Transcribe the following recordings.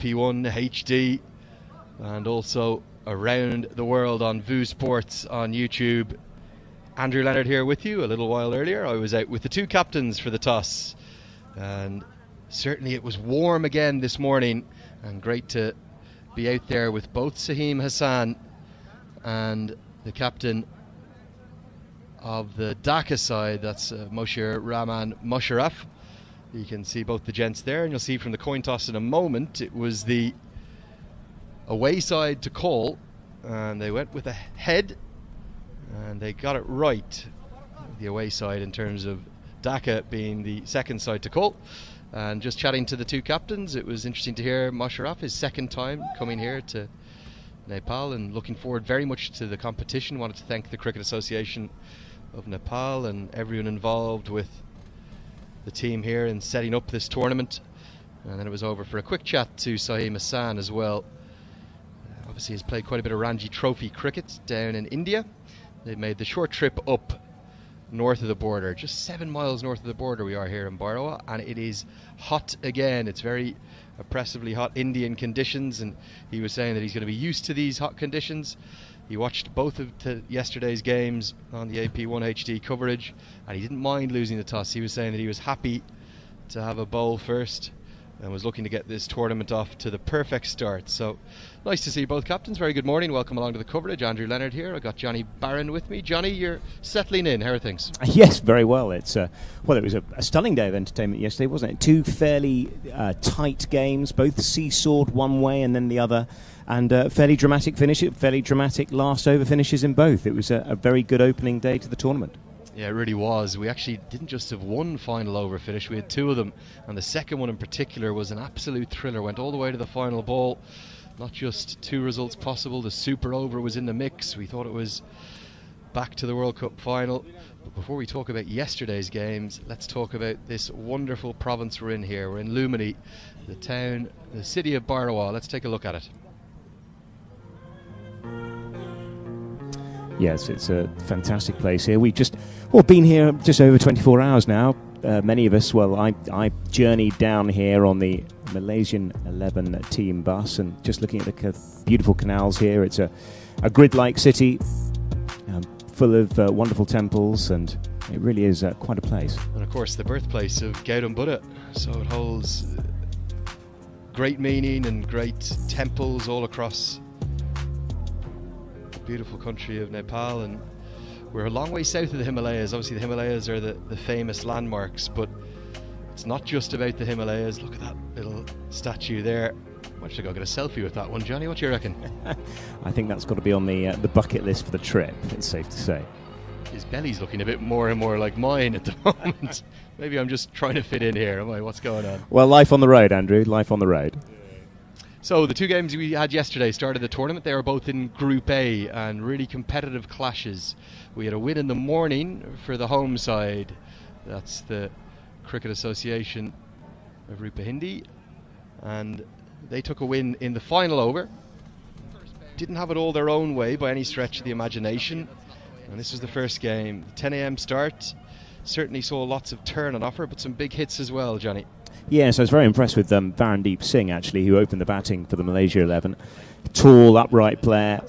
P1 HD and also around the world on VU Sports on YouTube. Andrew Leonard here with you. A little while earlier I was out with the two captains for the toss, and certainly it was warm again this morning, and great to be out there with both Saheem Hassan and the captain of the Dhaka side, that's Moshe Rahman Musharraf. You can see both the gents there, and you'll see from the coin toss in a moment it was the away side to call, and they went with a head and they got it right, the away side, in terms of Dhaka being the second side to call. And just chatting to the two captains, it was interesting to hear Musharraf, his second time coming here to Nepal, and looking forward very much to the competition. Wanted to thank the Cricket Association of Nepal and everyone involved with the team here in setting up this tournament. And then it was over for a quick chat to Saheem Hassan as well. Obviously he's played quite a bit of Ranji Trophy cricket down in India. They made the short trip up north of the border, just 7 miles north of the border we are here in Barawa, and it is hot again. It's very oppressively hot Indian conditions, and he was saying that he's going to be used to these hot conditions. He watched both of yesterday's games on the AP1 HD coverage, and he didn't mind losing the toss. He was saying that he was happy to have a bowl first and was looking to get this tournament off to the perfect start. So nice to see both captains. Very good morning. Welcome along to the coverage. Andrew Leonard here. I got Johnny Barron with me. Johnny, you're settling in. How are things? Yes, very well. It's it was a stunning day of entertainment yesterday, wasn't it? Two fairly tight games, both seesawed one way and then the other, and fairly dramatic last over finishes in both. It was a very good opening day to the tournament. Yeah, it really was. We actually didn't just have one final over finish, we had two of them, and the second one in particular was an absolute thriller. Went all the way to the final ball. Not just two results possible, the super over was in the mix. We thought it was back to the World Cup final. But before we talk about yesterday's games, let's talk about this wonderful province we're in here. We're in Lumini, the city of Barawa. Let's take a look at it. Yes, it's a fantastic place here. We've been here just over 24 hours now. Many of us, I journeyed down here on the Malaysian 11 team bus, and just looking at the beautiful canals here. It's a grid-like city, full of wonderful temples, and it really is quite a place. And of course the birthplace of Gautam Buddha, so it holds great meaning and great temples all across beautiful country of Nepal. And we're a long way south of the Himalayas. Obviously the Himalayas are the famous landmarks, but it's not just about the Himalayas. Look at that little statue there. I might have to go get a selfie with that one. Johnny, what do you reckon? I think that's got to be on the bucket list for the trip, it's safe to say. His belly's looking a bit more and more like mine at the moment. Maybe I'm just trying to fit in here, am I? What's going on? Well, life on the road, Andrew, life on the road. So the two games we had yesterday started the tournament. They were both in Group A and really competitive clashes. We had a win in the morning for the home side. That's the Cricket Association of Rupa Hindi. And they took a win in the final over. Didn't have it all their own way by any stretch of the imagination. And this was the first game. 10 a.m. start. Certainly saw lots of turn on offer, but some big hits as well, Johnny. Yes, I was very impressed with Varandeep Singh, actually, who opened the batting for the Malaysia 11. Tall, upright player,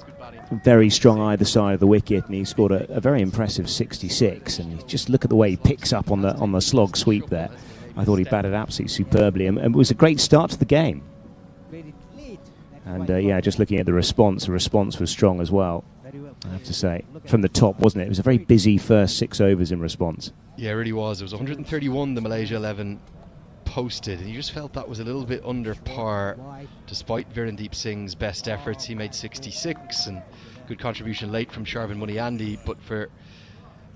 very strong either side of the wicket, and he scored a very impressive 66. And you just look at the way he picks up on the slog sweep there. I thought he batted absolutely superbly, and it was a great start to the game. And just looking at the response was strong as well, I have to say, from the top, wasn't it? It was a very busy first 6 overs in response. Yeah, it really was. It was 131 the Malaysia 11 posted, and you just felt that was a little bit under par despite Varandeep Singh's best efforts. He made 66, and good contribution late from Sharvin Muniandi, but for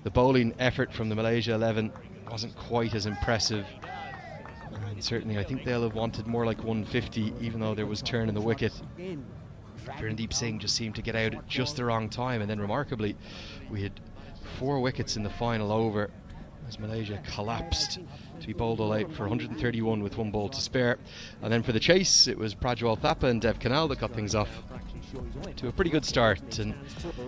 the bowling effort from the Malaysia 11 wasn't quite as impressive. And certainly I think they'll have wanted more like 150, even though there was turn in the wicket. Varandeep Singh just seemed to get out at just the wrong time, and then remarkably we had 4 wickets in the final over as Malaysia collapsed to be bowled all out for 131 with 1 ball to spare. And then for the chase, it was Prajwal Thapa and Dev Kanal that got things off to a pretty good start, and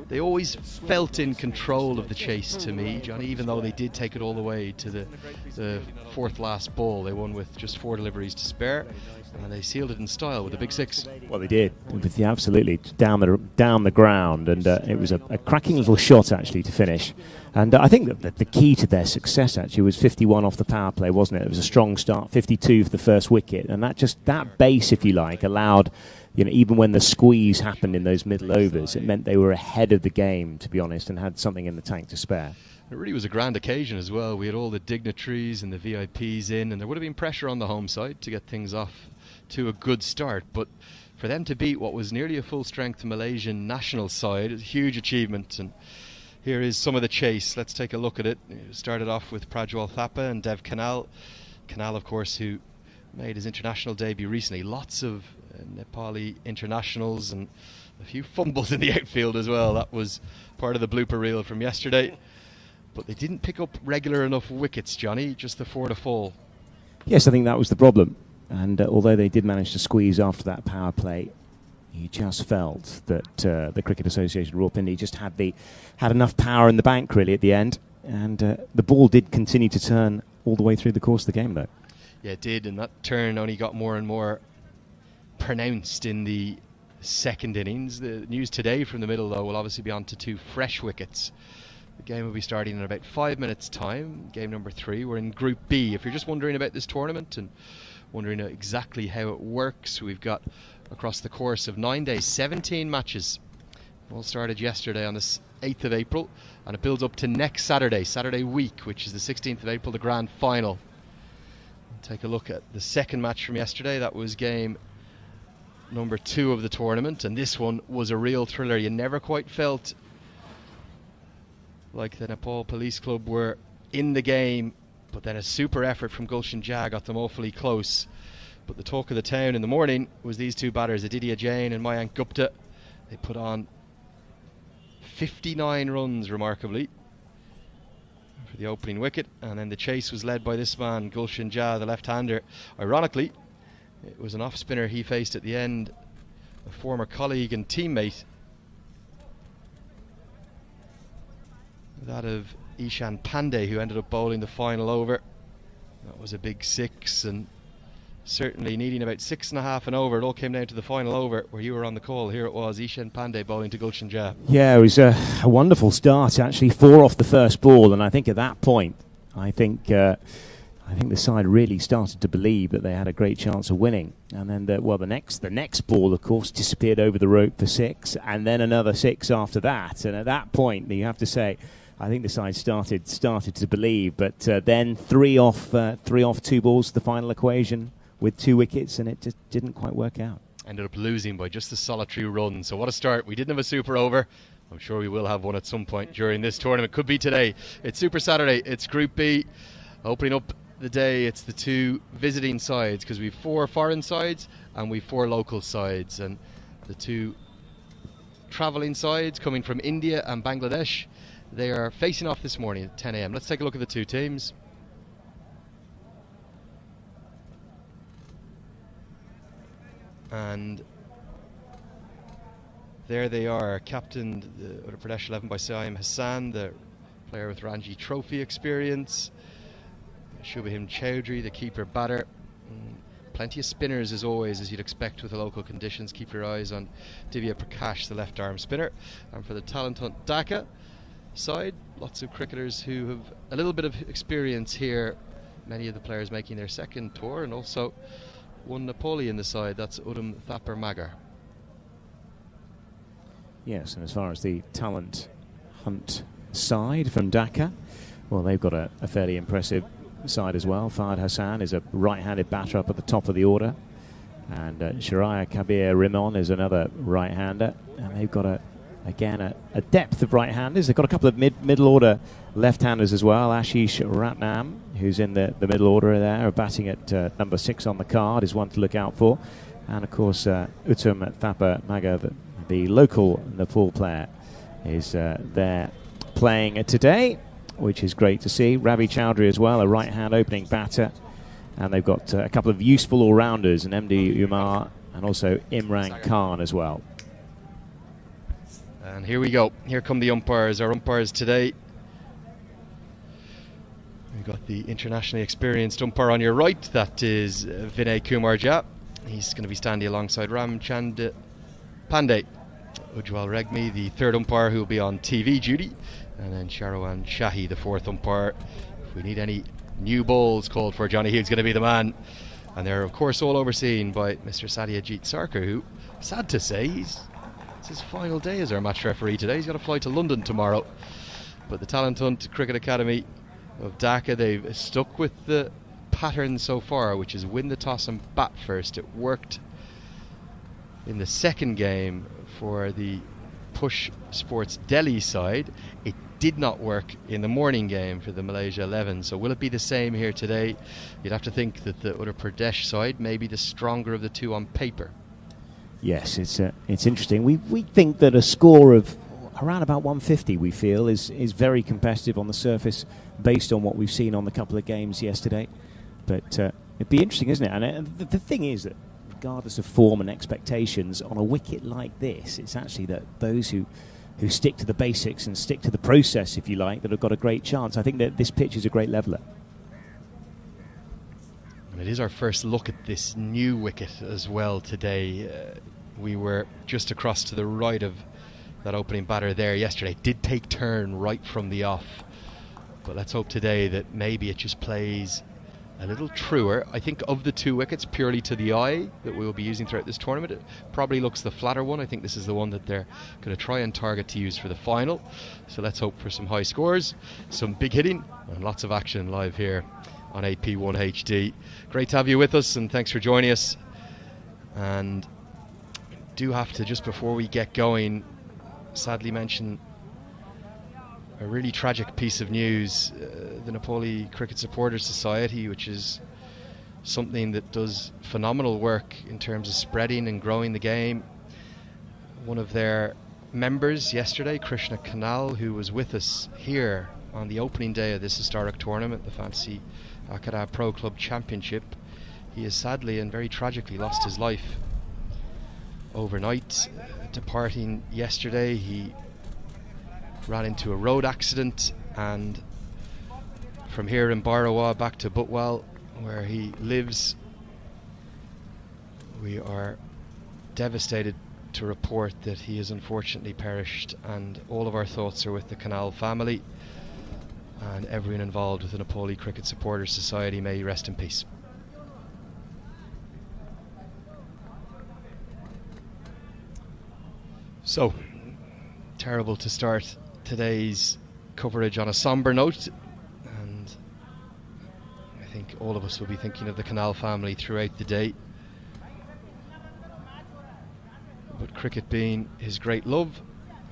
they always felt in control of the chase to me, Johnny, even though they did take it all the way to the 4th last ball. They won with just 4 deliveries to spare, And they sealed it in style with a big six. Well, they did, absolutely, down the ground, and it was a cracking little shot actually to finish. And I think that the key to their success actually was 51 off the power play, wasn't it? It was a strong start, 52 for the first wicket, and that base, if you like, allowed, even when the squeeze happened in those middle overs, it meant they were ahead of the game, to be honest, and had something in the tank to spare. It really was a grand occasion as well. We had all the dignitaries and the VIPs in, and there would have been pressure on the home side to get things off to a good start, but for them to beat what was nearly a full-strength Malaysian national side is a huge achievement. And here is some of the chase. Let's take a look at it. It started off with Prajwal Thapa and Dev Kanal, of course, who made his international debut recently. Lots of Nepali internationals and a few fumbles in the outfield as well. That was part of the blooper reel from yesterday, but they didn't pick up regular enough wickets, Johnny, just the 4 to fall. Yes, I think that was the problem. And although they did manage to squeeze after that power play, you just felt that the Cricket Association Rawalpindi just had enough power in the bank really at the end. And the ball did continue to turn all the way through the course of the game, though. Yeah, it did, and that turn only got more and more pronounced in the second innings. The news today from the middle, though, will obviously be on to 2 fresh wickets. The game will be starting in about 5 minutes' time. Game number 3. We're in Group B. If you're just wondering about this tournament and wondering exactly how it works, we've got, across the course of 9 days, 17 matches. All started yesterday on the 8th of April, and it builds up to next Saturday week, which is the 16th of April, the grand final. Take a look at the second match from yesterday. That was game number 2 of the tournament, and this one was a real thriller. You never quite felt like the Nepal Police Club were in the game, but then a super effort from Gulshan Jha got them awfully close. But the talk of the town in the morning was these 2 batters, Aditya Jain and Mayank Gupta. They put on 59 runs, remarkably, for the opening wicket, and then the chase was led by this man, Gulshan Jha, the left-hander. Ironically, it was an off-spinner he faced at the end, a former colleague and teammate, that of Ishan Pandey, who ended up bowling the final over. That was a big 6, and certainly needing about 6.5 and over. It all came down to the final over where you were on the call. Here it was, Ishan Pandey bowling to Gulshan Jha. Yeah, it was a wonderful start, actually. 4 off the first ball, and I think at that point, I think the side really started to believe that they had a great chance of winning. And then the next ball, of course, disappeared over the rope for 6, and then another 6 after that. And at that point, you have to say, I think the side started to believe, but then 3 off 2 balls to the final equation with 2 wickets, and it just didn't quite work out. Ended up losing by just a solitary run. So what a start. We didn't have a super over. I'm sure we will have one at some point during this tournament. Could be today. It's Super Saturday. It's Group B. Opening up the day, it's the 2 visiting sides, because we've 4 foreign sides and we've 4 local sides. And the 2 travelling sides coming from India and Bangladesh, they are facing off this morning at 10 a.m. Let's take a look at the 2 teams. And there they are, captained the Uttar Pradesh 11 by Saim Hassan, the player with Ranji Trophy experience. Shubham Chowdhury, the keeper batter. Plenty of spinners as always, as you'd expect with the local conditions. Keep your eyes on Divya Prakash, the left arm spinner. And for the talent hunt Dhaka side, lots of cricketers who have a little bit of experience here. Many of the players making their second tour, and also one Nepali in the side, that's Udam Thapar Magar. Yes, and as far as the talent hunt side from Dhaka, well, they've got a fairly impressive side as well. Fahad Hassan is a right-handed batter up at the top of the order, and Shariah Kabir Rimon is another right-hander, and they've got a depth of right-handers. They've got a couple of middle order left-handers as well. Ashish Ratnam, who's in the middle order there, batting at number 6 on the card, is one to look out for. And of course, Uttam Thapar Magar, the local Nepal player, is there playing today, which is great to see. Ravi Chowdhury as well, a right-hand opening batter. And they've got a couple of useful all-rounders, and MD Umar and also Imran Khan as well. And here we go. Here come the umpires. Our umpires today. We've got the internationally experienced umpire on your right. That is Vinay Kumar Jha. He's going to be standing alongside Ramchand Pandey. Ujjwal Regmi, the third umpire, who will be on TV duty, and then Sharawan Shahi, the fourth umpire. If we need any new balls called for, Johnny Hugh's going to be the man. And they're of course all overseen by Mr. Satyajit Sarkar, who, sad to say, it's his final day as our match referee today. He's got to fly to London tomorrow. But the Talent Hunt Cricket Academy of Dhaka, they've stuck with the pattern so far, which is win the toss and bat first. It worked in the second game for the Push Sports Delhi side. It did not work in the morning game for the Malaysia 11. So will it be the same here today? You'd have to think that the Uttar Pradesh side may be the stronger of the two on paper. Yes, it's interesting. We think that a score of around about 150, we feel, is very competitive on the surface based on what we've seen on the couple of games yesterday. But it'd be interesting, isn't it? And the thing is that regardless of form and expectations, on a wicket like this, it's actually that those who stick to the basics and stick to the process, if you like, that have got a great chance. I think that this pitch is a great leveller. And it is our first look at this new wicket as well today. We were just across to the right of that opening batter there yesterday. Did take turn right from the off. But let's hope today that maybe it just plays a little truer. I think of the two wickets, purely to the eye, that we will be using throughout this tournament, it probably looks the flatter one. I think this is the one that they're going to try and target to use for the final. So let's hope for some high scores, some big hitting, and lots of action live here on AP1 HD. Great to have you with us, and thanks for joining us. And do have to, just before we get going, sadly mention a really tragic piece of news. The Nepali Cricket Supporters Society, which is something that does phenomenal work in terms of spreading and growing the game. One of their members yesterday, Krishna Kanal, who was with us here on the opening day of this historic tournament, the Fantasy Akhada Pro Club Championship, he has sadly and very tragically lost his life overnight, departing yesterday. He ran into a road accident, and from here in Barawa back to Butwal, where he lives, we are devastated to report that he has unfortunately perished, and all of our thoughts are with the Canal family and everyone involved with the Nepali Cricket Supporters Society. May he rest in peace. So, terrible to start today's coverage on a somber note, and I think all of us will be thinking of the Canal family throughout the day. But cricket being his great love,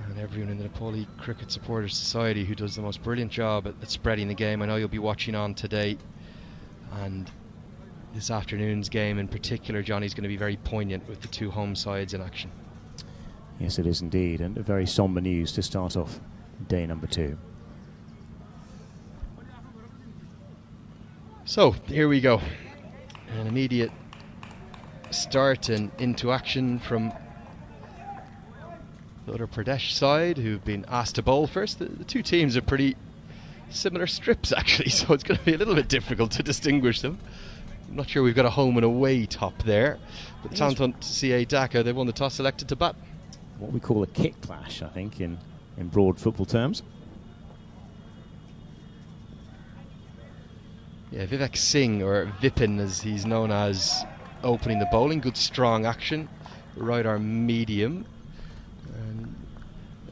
and everyone in the Nepali Cricket Supporters Society who does the most brilliant job at spreading the game. I know you'll be watching on today, and this afternoon's game in particular, Johnny's going to be very poignant with the two home sides in action. Yes, it is indeed, and a very somber news to start off day number 2. So here we go, an immediate start and into action from the Uttar Pradesh side, who've been asked to bowl first. The two teams are pretty similar strips actually, so it's going to be a little bit difficult to distinguish them. I'm not sure we've got a home and away top there, but the Talent Hunt CA Dhaka, they won the toss, selected to bat. What we call a kick clash, I think, in broad football terms. Yeah, Vivek Singh, or Vipin as he's known as, opening the bowling. Good strong action, right arm medium, and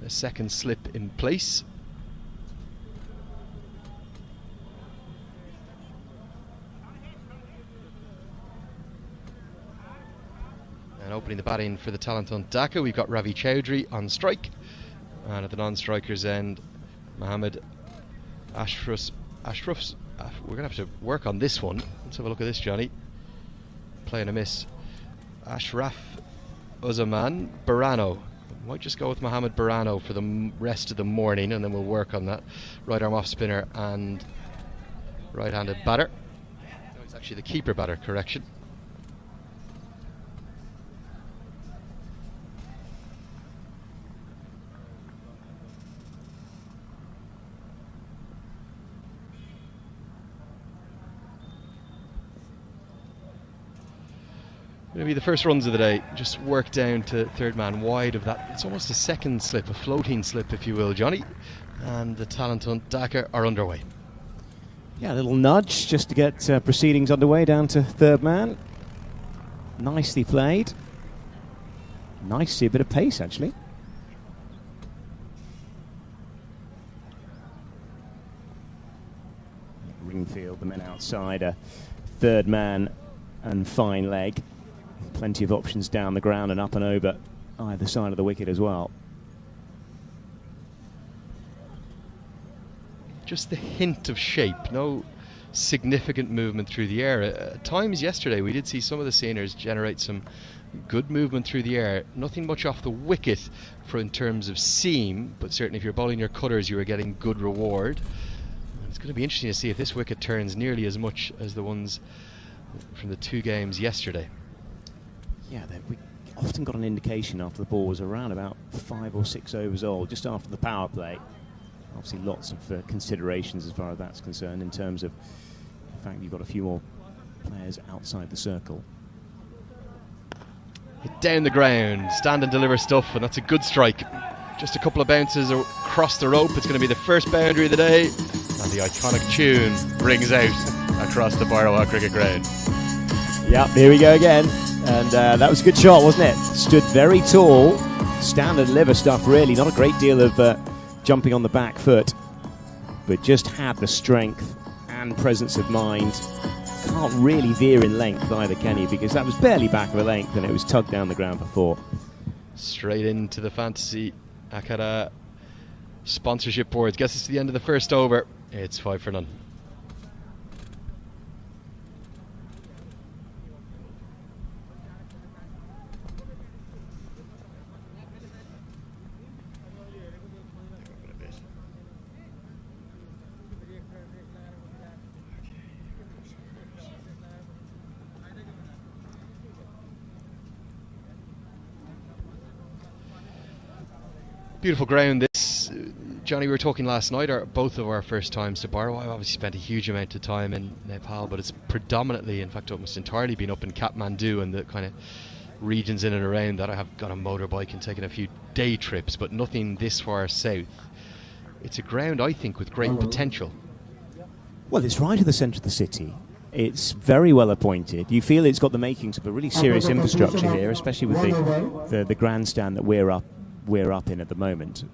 a second slip in place. And opening the batting for the Talent Hunt Dhaka, we've got Ravi Chowdhury on strike, and at the non-strikers end, Mohammed Ashraf's. We're going to have to work on this one. Let's have a look at this, Johnny. Playing a miss. Ashraf Uzzaman Barano. Might just go with Mohammed Barano for the rest of the morning, and then we'll work on that. Right arm off spinner and right-handed batter. No, it's actually the keeper batter, correction. Going to be the first runs of the day. Just work down to third man wide of that. It's almost a second slip, a floating slip, if you will, Johnny. And the talent hunt Dhaka are underway. Yeah, a little nudge just to get proceedings underway down to third man. Nicely played. Nice to see a bit of pace, actually. Ringfield, the men outside, third man and fine leg. Plenty of options down the ground and up and over either side of the wicket as well. Just the hint of shape, no significant movement through the air. At times yesterday we did see some of the seniors generate some good movement through the air. Nothing much off the wicket in terms of seam, but certainly if you're bowling your cutters you are getting good reward. It's going to be interesting to see if this wicket turns nearly as much as the ones from the 2 games yesterday. Yeah, we often got an indication after the ball was around about 5 or 6 overs old, just after the power play. Obviously lots of considerations as far as that's concerned in terms of the fact you've got a few more players outside the circle. Hit down the ground, stand and deliver stuff, and that's a good strike. Just a couple of bounces across the rope. It's going to be the first boundary of the day, and the iconic tune rings out across the Barawa cricket ground. Yep, here we go again. And that was a good shot, wasn't it? Stood very tall, stand and deliver stuff really. Not a great deal of jumping on the back foot, but just had the strength and presence of mind. Can't really veer in length either, can you? Because that was barely back of a length and it was tugged down the ground before. Straight into the fantasy Akhada sponsorship boards. Gets us to the end of the first over. It's 5 for none. Beautiful ground this. Johnny, we were talking last night, both of our first times to Barawa. I've obviously spent a huge amount of time in Nepal, but it's predominantly, in fact almost entirely, been up in Kathmandu and the kind of regions in and around that. I have got a motorbike and taken a few day trips, but nothing this far south. It's a ground, I think, with great potential. Well, it's right at the centre of the city. It's very well appointed. You feel it's got the makings of a really serious infrastructure here, especially with the grandstand that we're up in at the moment.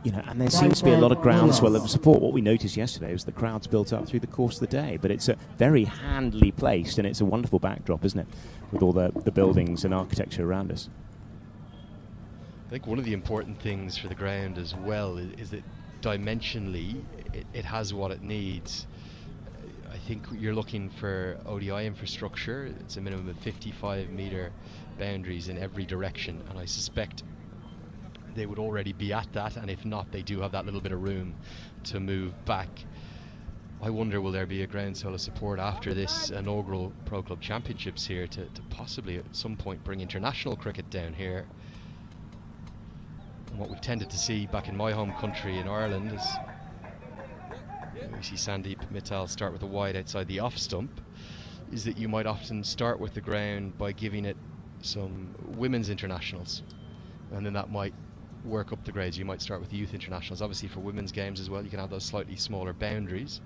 You know, and there seems to be a lot of groundswell of support. What we noticed yesterday was the crowds built up through the course of the day, but it's a very handily placed and it's a wonderful backdrop, isn't it, with all the buildings and architecture around us. I think one of the important things for the ground as well is that dimensionally it has what it needs. I think you're looking for ODI infrastructure. It's a minimum of 55 metre boundaries in every direction, and I suspect they would already be at that, and if not, they do have that little bit of room to move back. I wonder, will there be a groundswell of support after this inaugural Pro Club Championships here to possibly at some point bring international cricket down here? And what we've tended to see back in my home country in Ireland is we see Sandeep Mittal start with a wide outside the off stump, is that you might often start with the ground by giving it some women's internationals, and then that might work up the grades. You might start with the youth internationals. Obviously for women's games as well, you can have those slightly smaller boundaries,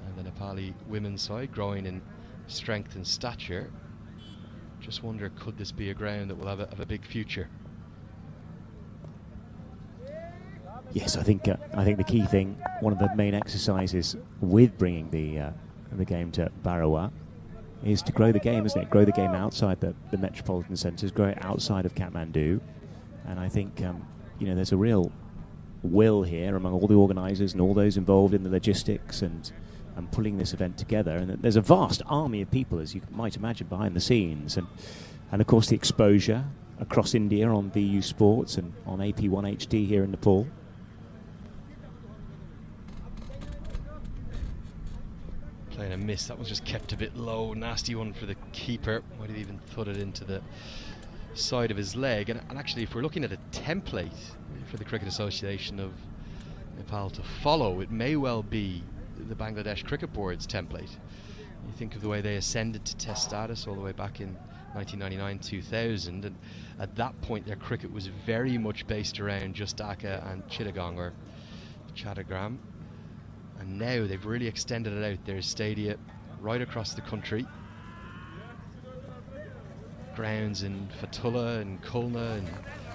and the Nepali women's side growing in strength and stature. Just wonder, could this be a ground that will have a big future? Yes, I think the key thing, one of the main exercises with bringing the game to Barawa is to grow the game, isn't it? Grow the game outside the metropolitan centres, grow it outside of Kathmandu, and I think you know, there's a real will here among all the organisers and all those involved in the logistics and pulling this event together. And there's a vast army of people, as you might imagine, behind the scenes. And of course the exposure across India on VU Sports and on AP1 HD here in Nepal. Playing a miss. That was just kept a bit low. Nasty one for the keeper. Might have even thudded into the side of his leg. And actually, if we're looking at a template for the Cricket Association of Nepal to follow, it may well be the Bangladesh Cricket Board's template. You think of the way they ascended to Test status all the way back in 1999-2000, and at that point their cricket was very much based around just Dhaka and Chittagong or Chattogram, and now they've really extended it out. There's stadia right across the country, grounds in Fatullah and Khulna and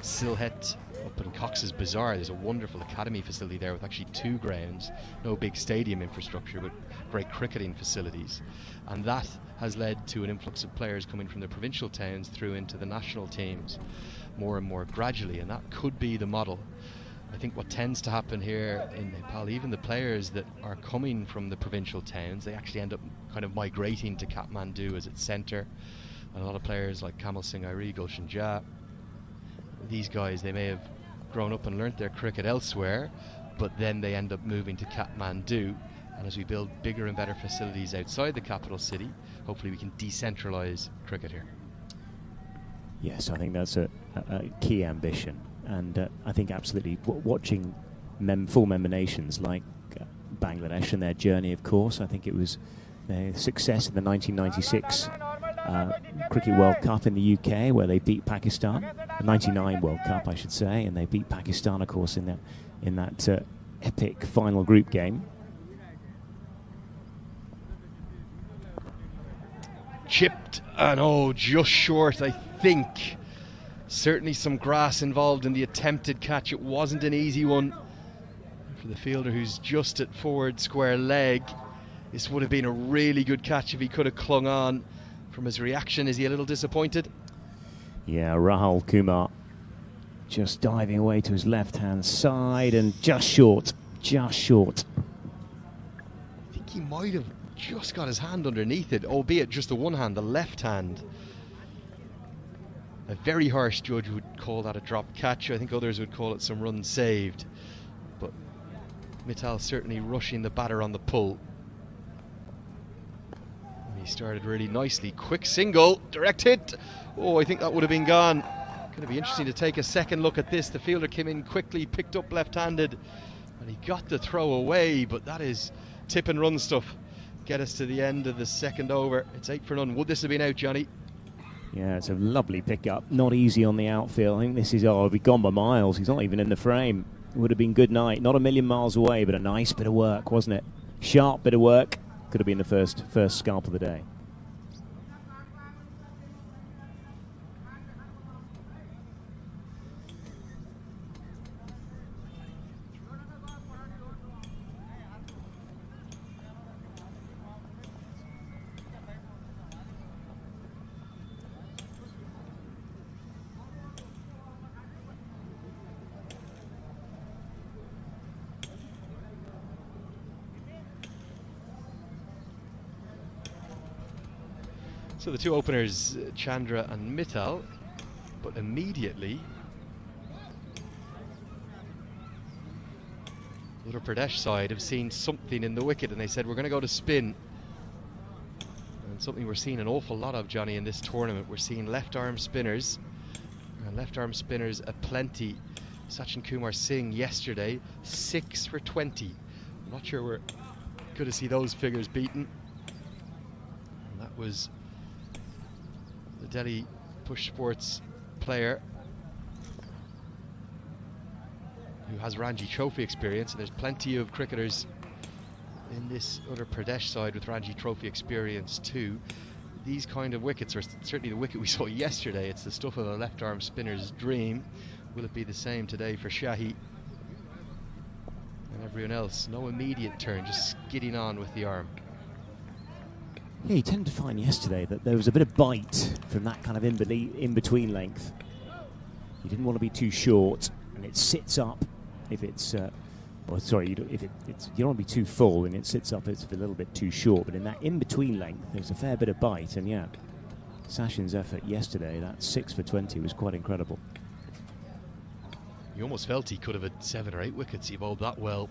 Sylhet. Up in Cox's Bazar, there's a wonderful academy facility there with actually 2 grounds, no big stadium infrastructure, but great cricketing facilities. And that has led to an influx of players coming from the provincial towns through into the national teams more and more gradually, and that could be the model. I think what tends to happen here in Nepal, even the players that are coming from the provincial towns, they actually end up kind of migrating to Kathmandu as its centre. And a lot of players like Kamal Singh Airi, Gulshan Jha, these guys, they may have grown up and learnt their cricket elsewhere, but then they end up moving to Kathmandu. And as we build bigger and better facilities outside the capital city, hopefully we can decentralise cricket here. Yes, I think that's a key ambition. And I think absolutely watching full member nations like Bangladesh and their journey, of course, I think it was their success in the 1996 Cricket World Cup in the UK, where they beat Pakistan, the 99 World Cup I should say, and they beat Pakistan, of course, in that epic final group game. Chipped and just short, I think. Certainly some grass involved in the attempted catch. It wasn't an easy one for the fielder who's just at forward square leg. This would have been a really good catch if he could have clung on. From his reaction, is he a little disappointed? Yeah, Rahul Kumar just diving away to his left-hand side and just short. I think he might have just got his hand underneath it, albeit just the one hand, the left hand. A very harsh judge would call that a drop catch. I think others would call it some runs saved. But Mittal certainly rushing the batter on the pull. He started really nicely. Quick single, direct hit. I think that would have been gone. Going to be interesting to take a second look at this. The fielder came in quickly, picked up left-handed, and he got the throw away, but that is tip and run stuff. Get us to the end of the second over. It's 8 for none. Would this have been out, Johnny? Yeah, it's a lovely pickup. Not easy on the outfield. I think this is, he'd be gone by miles. He's not even in the frame. It would have been good night. Not a million miles away, but a nice bit of work, wasn't it? Sharp bit of work. Could have been the first scalp of the day. So the 2 openers, Chandra and Mittal, but immediately the Uttar Pradesh side have seen something in the wicket, and they said we're going to go to spin. And something we're seeing an awful lot of, Johnny, in this tournament. We're seeing left arm spinners, and left arm spinners aplenty. Sachin Kumar Singh yesterday, 6 for 20. I'm not sure we're going to see those figures beaten. And that was the Delhi Push Sports player who has Ranji Trophy experience, and there's plenty of cricketers in this Uttar Pradesh side with Ranji Trophy experience too. These kind of wickets, or certainly the wicket we saw yesterday, it's the stuff of a left arm spinner's dream. Will it be the same today for Shahi and everyone else? No immediate turn, just skidding on with the arm. Yeah, you tend to find yesterday that there was a bit of bite from that kind of in-between length. You didn't want to be too short, and it sits up if it's... you don't want to be too full, and it sits up if it's a little bit too short. But in that in-between length, there's a fair bit of bite, and yeah, Sachin's effort yesterday, that 6 for 20, was quite incredible. You almost felt he could have had 7 or 8 wickets. He bowled that well.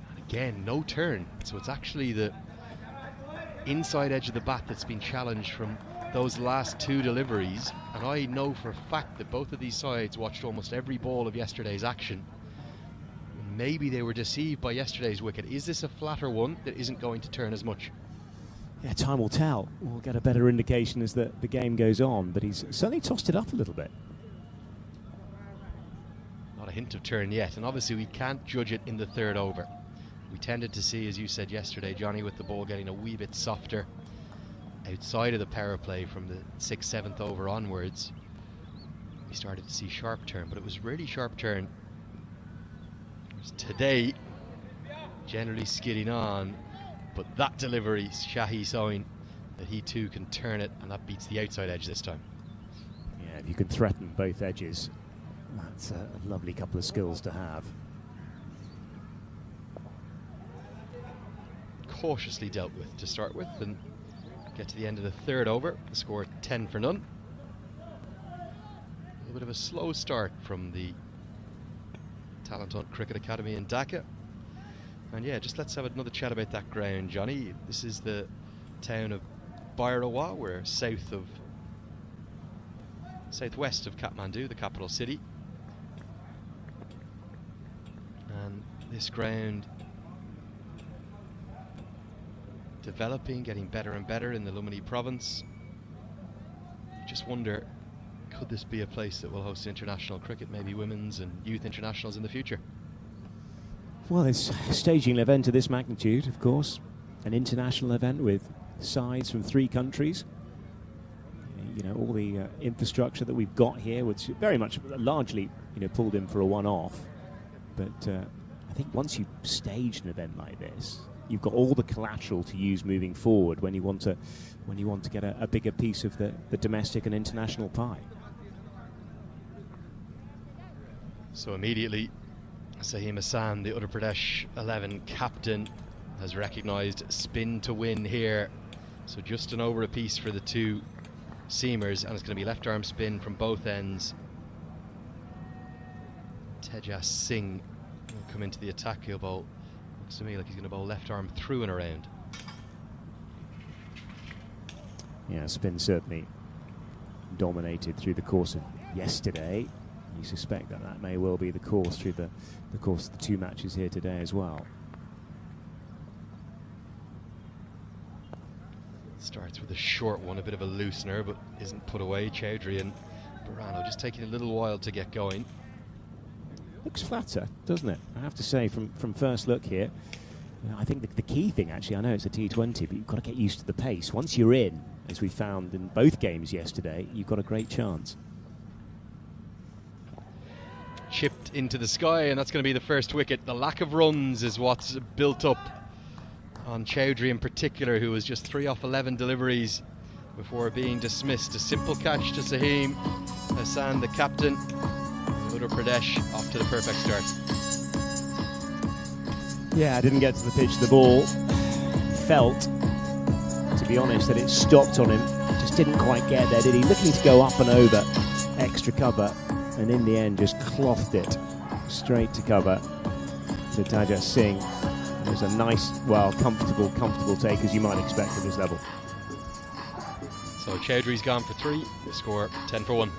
And again, no turn. So it's actually the inside edge of the bat that's been challenged from those last 2 deliveries. And I know for a fact that both of these sides watched almost every ball of yesterday's action. Maybe they were deceived by yesterday's wicket. Is this a flatter one that isn't going to turn as much? Yeah, time will tell. We'll get a better indication as the game goes on, but he's certainly tossed it up a little bit. Not a hint of turn yet, and obviously we can't judge it in the third over. We tended to see, as you said yesterday, Johnny, with the ball getting a wee bit softer outside of the power play from the 6th, 7th over onwards. We started to see sharp turn, but it was really sharp turn. Today, generally skidding on, but that delivery, Shahi showing that he too can turn it, and that beats the outside edge this time. Yeah, if you can threaten both edges, that's a lovely couple of skills to have. Cautiously dealt with to start with, and get to the end of the third over, the score 10 for none. A little bit of a slow start from the Talent Hunt Cricket Academy in Dhaka. And yeah, just let's have another chat about that ground, Johnny. This is the town of Bhairawa. We're southwest of Kathmandu, the capital city. And this ground developing, getting better and better in the Lumini province. Just wonder, could this be a place that will host international cricket, maybe women's and youth internationals in the future? Well, it's staging an event of this magnitude, of course. An international event with sides from 3 countries. You know, all the infrastructure that we've got here, which very much largely, pulled in for a one-off. But I think once you stage an event like this, you've got all the collateral to use moving forward when you want to get a bigger piece of the domestic and international pie. So immediately, Saheem Hassan, the Uttar Pradesh 11 captain, has recognised spin to win here. So just an over apiece for the two seamers, and it's going to be left arm spin from both ends. Tejas Singh will come into the attack. He'll bowl, looks to me like he's going to bowl left arm through and around. Yeah, spin certainly dominated through the course of yesterday. You suspect that may well be the course through the course of the 2 matches here today as well. Starts with a short one, a bit of a loosener, but isn't put away. Chowdhury and Barano just taking a little while to get going. Looks flatter, doesn't it? I have to say, from first look here, I think the key thing, actually, I know it's a T20, but you've got to get used to the pace. Once you're in, as we found in both games yesterday, you've got a great chance. Chipped into the sky, and that's going to be the first wicket. The lack of runs is what's built up on Chowdhury in particular, who was just 3 off 11 deliveries before being dismissed. A simple catch to Saheem Hassan, the captain. Uttar Pradesh off to the perfect start. Yeah, I didn't get to the pitch of the ball. Felt, to be honest, that it stopped on him. Just didn't quite get there, did he? Looking to go up and over extra cover, and in the end just clothed it straight to cover to Tejas Singh. It was a nice, comfortable take, as you might expect at this level. So Chowdhury's gone for 3, the score 10 for 1.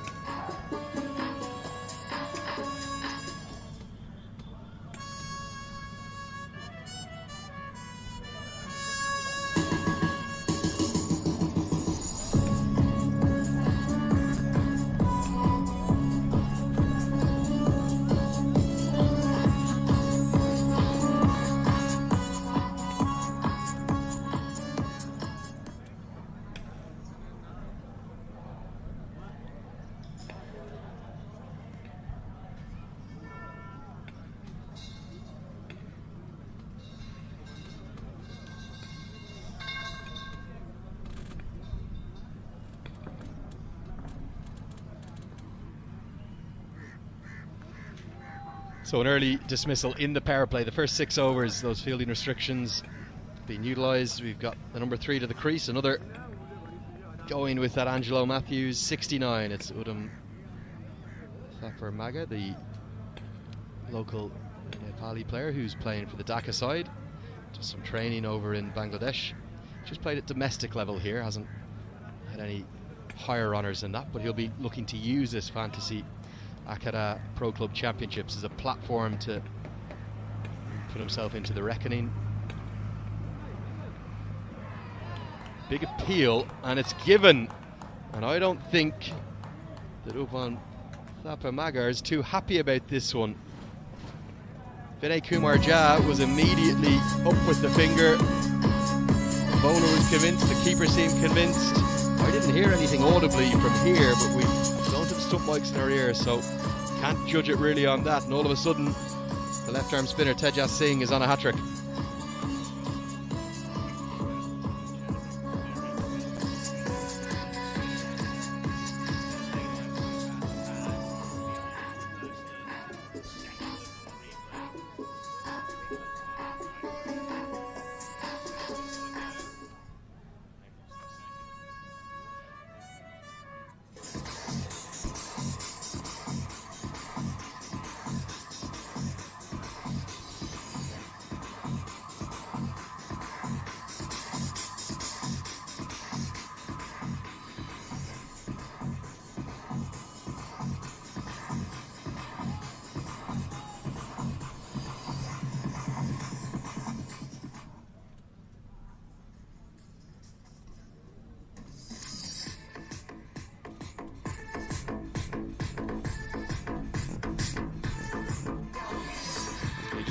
So an early dismissal in the power play. The first 6 overs, those fielding restrictions being utilised. We've got the number 3 to the crease. Another going with that Angelo Matthews, 69. It's Udam Thapar Maga, the local Nepali player who's playing for the Dhaka side. Just some training over in Bangladesh. Just played at domestic level here. Hasn't had any higher honours than that, but he'll be looking to use this fantasy Akhada Pro Club Championships as a platform to put himself into the reckoning. Big appeal, and it's given. And I don't think that Upan Thapamagar is too happy about this one. Vinay Kumar Jha was immediately up with the finger. The bowler was convinced, the keeper seemed convinced. I didn't hear anything audibly from here, but we don't have stump mics in our ears, so can't judge it really on that. And all of a sudden, the left arm spinner Tejas Singh is on a hat-trick.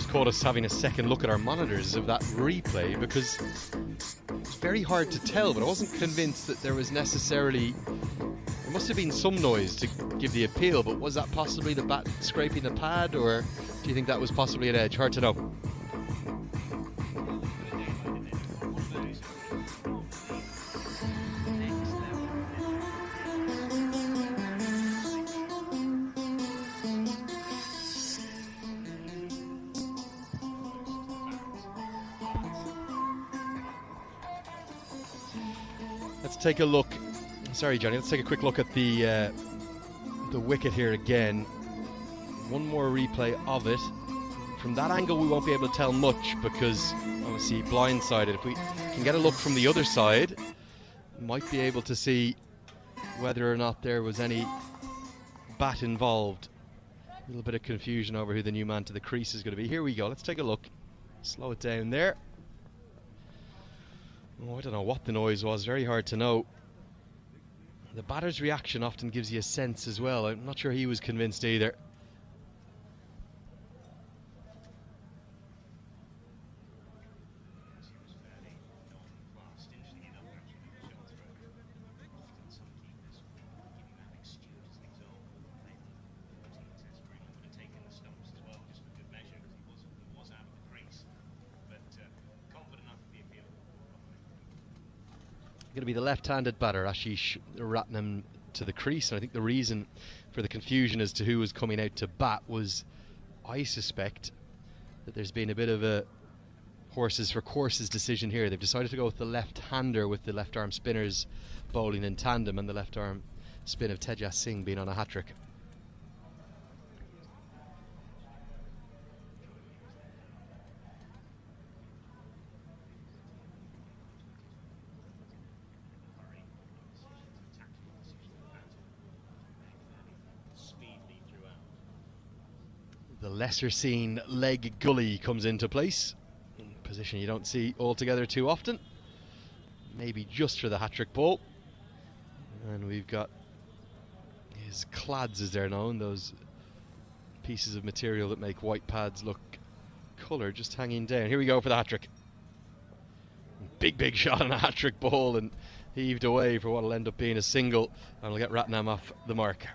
Caught us having a second look at our monitors of that replay, because it's very hard to tell, but I wasn't convinced that there was necessarily, there must have been some noise to give the appeal, but was that possibly the bat scraping the pad, or do you think that was possibly an edge? Hard to know. Take a look. Sorry, Johnny. Let's take a quick look at the wicket here again. One more replay of it. From that angle, we won't be able to tell much because obviously blindsided. If we can get a look from the other side, we might be able to see whether or not there was any bat involved. A little bit of confusion over who the new man to the crease is going to be. Here we go. Let's take a look. Slow it down there. Oh, I don't know what the noise was, very hard to know. The batter's reaction often gives you a sense as well. I'm not sure he was convinced either. Going to be the left-handed batter, Ashish Ratnam, to the crease, and I think the reason for the confusion as to who was coming out to bat was, I suspect, that there's been a bit of a horses for courses decision here. They've decided to go with the left-hander, with the left-arm spinners bowling in tandem, and the left-arm spin of Tejas Singh being on a hat-trick. The lesser seen leg gully comes into place, position you don't see altogether too often, maybe just for the hat-trick ball. And we've got his clads, as they're known, those pieces of material that make white pads look coloured, just hanging down. Here we go for the hat-trick. Big shot on a hat-trick ball, and heaved away for what will end up being a single, and will get Ratnam off the mark.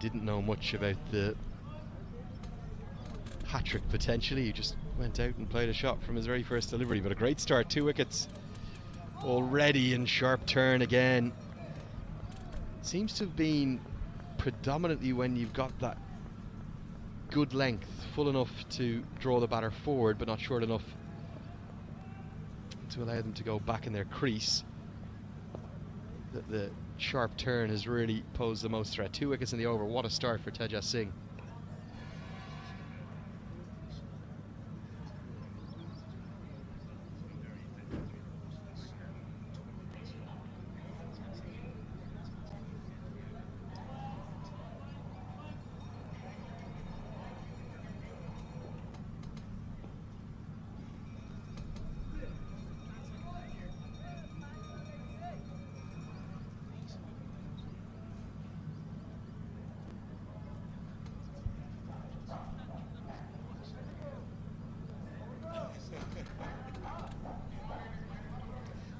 Didn't know much about the hat-trick potentially. He just went out and played a shot from his very first delivery, but a great start. 2 wickets already in sharp turn again. Seems to have been predominantly when you've got that good length, full enough to draw the batter forward but not short enough to allow them to go back in their crease, that the sharp turn has really posed the most threat. 2 wickets in the over. What a start for Tejas Singh.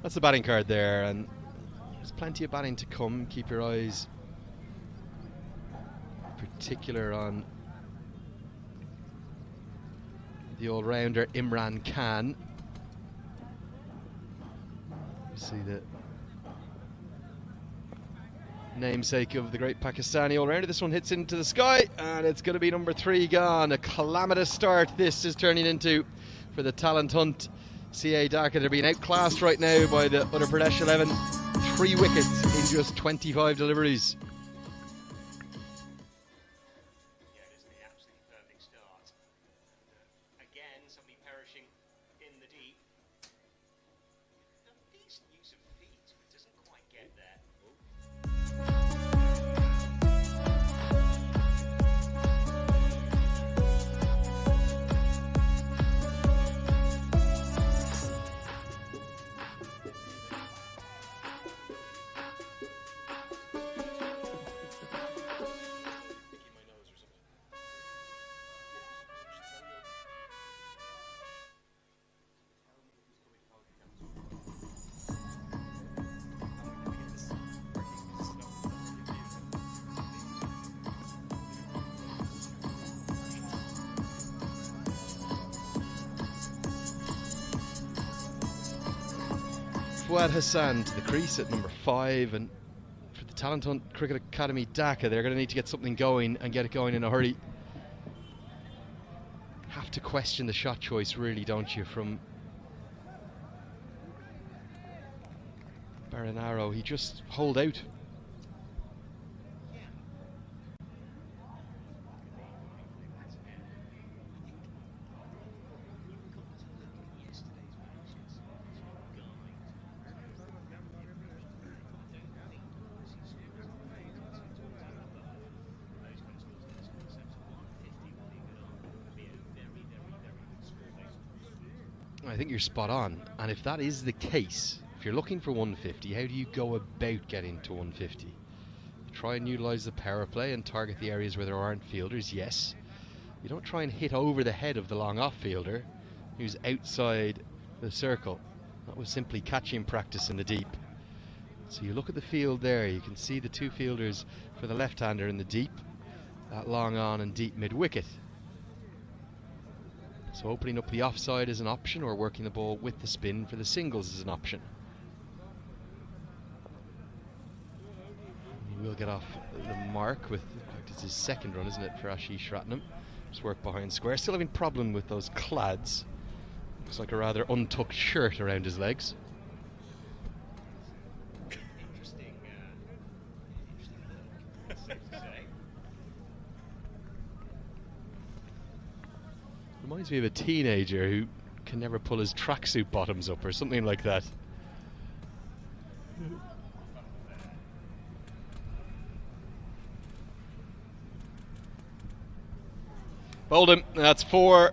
That's the batting card there, and there's plenty of batting to come. Keep your eyes in particular on the all-rounder Imran Khan. See the namesake of the great Pakistani all-rounder. This one hits into the sky, and it's going to be number 3 gone. A calamitous start this is turning into for the talent hunt. CA Dhaka, they're being outclassed right now by the Uttar Pradesh 11. 3 wickets in just 25 deliveries. Yeah, it is the absolutely perfect start. Again, somebody perishing in the deep. A decent use of feet, but doesn't quite get there. Fuad Hassan to the crease at number 5, and for the Talent Hunt Cricket Academy Dhaka, they're going to need to get something going and get it going in a hurry. Have to question the shot choice, really, don't you, from Baranaro. He just holed out. I think you're spot on, and if that is the case, if you're looking for 150, how do you go about getting to 150? Try and utilise the power play and target the areas where there aren't fielders, yes. You don't try and hit over the head of the long off fielder who's outside the circle. That was simply catching practice in the deep. So you look at the field there, you can see the 2 fielders for the left-hander in the deep, that long on and deep mid-wicket. So opening up the offside is an option, or working the ball with the spin for the singles is an option. He will get off the mark with, in fact, it's his 2nd run, isn't it, for Ashish Ratnam. Just work behind square. Still having problem with those clads. Looks like a rather untucked shirt around his legs. Reminds me of a teenager who can never pull his tracksuit bottoms up or something like that. Hold him. That's 4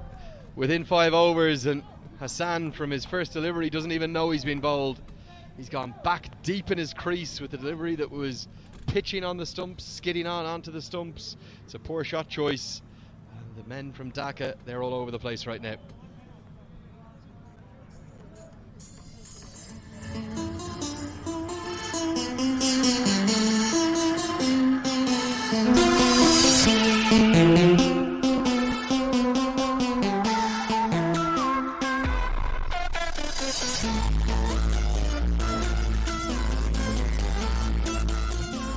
within 5 overs, and Hassan from his first delivery doesn't even know he's been bowled. He's gone back deep in his crease with a delivery that was pitching on the stumps, skidding onto the stumps. It's a poor shot choice. The men from Dhaka, they're all over the place right now.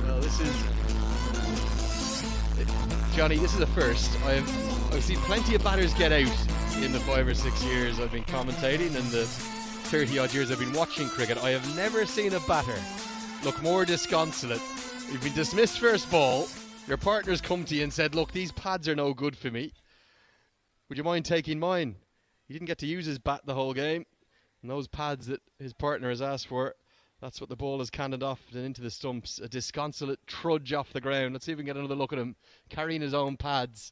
Well, this is Johnny, this is a first. I've seen plenty of batters get out in the 5 or 6 years I've been commentating and the 30 odd years I've been watching cricket. I have never seen a batter look more disconsolate. You've been dismissed first ball, your partner's come to you and said, look, these pads are no good for me. Would you mind taking mine? He didn't get to use his bat the whole game, and those pads that his partner has asked for, that's what the ball has cannoned off and into the stumps. A disconsolate trudge off the ground. Let's see if we can get another look at him carrying his own pads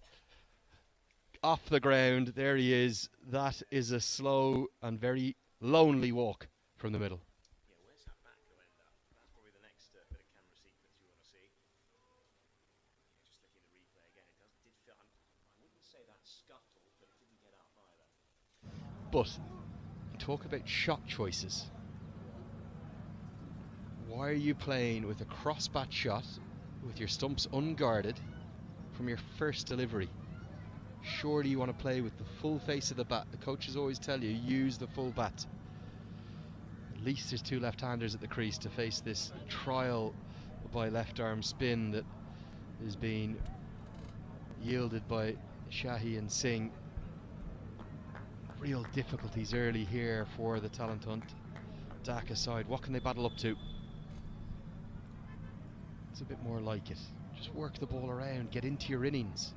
off the ground. There he is. That is a slow and very lonely walk from the middle. Yeah, where's that back going to end up? That's probably the next bit of camera sequence you want to see. Just looking at the replay again, it did feel, I wouldn't say that scuttled, but it didn't get up either. But talk about shot choices. Why are you playing with a cross-bat shot with your stumps unguarded from your first delivery? Surely you want to play with the full face of the bat. The coaches always tell you, use the full bat. At least there's two left-handers at the crease to face this trial by left arm spin that is being yielded by Shahi and Singh. Real difficulties early here for the talent hunt Dhaka side. What can they battle up to? It's a bit more like it. Just work the ball around, get into your innings.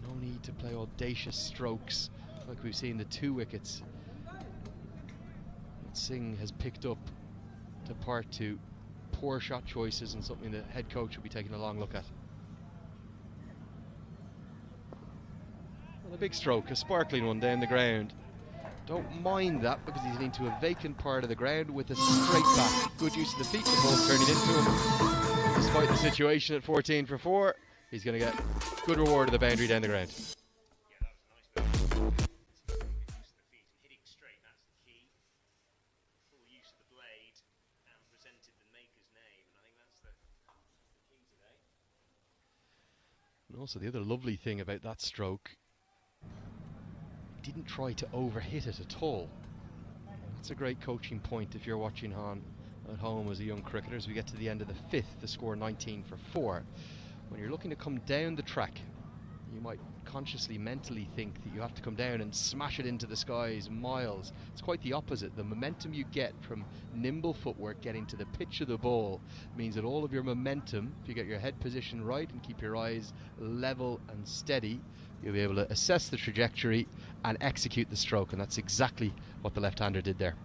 No need to play audacious strokes like we've seen the 2 wickets that Singh has picked up to part to. Poor shot choices and something the head coach will be taking a long look at. Well, a big stroke, a sparkling one down the ground. Don't mind that because he's into a vacant part of the ground with a straight back. Good use of the feet, the ball's turning into him. Despite the situation at 14 for 4, he's going to get good reward of the boundary down the ground. Yeah, that was a nice move. Good use of the feet and hitting straight, that's the key. Full use of the blade and presented the maker's name, and I think that's the key today. And also the other lovely thing about that stroke, he didn't try to overhit it at all. That's a great coaching point if you're watching on at home as a young cricketer. As we get to the end of the 5th, the score 19 for 4. When you're looking to come down the track, you might consciously, mentally think that you have to come down and smash it into the skies miles. It's quite the opposite. The momentum you get from nimble footwork getting to the pitch of the ball means that all of your momentum, if you get your head position right and keep your eyes level and steady, you'll be able to assess the trajectory and execute the stroke, and that's exactly what the left-hander did there.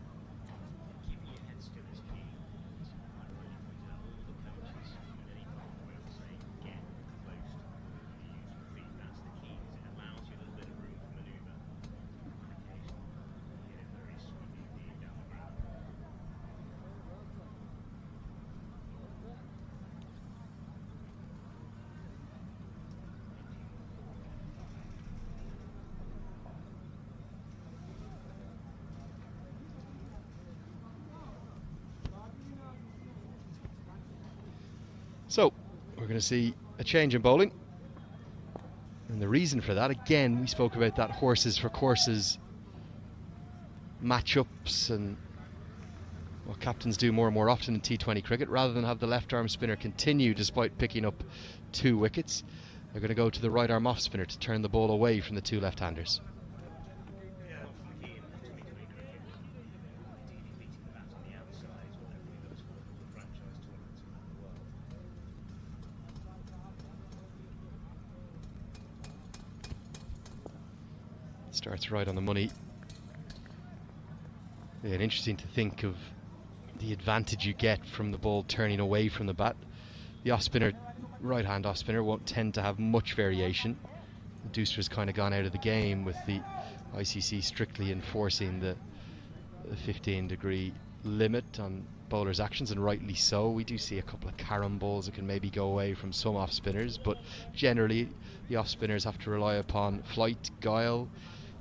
So, we're going to see a change in bowling. And the reason for that, again, we spoke about that horses for courses matchups and what captains do more and more often in T20 cricket. Rather than have the left arm spinner continue despite picking up 2 wickets, they're going to go to the right arm off spinner to turn the ball away from the 2 left-handers. Starts right on the money. Yeah, interesting to think of the advantage you get from the ball turning away from the bat. The off spinner, right hand off spinner, won't tend to have much variation. The Dooster's kind of gone out of the game with the ICC strictly enforcing the 15-degree limit on bowlers' actions, and rightly so. We do see a couple of carom balls that can maybe go away from some off spinners, but generally the off spinners have to rely upon flight, guile,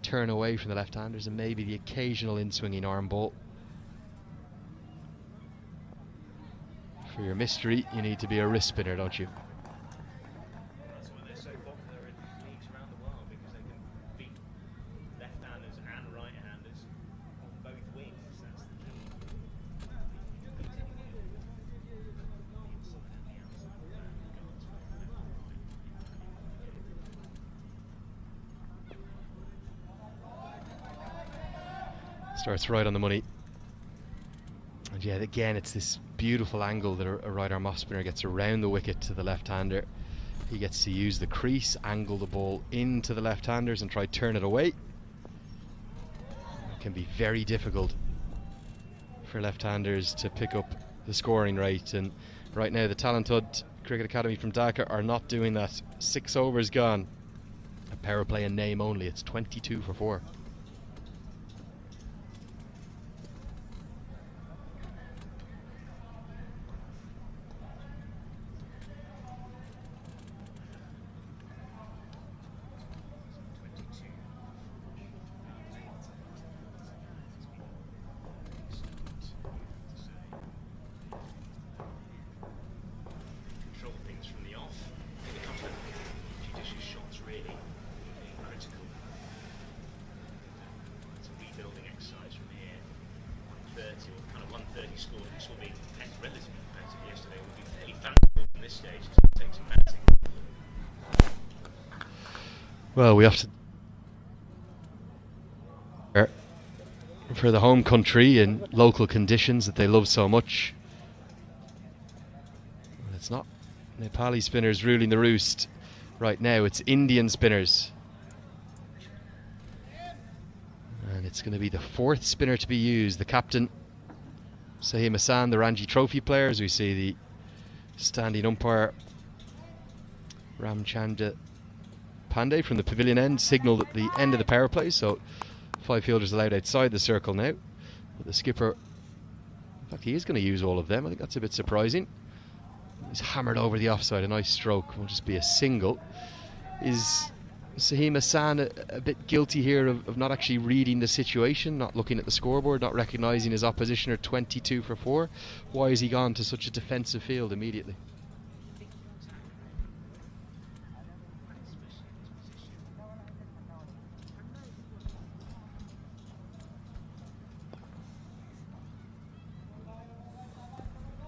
turn away from the left-handers, and maybe the occasional in-swinging arm ball. For your mystery, you need to be a wrist spinner, don't you? That's why they're so popular in leagues around the world, because they can beat left-handers and right-handers on both wings. That's the key. Starts right on the money. And yeah, again, it's this beautiful angle that a right arm off spinner gets around the wicket to the left-hander. He gets to use the crease, angle the ball into the left-handers and try to turn it away. It can be very difficult for left-handers to pick up the scoring rate, and right now the Talented Cricket Academy from Dhaka are not doing that. 6 overs gone. A power play in name only. It's 22 for 4. Well, we have to for the home country in local conditions that they love so much. It's not Nepali spinners ruling the roost right now, it's Indian spinners. And it's going to be the fourth spinner to be used. The captain, Sahim Hassan, the Ranji Trophy player, as we see the standing umpire Ramchanda Pandey from the pavilion end signalled at the end of the power play, so 5 fielders allowed outside the circle now. But the skipper, in fact, he is going to use all of them. I think that's a bit surprising. He's hammered over the offside, a nice stroke, will just be a single. Is Sahim Hassan a bit guilty here of not actually reading the situation, not looking at the scoreboard, not recognising his opposition are 22 for 4? Why has he gone to such a defensive field immediately?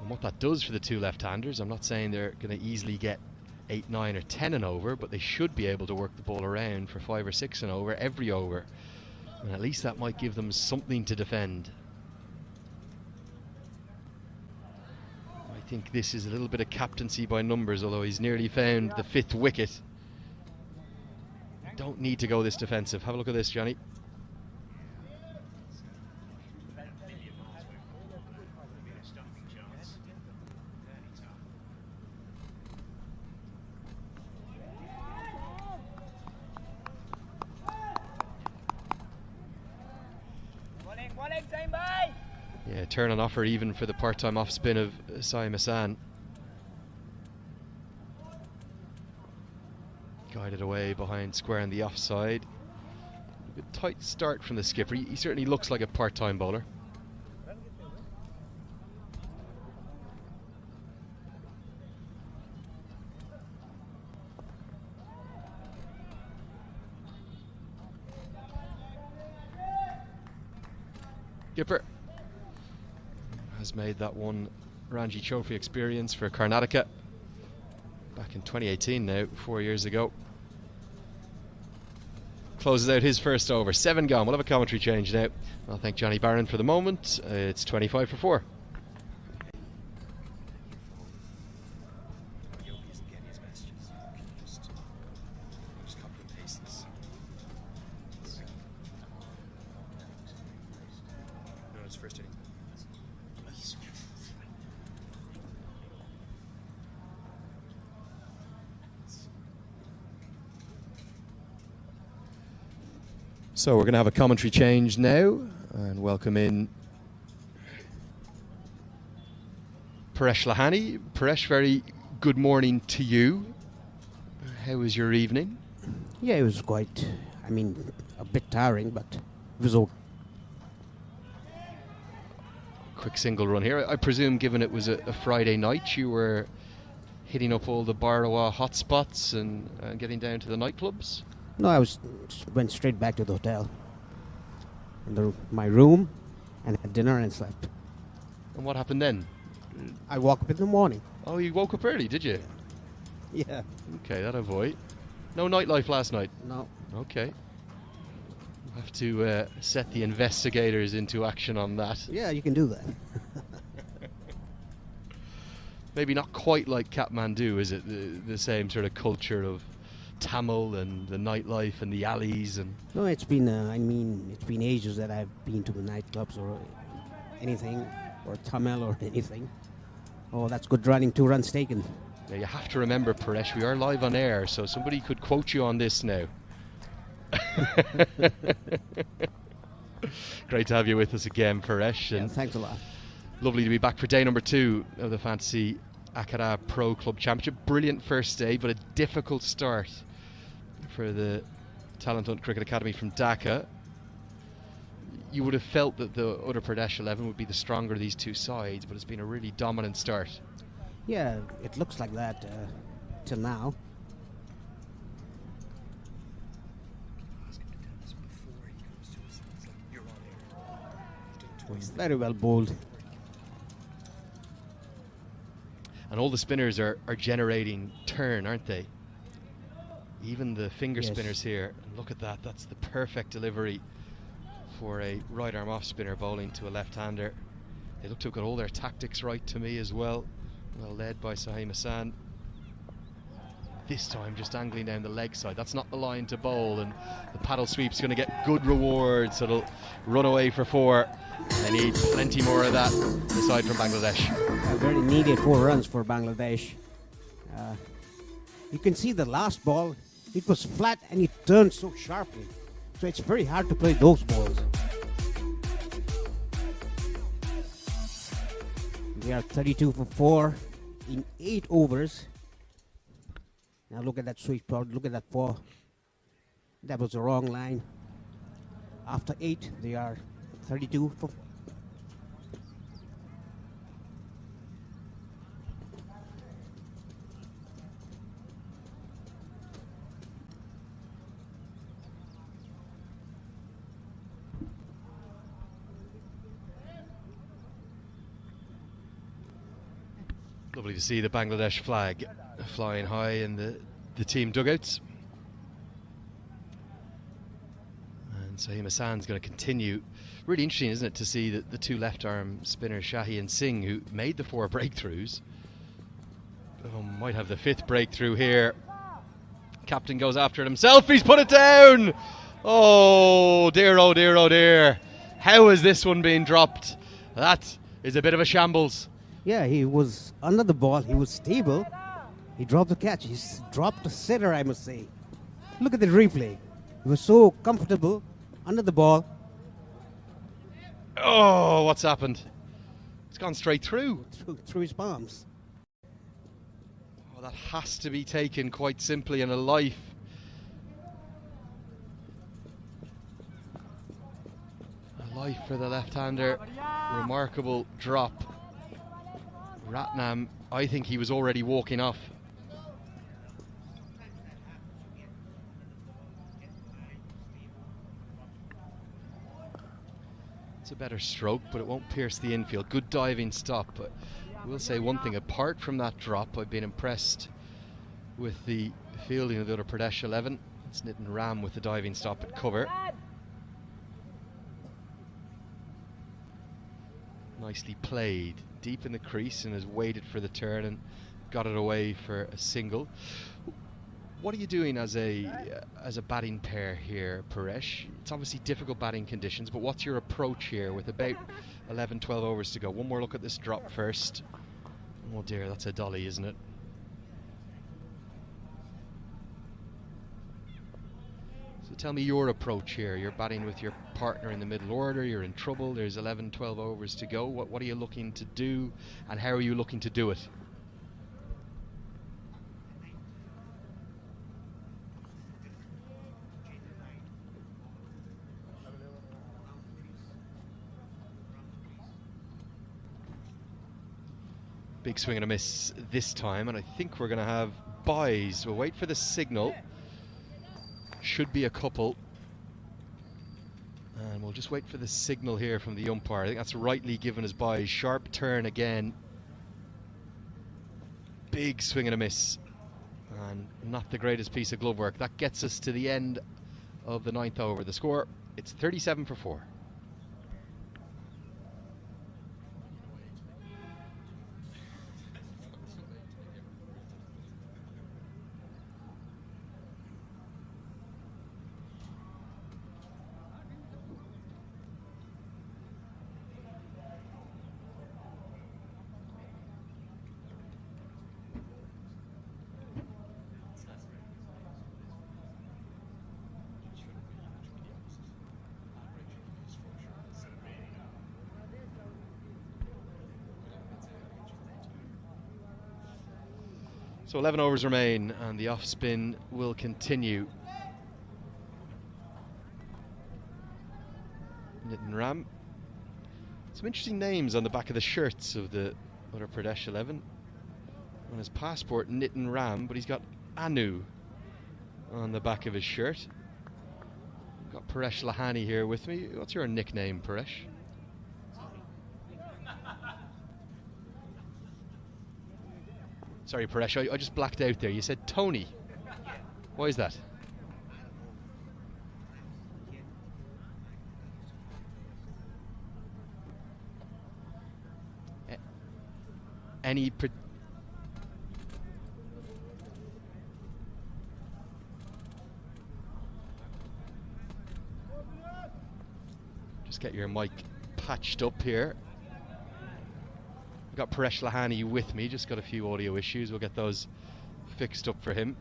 And what that does for the two left-handers, I'm not saying they're going to easily get 8, 9 or 10 and over, but they should be able to work the ball around for 5 or 6 and over every over, and at least that might give them something to defend. I think this is a little bit of captaincy by numbers, although he's nearly found the 5th wicket. Don't need to go this defensive. Have a look at this, Johnny. Yeah, turn on offer even for the part-time off-spin of Sahim Hassan. Guided away behind square on the offside. A bit tight start from the skipper. He certainly looks like a part-time bowler. Skipper has made that one Ranji Trophy experience for Karnataka back in 2018 now, 4 years ago. Closes out his first over. 7 gone. We'll have a commentary change now. I'll thank Johnny Barron for the moment. It's 25 for 4. So we're going to have a commentary change now and welcome in Paresh Lahani. Paresh, very good morning to you. How was your evening? Yeah, it was quite, a bit tiring, but it was okay. Quick single run here. I presume, given it was a Friday night, you were hitting up all the Barawa hotspots and getting down to the nightclubs? No, I went straight back to the hotel, my room, and had dinner and slept. And what happened then? I woke up in the morning. Oh, you woke up early, did you? Yeah. Okay, that'll avoid. No nightlife last night? No. Okay. We'll have to set the investigators into action on that. Yeah, you can do that. Maybe not quite like Kathmandu, is it? The same sort of culture of Tamil and the nightlife and the alleys and... No, it's been, it's been ages that I've been to the nightclubs or anything, or Tamil or anything. Oh, that's good running, 2 runs taken. Now you have to remember, Paresh, we are live on air, so somebody could quote you on this now. Great to have you with us again, Paresh. Yeah, thanks a lot. Lovely to be back for day number 2 of the Fantasy Akhada Pro Club Championship. Brilliant first day, but a difficult start for the Talent Hunt Cricket Academy from Dhaka. You would have felt that the Uttar Pradesh 11 would be the stronger of these two sides, but it's been a really dominant start. Yeah, it looks like that till now. Very well bowled. And all the spinners are generating turn, aren't they? Even the finger spinners here. Look at that. That's the perfect delivery for a right arm off spinner bowling to a left-hander. They look to have got all their tactics right to me as well. Well led by Sahim Hassan. This time just angling down the leg side. That's not the line to bowl, and the paddle sweep's going to get good rewards. So it'll run away for 4. They need plenty more of that aside from Bangladesh. Very needed 4 runs for Bangladesh. You can see the last ball, it was flat and it turned so sharply. So it's very hard to play those balls. They are 32 for 4 in 8 overs. Now look at that switch, look at that 4. That was the wrong line. After 8, they are 32 for 4. Lovely to see the Bangladesh flag flying high in the team dugouts. And Sahim Hassan's going to continue. Really interesting, isn't it, to see that the 2 left-arm spinners, Shahi and Singh, who made the 4 breakthroughs, might have the 5th breakthrough here. Captain goes after it himself. He's put it down. Oh dear, oh dear, oh dear. How is this one being dropped? That is a bit of a shambles. Yeah, he was under the ball. He was stable. He dropped the catch. He dropped the sitter, I must say. Look at the replay. He was so comfortable under the ball. Oh, what's happened? It's gone straight through. Through his palms. Oh, that has to be taken quite simply in a life. A life for the left-hander. Remarkable drop. Ratnam, I think he was already walking off. It's a better stroke, but it won't pierce the infield. Good diving stop. But I will say one thing, apart from that drop, I've been impressed with the fielding of the Uttar Pradesh 11. It's Nitin Ram with the diving stop at cover. Nicely played, deep in the crease, and has waited for the turn and got it away for a single. What are you doing as a batting pair here, Paresh? It's obviously difficult batting conditions, but what's your approach here with about 11, 12 overs to go? One more look at this drop first. Oh dear, that's a dolly, isn't it? So tell me your approach here. You're batting with your partner in the middle order, you're in trouble, there's 11, 12 overs to go. What are you looking to do, and how are you looking to do it? Big swing and a miss this time, and I think we're going to have byes. We'll wait for the signal. Should be a couple. And we'll just wait for the signal here from the umpire. I think that's rightly given as byes. Sharp turn again. Big swing and a miss. And not the greatest piece of glove work. That gets us to the end of the 9th over. The score, it's 37 for 4. So 11 overs remain, and the off spin will continue. Nitin Ram. Some interesting names on the back of the shirts of the Uttar Pradesh 11. On his passport, Nitin Ram, but he's got Anu on the back of his shirt. Got Paresh Lahani here with me. What's your nickname, Paresh? Sorry, Paresh, I just blacked out there. You said Tony. Why is that? Any just get your mic patched up here. I've got Paresh Lahani with me, just got a few audio issues. We'll get those fixed up for him.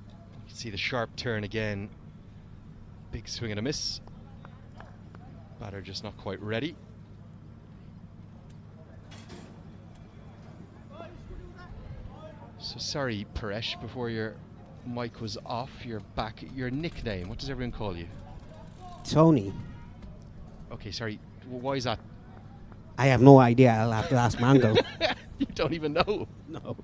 You can see the sharp turn again. Big swing and a miss. Batter just not quite ready. So sorry, Paresh, before your mic was off, you're back. Your nickname, what does everyone call you? Tony. Okay, sorry, why is that? I have no idea. I'll have to ask my uncle. You don't even know? No.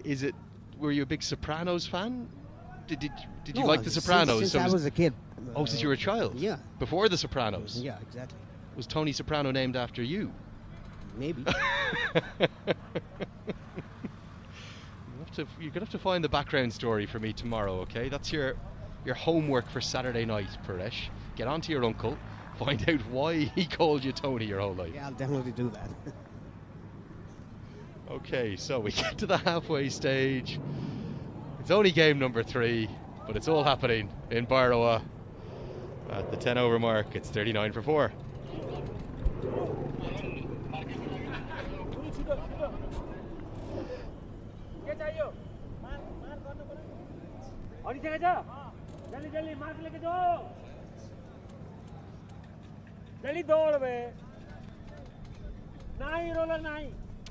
Is it, were you a big Sopranos fan? Did you No, like the Sopranos? Since So I was a kid. oh, since you were a child? Yeah. Before the Sopranos? Yeah, exactly. Was Tony Soprano named after you? Maybe. You're going to have to find the background story for me tomorrow, okay? That's your homework for Saturday night, Paresh. Get on to your uncle, find out why he called you Tony your whole life. Yeah, I'll definitely do that. Okay, so we get to the halfway stage. It's only game number 3, but it's all happening in Barrowa. At the 10 over mark, it's 39 for 4.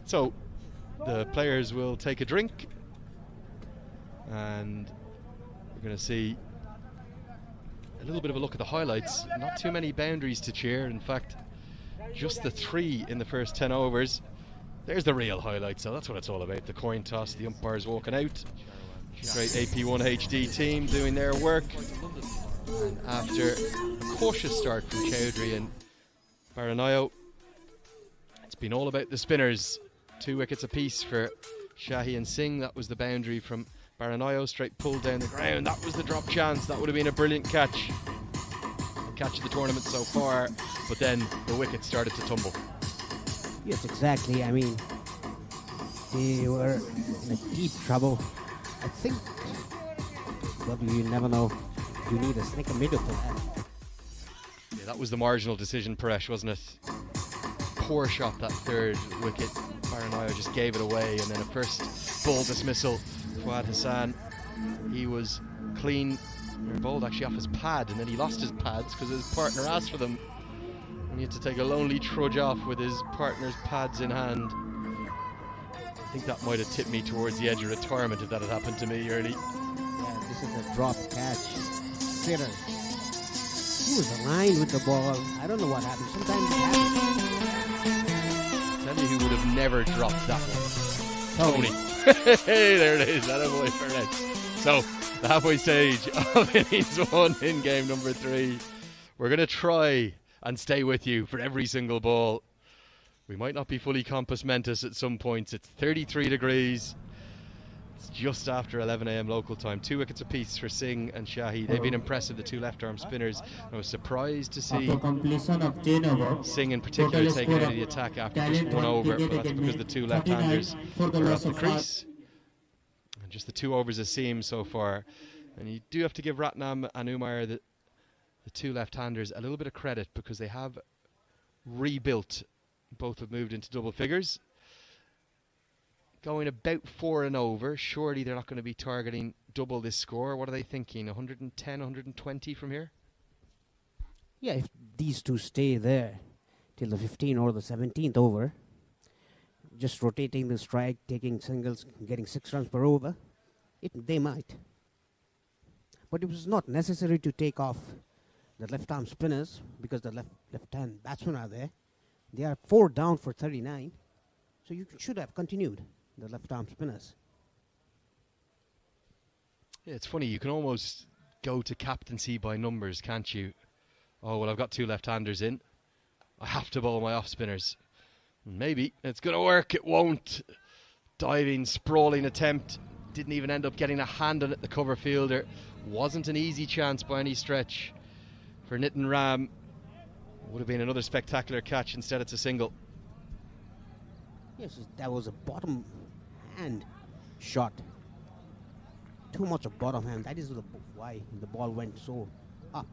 So the players will take a drink, and we're going to see a little bit of a look at the highlights. Not too many boundaries to cheer. In fact, just the 3 in the first 10 overs. There's the real highlight, so that's what it's all about. The coin toss, the umpires walking out. Great AP1 HD team doing their work. And after a cautious start from Chowdhury and Baranayo, it's been all about the spinners. 2 wickets apiece for Shahi and Singh. That was the boundary from Baranayo, straight pulled down the ground. That was the drop chance. That would have been a brilliant catch. The catch of the tournament so far, but then the wickets started to tumble. Yes, exactly. I mean, they were in a deep trouble. I think, well, you never know. You need a sneaker middle for that. Yeah, that was the marginal decision, Paresh, wasn't it? Poor shot, that 3rd wicket. Baranayo just gave it away, and then a first ball dismissal. Fuad Hassan, he was clean. They were bowled actually off his pad, and then he lost his pads because his partner asked for them. And he had to take a lonely trudge off with his partner's pads in hand. I think that might have tipped me towards the edge of retirement if that had happened to me early. Yeah, this is a drop catch. Sitter. He was aligned with the ball. I don't know what happened. Sometimes it happens. Tell you who would have never dropped that one. Tony. Hey, there it is. That boy for it. So, the halfway stage of innings 1 in game number 3. We're going to try and stay with you for every single ball. We might not be fully compos mentis at some points. It's 33 degrees. It's just after 11 a.m. local time. 2 wickets apiece for Singh and Shahi. They've been impressive, the 2 left-arm spinners. I was surprised to see Singh in particular taking out of the attack after just 1 over, but that's because the 2 left-handers are at the crease. And just the 2 overs a seam so far. And you do have to give Ratnam and Umar, the 2 left-handers, a little bit of credit because they have rebuilt. Both have moved into double figures. Going about 4 and over. Surely they're not going to be targeting double this score. What are they thinking? 110, 120 from here? Yeah, if these 2 stay there till the 15th or the 17th over, just rotating the strike, taking singles, getting 6 runs per over, they might. But it was not necessary to take off the left-arm spinners because the left-hand batsmen are there. They are 4 down for 39. So you should have continued the left-arm spinners. Yeah, it's funny. You can almost go to captaincy by numbers, can't you? Oh, well, I've got 2 left-handers in. I have to bowl my off-spinners. Maybe it's going to work. It won't. Diving, sprawling attempt. Didn't even end up getting a hand on it. The cover fielder. Wasn't an easy chance by any stretch for Nitin Ram. Would have been another spectacular catch. Instead, it's a single. Yes, that was a bottom hand shot. Too much of bottom hand. That is why the ball went so up.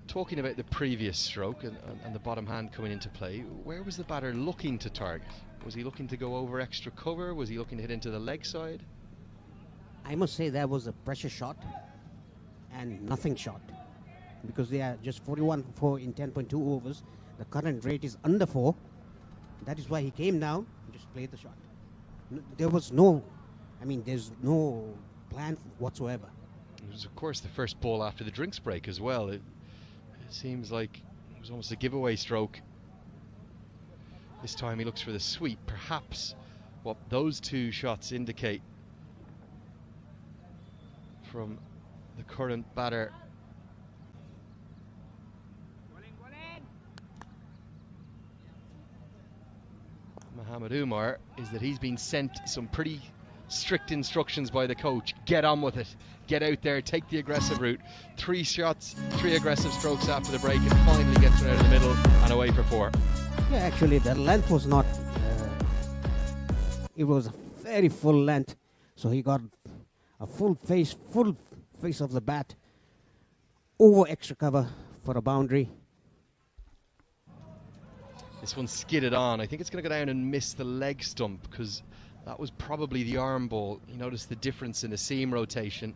Talking about the previous stroke and the bottom hand coming into play, where was the batter looking to target? Was he looking to go over extra cover? Was he looking to hit into the leg side? I must say that was a pressure shot and nothing shot, because they are just 41 for 4 in 10.2 overs. The current rate is under 4. That is why he came down and just played the shot. There was no, there's no plan whatsoever. It was, of course, the first ball after the drinks break as well. It seems like it was almost a giveaway stroke. This time he looks for the sweep. Perhaps what those two shots indicate from the current batter. Mohamed Umar is that he's been sent some pretty strict instructions by the coach. Get on with it. Get out there, take the aggressive route. 3 shots, 3 aggressive strokes after the break, and finally gets it out of the middle and away for 4. Yeah, actually the length was not, it was a very full length, so he got a full face of the bat over extra cover for a boundary. This one skidded on. I think it's going to go down and miss the leg stump, because that was probably the arm ball. You notice the difference in the seam rotation.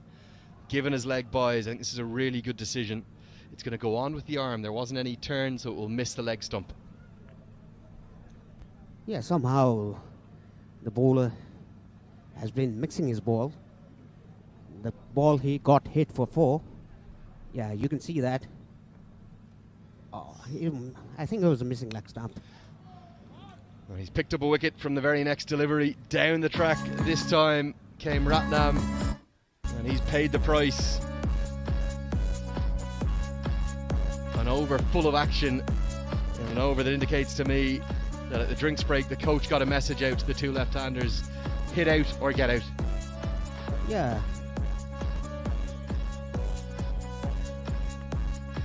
Given his leg buys, I think this is a really good decision. It's going to go on with the arm. There wasn't any turn, so it will miss the leg stump. Yeah, somehow the bowler has been mixing his ball. The ball he got hit for 4. Yeah, you can see that. I think it was a missing leg stump. Well, he's picked up a wicket from the very next delivery. Down the track this time came Ratnam, and he's paid the price. An over full of action, and an over that indicates to me that at the drinks break the coach got a message out to the 2 left-handers: hit out or get out. Yeah.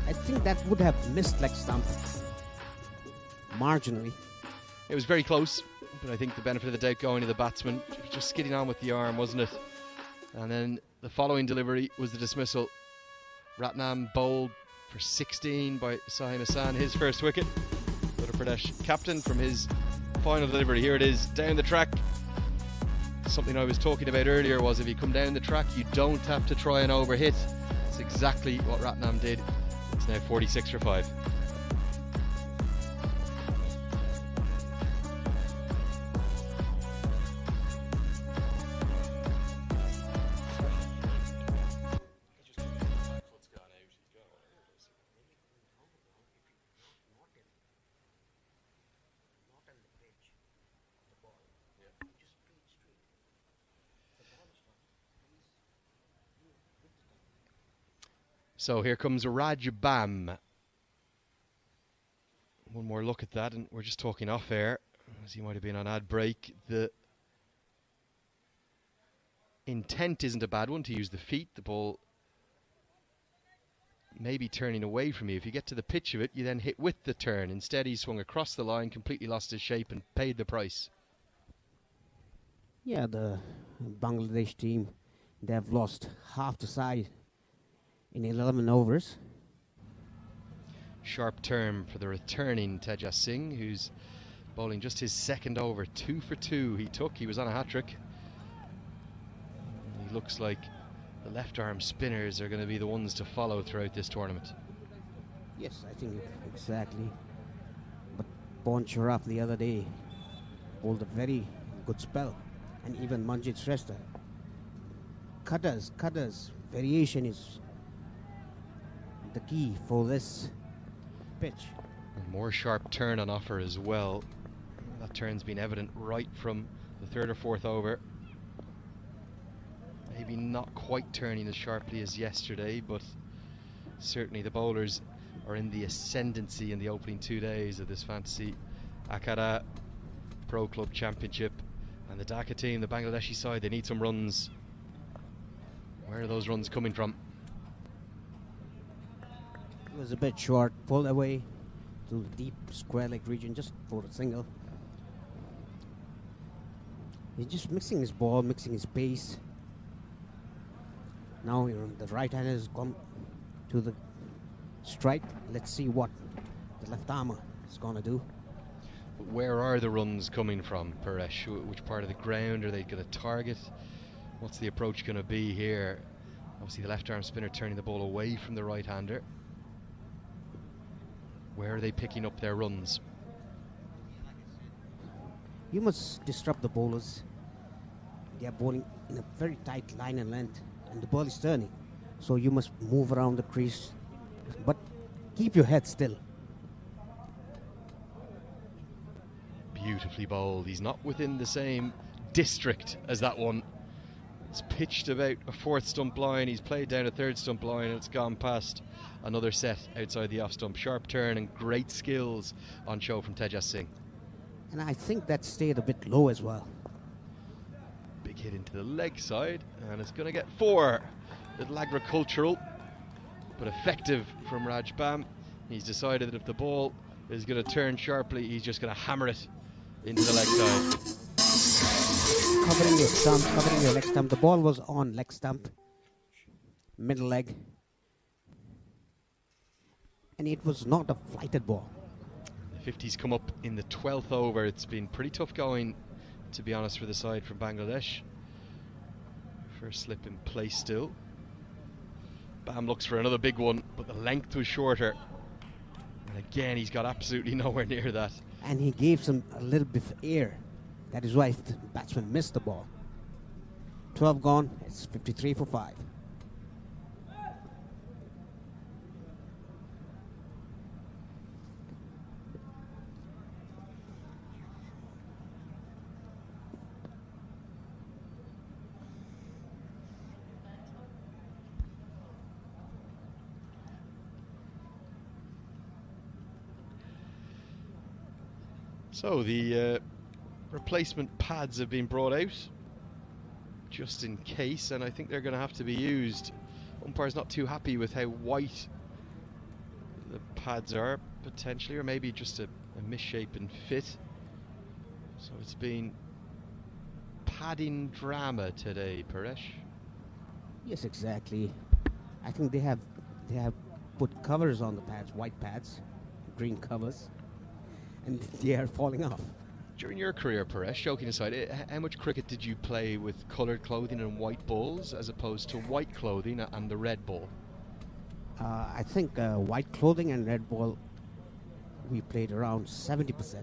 I think that would have missed leg stump marginally. It was very close, but I think the benefit of the doubt going to the batsman. Just skidding on with the arm, wasn't it? And then the following delivery was the dismissal. Ratnam bowled for 16 by Sahim Hassan, his first wicket. Uttar Pradesh captain from his final delivery. Here it is, down the track. Something I was talking about earlier was if you come down the track, you don't have to try and overhit. That's exactly what Ratnam did. It's now 46 for 5. So here comes Raj Bam. One more look at that, and we're just talking off air, as he might have been on ad break. The intent isn't a bad one to use the feet. The ball may be turning away from you. If you get to the pitch of it, you then hit with the turn. Instead, he swung across the line, completely lost his shape, and paid the price. Yeah, the Bangladesh team, they've lost half the side in 11 overs. Sharp turn for the returning Tejas Singh, who's bowling just his second over. 2 for 2 he took. He was on a hat-trick. He looks like the left-arm spinners are going to be the ones to follow throughout this tournament. Yes, I think exactly. But Bon Sharaf the other day bowled a very good spell. And even Manjit Shrestha. Cutters variation is the key for this pitch. And more sharp turn on offer as well. That turn's been evident right from the 3rd or 4th over. Maybe not quite turning as sharply as yesterday, but certainly the bowlers are in the ascendancy in the opening 2 days of this fantasy Akhada Pro Club Championship. And the Dhaka team, the Bangladeshi side, they need some runs. Where are those runs coming from? It was a bit short, pulled away to the deep square leg region just for a single. He's just mixing his ball, mixing his pace. Now the right hand has gone to the strike. Let's see what the left armer is going to do. Where are the runs coming from, Paresh? Which part of the ground are they going to target? What's the approach going to be here? Obviously the left arm spinner turning the ball away from the right hander. Where are they picking up their runs? You must disrupt the bowlers. They are bowling in a very tight line and length, and the ball is turning. So you must move around the crease, but keep your head still. Beautifully bowled. He's not within the same district as that one. It's pitched about a 4th stump line. He's played down a 3rd stump line, and it's gone past another set outside the off stump. Sharp turn and great skills on show from Tejas Singh. And I think that stayed a bit low as well. Big hit into the leg side, and it's going to get 4. Little agricultural, but effective from Raj Bam. He's decided that if the ball is going to turn sharply, he's just going to hammer it into the leg side. Covering your stump, covering your leg stump. The ball was on leg stump, middle leg, and it was not a flighted ball. The 50's come up in the 12th over. It's been pretty tough going, to be honest, for the side from Bangladesh. First slip in place still. Bam looks for another big one, but the length was shorter. And again, he's got absolutely nowhere near that. And he gave some a little bit of air. That is why the batsman missed the ball. 12 gone, it's 53 for 5. So the replacement pads have been brought out just in case, and I think they're going to have to be used. Umpire's not too happy with how white the pads are, potentially, or maybe just a misshapen fit. So it's been padding drama today, Paresh. Yes, exactly. I think they have put covers on the pads, white pads, green covers, and they are falling off. During your career, Paresh, joking aside, how much cricket did you play with coloured clothing and white balls as opposed to white clothing and the red ball? I think white clothing and red ball, we played around 70%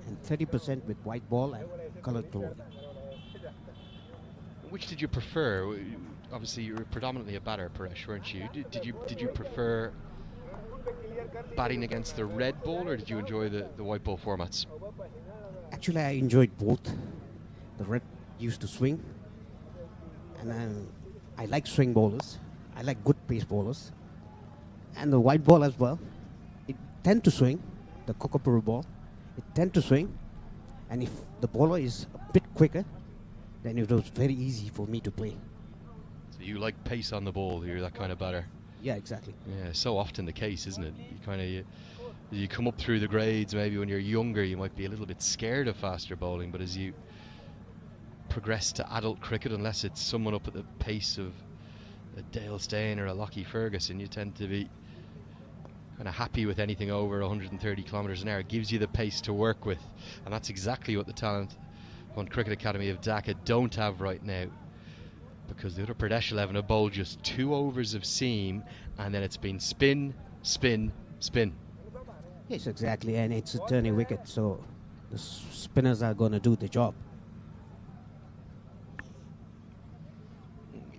and 30% with white ball and coloured clothing. Which did you prefer? Obviously, you were predominantly a batter, Paresh, weren't you? Did you prefer batting against the red ball, or did you enjoy the white ball formats? Actually, I enjoyed both. The red used to swing, and I like swing bowlers. I like good pace bowlers, and the white ball as well. It tend to swing, the Kokopuru ball. It tend to swing, and if the bowler is a bit quicker, then it was very easy for me to play. So you like pace on the ball? You're that kind of batter. Yeah, exactly. Yeah, so often the case, isn't it? You come up through the grades, maybe when you're younger you might be a little bit scared of faster bowling, but as you progress to adult cricket, unless it's someone up at the pace of a Dale Steyn or a Lockie Ferguson, you tend to be kind of happy with anything over 130 kilometres an hour. It gives you the pace to work with, and that's exactly what the talent on Cricket Academy of Dhaka don't have right now, because the Uttar Pradesh 11 have bowled just 2 overs of seam, and then it's been spin, spin, spin. Yes, exactly, and it's a turning wicket, so the spinners are going to do the job.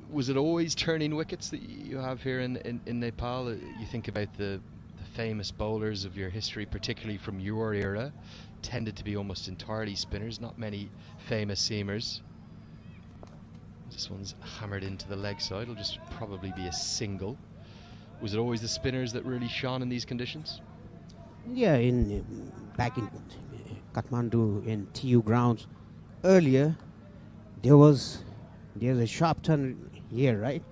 Was it always turning wickets that you have here in Nepal? You think about the famous bowlers of your history, particularly from your era, tended to be almost entirely spinners, not many famous seamers. This one's hammered into the leg side. It'll just probably be a single. Was it always the spinners that really shone in these conditions? Yeah, back in Kathmandu in TU grounds earlier, there's a sharp turn here, right?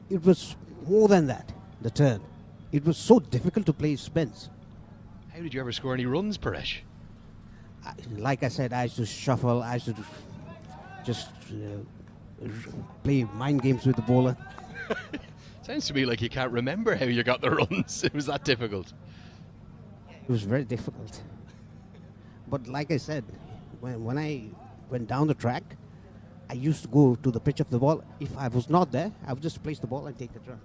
It was more than that, the turn. It was so difficult to play spins. How did you ever score any runs, Paresh? Like I said, I used to shuffle. I used to just play mind games with the bowler. Sounds to me like you can't remember how you got the runs. It was that difficult. It was very difficult. But like I said, when I went down the track, I used to go to the pitch of the ball. If I was not there, I would just place the ball and take the run.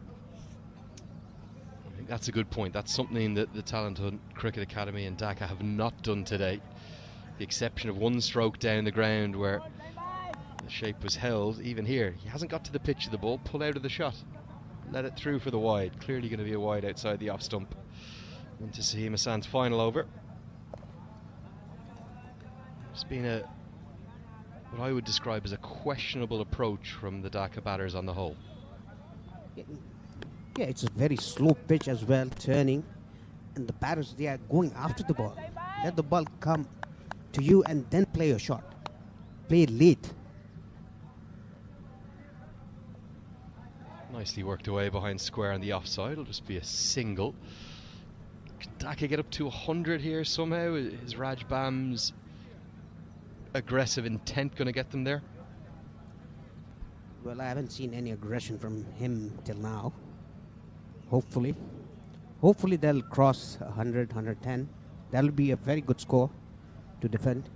I think that's a good point. That's something that the Talent Hunt Cricket Academy in Dhaka have not done today. The exception of one stroke down the ground where the shape was held. Even here, he hasn't got to the pitch of the ball, pull out of the shot, let it through for the wide. Clearly going to be a wide outside the off stump. Into Saheem Hassan's final over. It's been what I would describe as a questionable approach from the Dhaka batters on the whole. Yeah, it's a very slow pitch as well, turning, and the batters, they are going after the ball. Let the ball come to you and then play a shot. Play it late. Nicely worked away behind square on the offside. It'll just be a single. Can Dhaka get up to 100 here somehow? Is Raj Bam's aggressive intent going to get them there? Well, I haven't seen any aggression from him till now. Hopefully they'll cross 100, 110. That'll be a very good score to defend.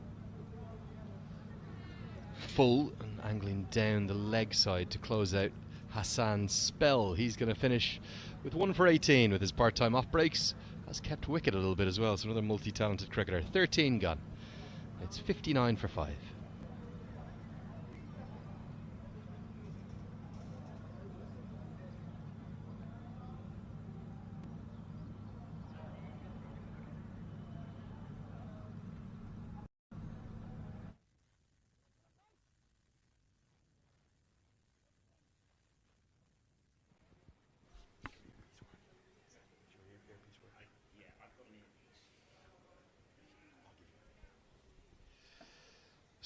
Full and angling down the leg side to close out Hassan's spell. He's going to finish with 1 for 18 with his part-time off breaks. Has kept wicket a little bit as well, so another multi-talented cricketer. 13 gone. It's 59 for 5.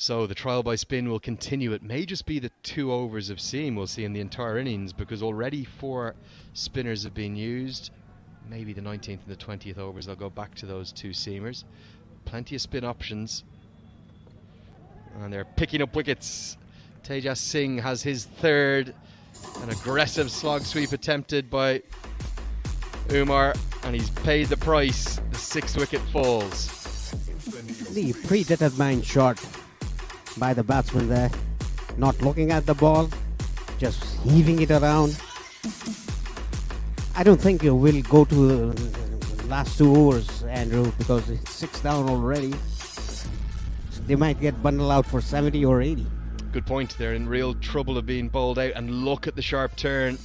So the trial by spin will continue. It may just be the 2 overs of seam we'll see in the entire innings, because already 4 spinners have been used. Maybe the 19th and the 20th overs they'll go back to those 2 seamers. Plenty of spin options. And they're picking up wickets. Tejas Singh has his 3rd. An aggressive slog sweep attempted by Umar, and he's paid the price. The 6th wicket falls. The predetermined shot by the batsman there, not looking at the ball, just heaving it around. I don't think you will go to the last 2 overs, Andrew, because it's 6 down already. They might get bundled out for 70 or 80. Good point. They're in real trouble of being bowled out, and look at the sharp turn.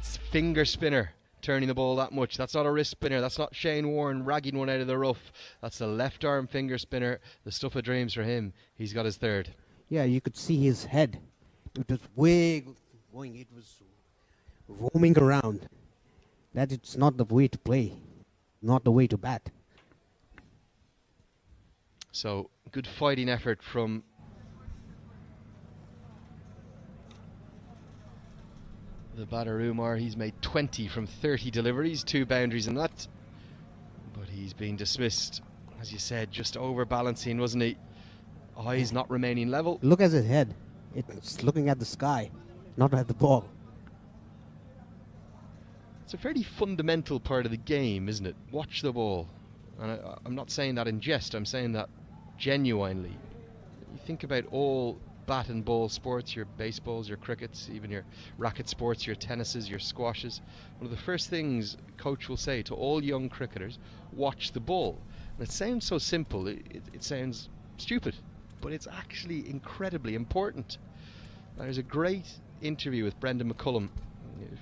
It's finger spinner turning the ball that much. That's not a wrist spinner. That's not Shane Warne ragging one out of the rough. That's the left arm finger spinner. The stuff of dreams for him. He's got his 3rd. Yeah, you could see his head. It was way going. It was roaming around. That it's not the way to play, not the way to bat. So good fighting effort from the batter Umar. He's made 20 from 30 deliveries, 2 boundaries in that, but he's been dismissed, as you said, just overbalancing, wasn't he? Eyes not remaining level. Look at his head. It's looking at the sky, not at the ball. It's a fairly fundamental part of the game, isn't it? Watch the ball. And I'm not saying that in jest, I'm saying that genuinely. You think about all bat and ball sports, your baseballs, your crickets, even your racket sports, your tennises, your squashes. One of the first things a coach will say to all young cricketers, watch the ball. And it sounds so simple, it sounds stupid, but it's actually incredibly important. There's a great interview with Brendan McCullum,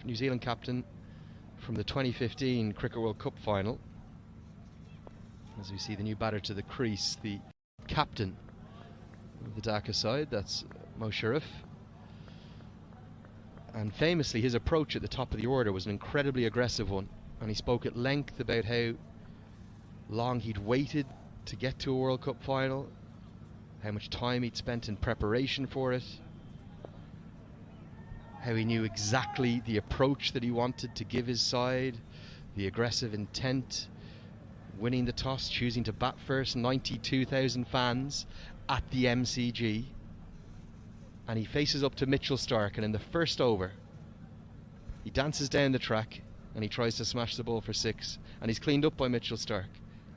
New Zealand captain from the 2015 Cricket World Cup final. As we see the new batter to the crease, the captain of the Dhaka side, that's Mo Sharif. And famously, his approach at the top of the order was an incredibly aggressive one. And he spoke at length about how long he'd waited to get to a World Cup final, how much time he'd spent in preparation for it, how he knew exactly the approach that he wanted to give his side, the aggressive intent, winning the toss, choosing to bat first, 92,000 fans at the MCG. And he faces up to Mitchell Starc, and in the first over, he dances down the track and he tries to smash the ball for 6, and he's cleaned up by Mitchell Starc.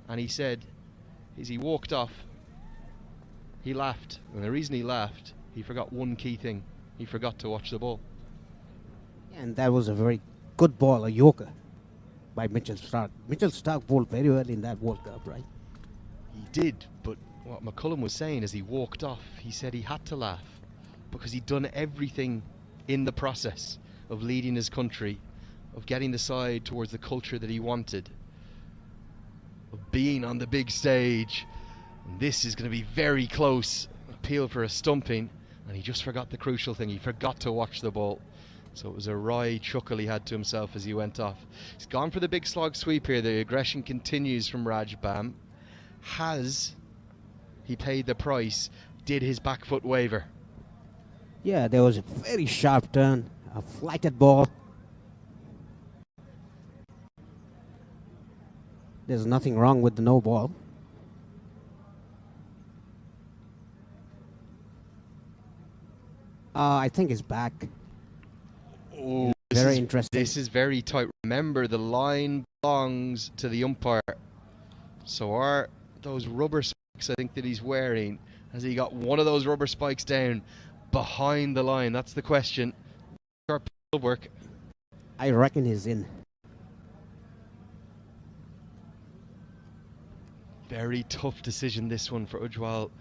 And he said, as he walked off, he laughed, and the reason he laughed, he forgot one key thing. He forgot to watch the ball. And that was a very good ball, a yorker by Mitchell Starc. Mitchell Starc bowled very well in that World Cup, right? He did, but what McCullum was saying as he walked off, he said he had to laugh because he'd done everything in the process of leading his country, of getting the side towards the culture that he wanted, of being on the big stage. And this is going to be very close, appeal for a stumping, and he just forgot the crucial thing. He forgot to watch the ball. So it was a wry chuckle he had to himself as he went off. He's gone for the big slog sweep here. The aggression continues from Raj Bam. Has he paid the price? Did his back foot waver? Yeah, there was a very sharp turn, a flighted ball. There's nothing wrong with the no ball. I think it's back. Oh, very interesting. This is very tight. Remember, the line belongs to the umpire. So are those rubber spikes, I think, that he's wearing, has he got one of those rubber spikes down behind the line? That's the question. Sharp work. I reckon he's in. Very tough decision, this one, for Ujjwal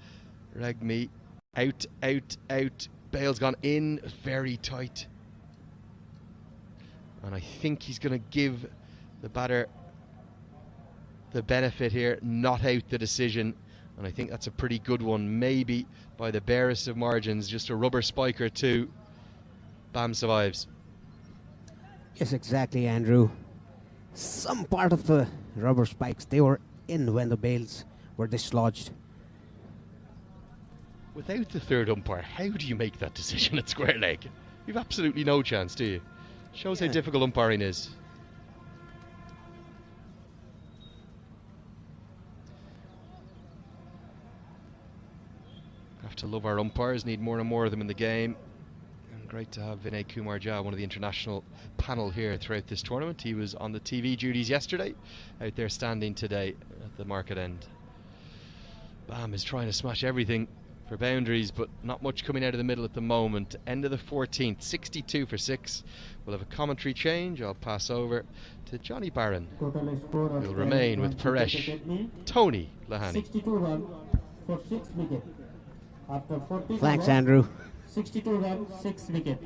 Regmi. Out, out, out. Bale's gone in, very tight. And I think he's going to give the batter the benefit here, not out the decision. And I think that's a pretty good one, maybe by the barest of margins, just a rubber spike or two. Bam survives. Yes, exactly, Andrew. Some part of the rubber spikes, they were in when the bails were dislodged. Without the third umpire, how do you make that decision at square leg? You've absolutely no chance, do you? Shows how difficult umpiring is. Have to love our umpires, need more and more of them in the game. And great to have Vinay Kumar Jha, one of the international panel here throughout this tournament. He was on the TV duties yesterday, out there standing today at the market end. Bam is trying to smash everything for boundaries, but not much coming out of the middle at the moment. End of the 14th, 62 for 6. We'll have a commentary change. I'll pass over to Johnny Barron, who'll remain with Paresh Tony Lahani. 62 runs for 6 wickets. After 40 Thanks, Andrew. 62 runs, 6 wickets.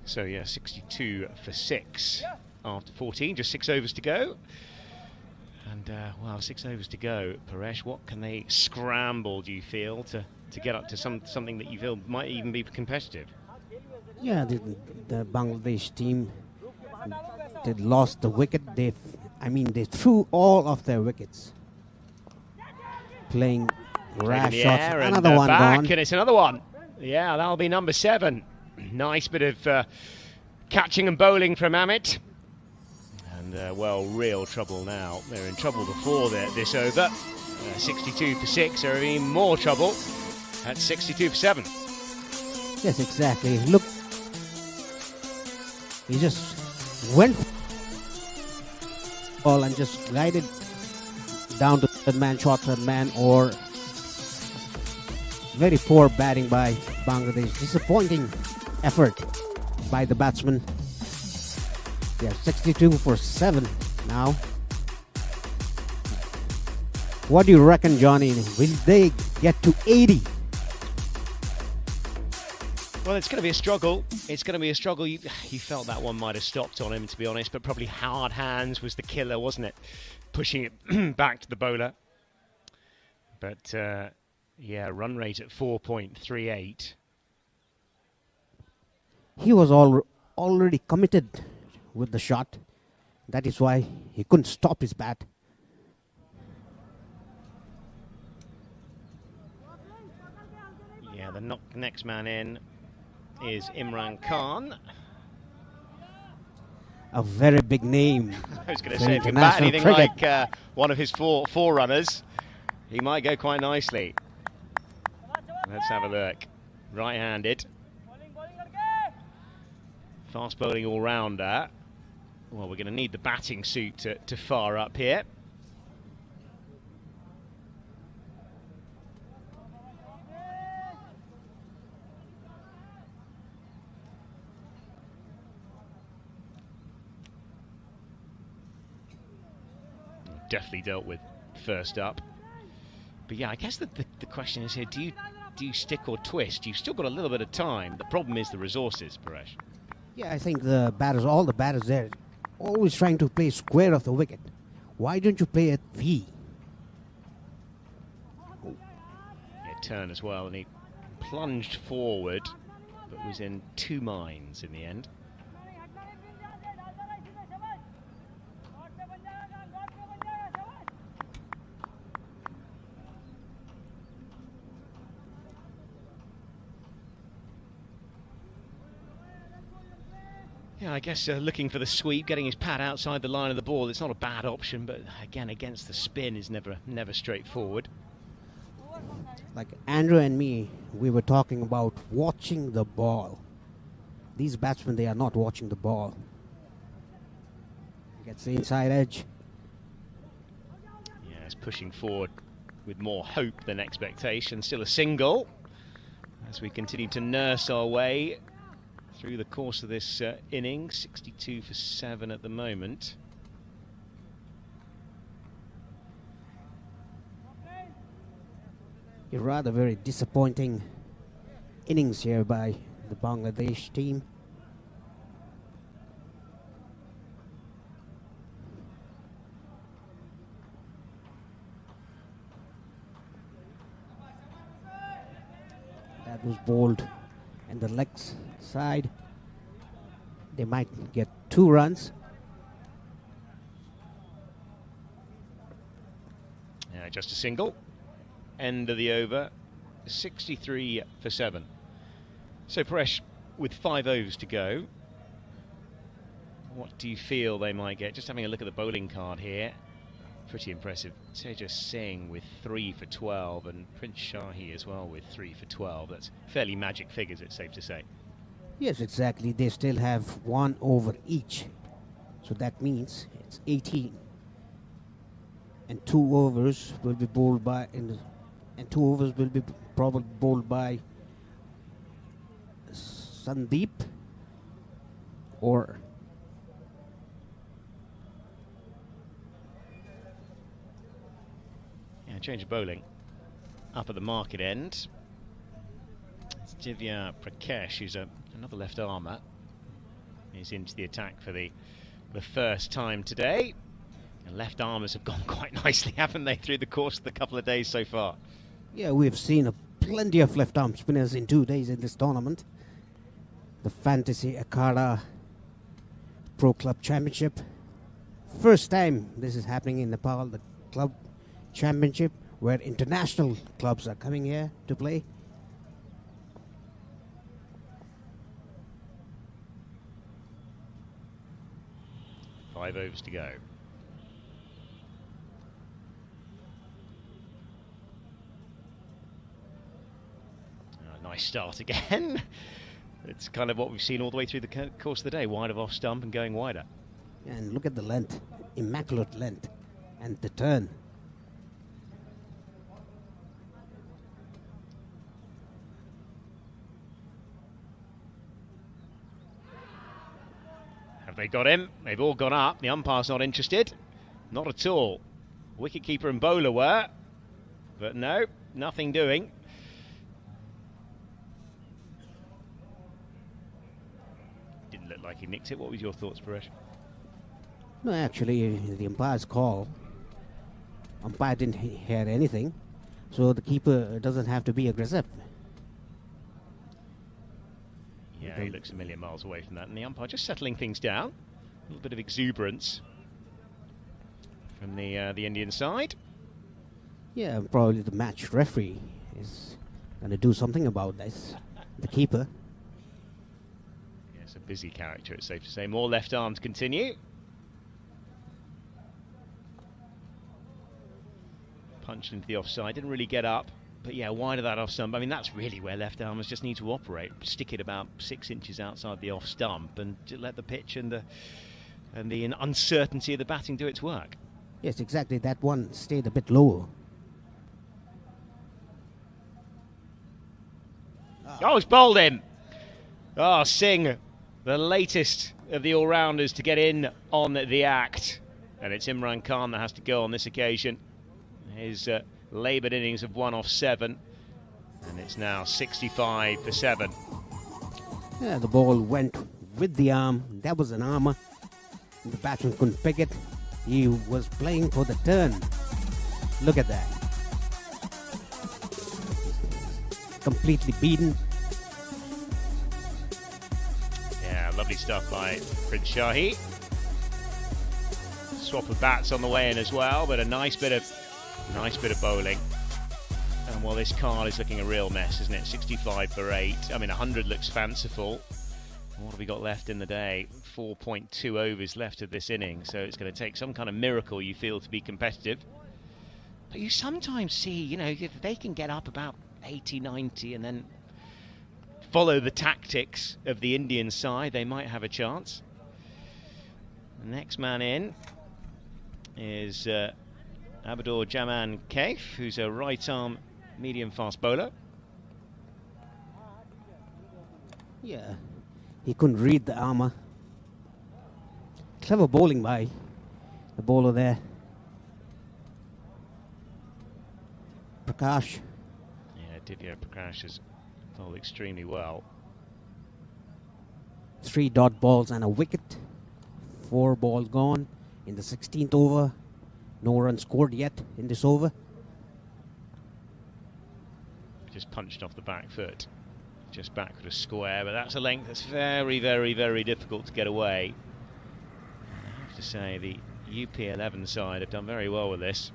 So yeah, 62 for 6 after 14, just 6 overs to go. And wow, 6 overs to go. Paresh, what can they scramble, do you feel, to get up to something that you feel might even be competitive? Yeah, the Bangladesh team, they lost the wicket. They threw all of their wickets. Playing rash shots. Another one back, gone. And it's another one. Yeah, that'll be number 7. Nice bit of catching and bowling from Amit. And, well, real trouble now. They're in trouble before this over. 62 for 6, they're in more trouble at 62 for 7. Yes, exactly. Look, he just went ball and just glided down to third man, short third man, or very poor batting by Bangladesh. Disappointing effort by the batsman. Yeah, 62 for 7 now. What do you reckon, Johnny? Will they get to 80? Well, it's going to be a struggle. It's going to be a struggle. You felt that one might have stopped on him, to be honest, but probably hard hands was the killer, wasn't it? Pushing it back to the bowler. But, yeah, run rate at 4.38. He was already committed with the shot. That is why he couldn't stop his bat. Yeah, the next man in is Imran Khan. A very big name. I was going to say, if you bat anything cricket. like one of his four runners, he might go quite nicely. Let's have a look. Right-handed. Fast bowling all-rounder. Well, we're going to need the batting suit to fire up here. Definitely dealt with first up. But yeah, I guess the question is here, do you stick or twist? You've still got a little bit of time. The problem is the resources, Paresh. Yeah, I think all the batters there, always trying to play square of the wicket. Why don't you play at V? Yeah, turn as well, and he plunged forward, but was in two minds in the end. Yeah, I guess looking for the sweep, getting his pad outside the line of the ball, it's not a bad option, but again, against the spin is never straightforward. Like Andrew and me, we were talking about watching the ball. These batsmen, they are not watching the ball. Gets the inside edge. Yeah, it's pushing forward with more hope than expectation. Still a single as we continue to nurse our way through the course of this inning. 62 for 7 at the moment. A rather very disappointing innings here by the Bangladesh team. That was bowled and the legs side. They might get 2 runs. Yeah, just a single. End of the over. 63 for 7. So Paresh, with 5 overs to go, what do you feel they might get? Just having a look at the bowling card here. Pretty impressive. Tejas Singh with 3 for 12 and Prince Shahi as well with 3 for 12. That's fairly magic figures, it's safe to say. Yes, exactly. They still have 1 over each. So that means it's 18. And 2 overs will be bowled by, and 2 overs will be probably bowled by Sandeep or Change of bowling up at the market end. It's Divya Prakash, who's another left armer. He's into the attack for the first time today. And left armers have gone quite nicely, haven't they, through the course of the couple of days so far? Yeah, we've seen plenty of left arm spinners in 2 days in this tournament. The Fantasy Akhada Pro Club Championship. First time this is happening in Nepal, the club championship, where international clubs are coming here to play. Five overs to go. Nice start again. It's kind of what we've seen all the way through the course of the day. Wide of off stump and going wider. And look at the length. Immaculate length. And the turn. Have they got him? They've all gone up. The umpire's not interested. Not at all. Wicketkeeper and bowler were. But no, nothing doing. looked like he nicked it. What was your thoughts, Paresh? No, actually, the umpire's call. Umpire didn't hear anything, so the keeper doesn't have to be aggressive. Yeah, he looks a million miles away from that, and the umpire just settling things down. A little bit of exuberance from the Indian side. Yeah, probably the match referee is going to do something about this. The keeper. Yes, a busy character, it's safe to say. More left arm to continue. Punched into the offside, didn't really get up. But yeah, wide of that off stump. I mean, that's really where left armers just need to operate. Stick it about 6 inches outside the off stump and let the pitch and the uncertainty of the batting do its work. Yes, exactly. That one stayed a bit lower. Oh, it's bowled him. Oh, Singh, the latest of the all-rounders to get in on the act. And it's Imran Khan that has to go on this occasion. His laboured innings of 1 off 7. And it's now 65 for 7. Yeah, the ball went with the arm. That was an armour. The batsman couldn't pick it. He was playing for the turn. Look at that. Completely beaten. Yeah, lovely stuff by Prince Shahi. Swap of bats on the way in as well, but a nice bit of bowling. And well, this card is looking a real mess, isn't it? 65 for 8. I mean, 100 looks fanciful. What have we got left in the day? 4.2 overs left of this inning, so it's going to take some kind of miracle, you feel, to be competitive. But you sometimes see, you know, if they can get up about 80, 90 and then follow the tactics of the Indian side, they might have a chance. The next man in is Abdur Jaman Kaif, who's a right-arm medium-fast bowler. Yeah, he couldn't read the armour. Clever bowling by the bowler there. Prakash. Yeah, Divya Prakash has bowled extremely well. 3 dot balls and a wicket. 4 balls gone in the 16th over. No run scored yet in this over. Just punched off the back foot. Just backward a square, but that's a length that's very, very, very difficult to get away. And I have to say, the UP11 side have done very well with this.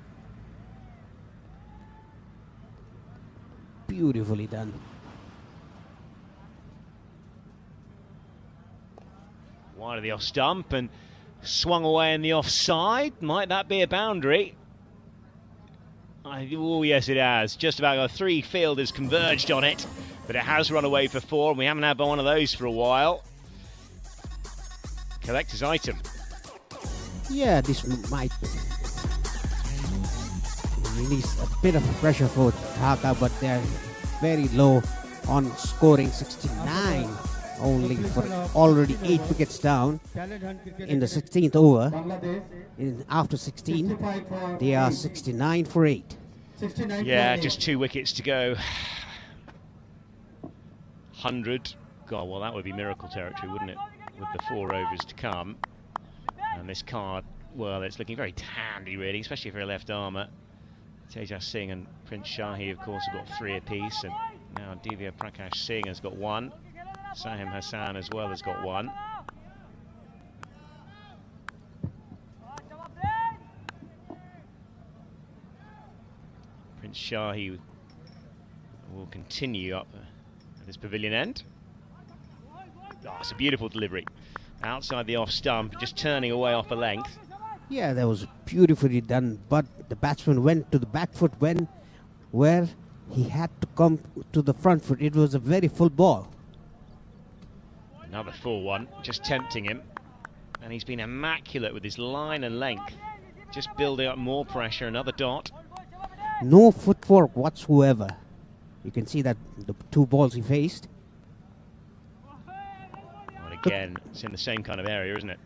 Beautifully done. Wide of the off stump and swung away in the offside. Might that be a boundary? Oh yes, it has. Just about 3 fielders converged on it, but it has run away for 4, and we haven't had one of those for a while. Collector's item. Yeah, this might release a bit of pressure for Dhaka, but they're very low on scoring 69. Only for already 8 wickets down in the 16th over. After 16, they are 69 for 8. Yeah, just 2 wickets to go. 100. God, well, that would be miracle territory, wouldn't it? With the 4 overs to come. And this card, well, it's looking very handy, really, especially for a left armour. Tejas Singh and Prince Shahi, of course, have got 3 apiece. And now Divya Prakash Singh has got 1. Sahim Hassan as well has got 1. Prince Shahi will continue up at this pavilion end. Oh, it's a beautiful delivery. Outside the off stump, just turning away off a length. Yeah, that was beautifully done, but the batsman went to the back foot where he had to come to the front foot. It was a very full ball. Another full one, just tempting him. And he's been immaculate with his line and length. Just building up more pressure, another dot. No footwork whatsoever. You can see that the 2 balls he faced. And again, it's in the same kind of area, isn't it?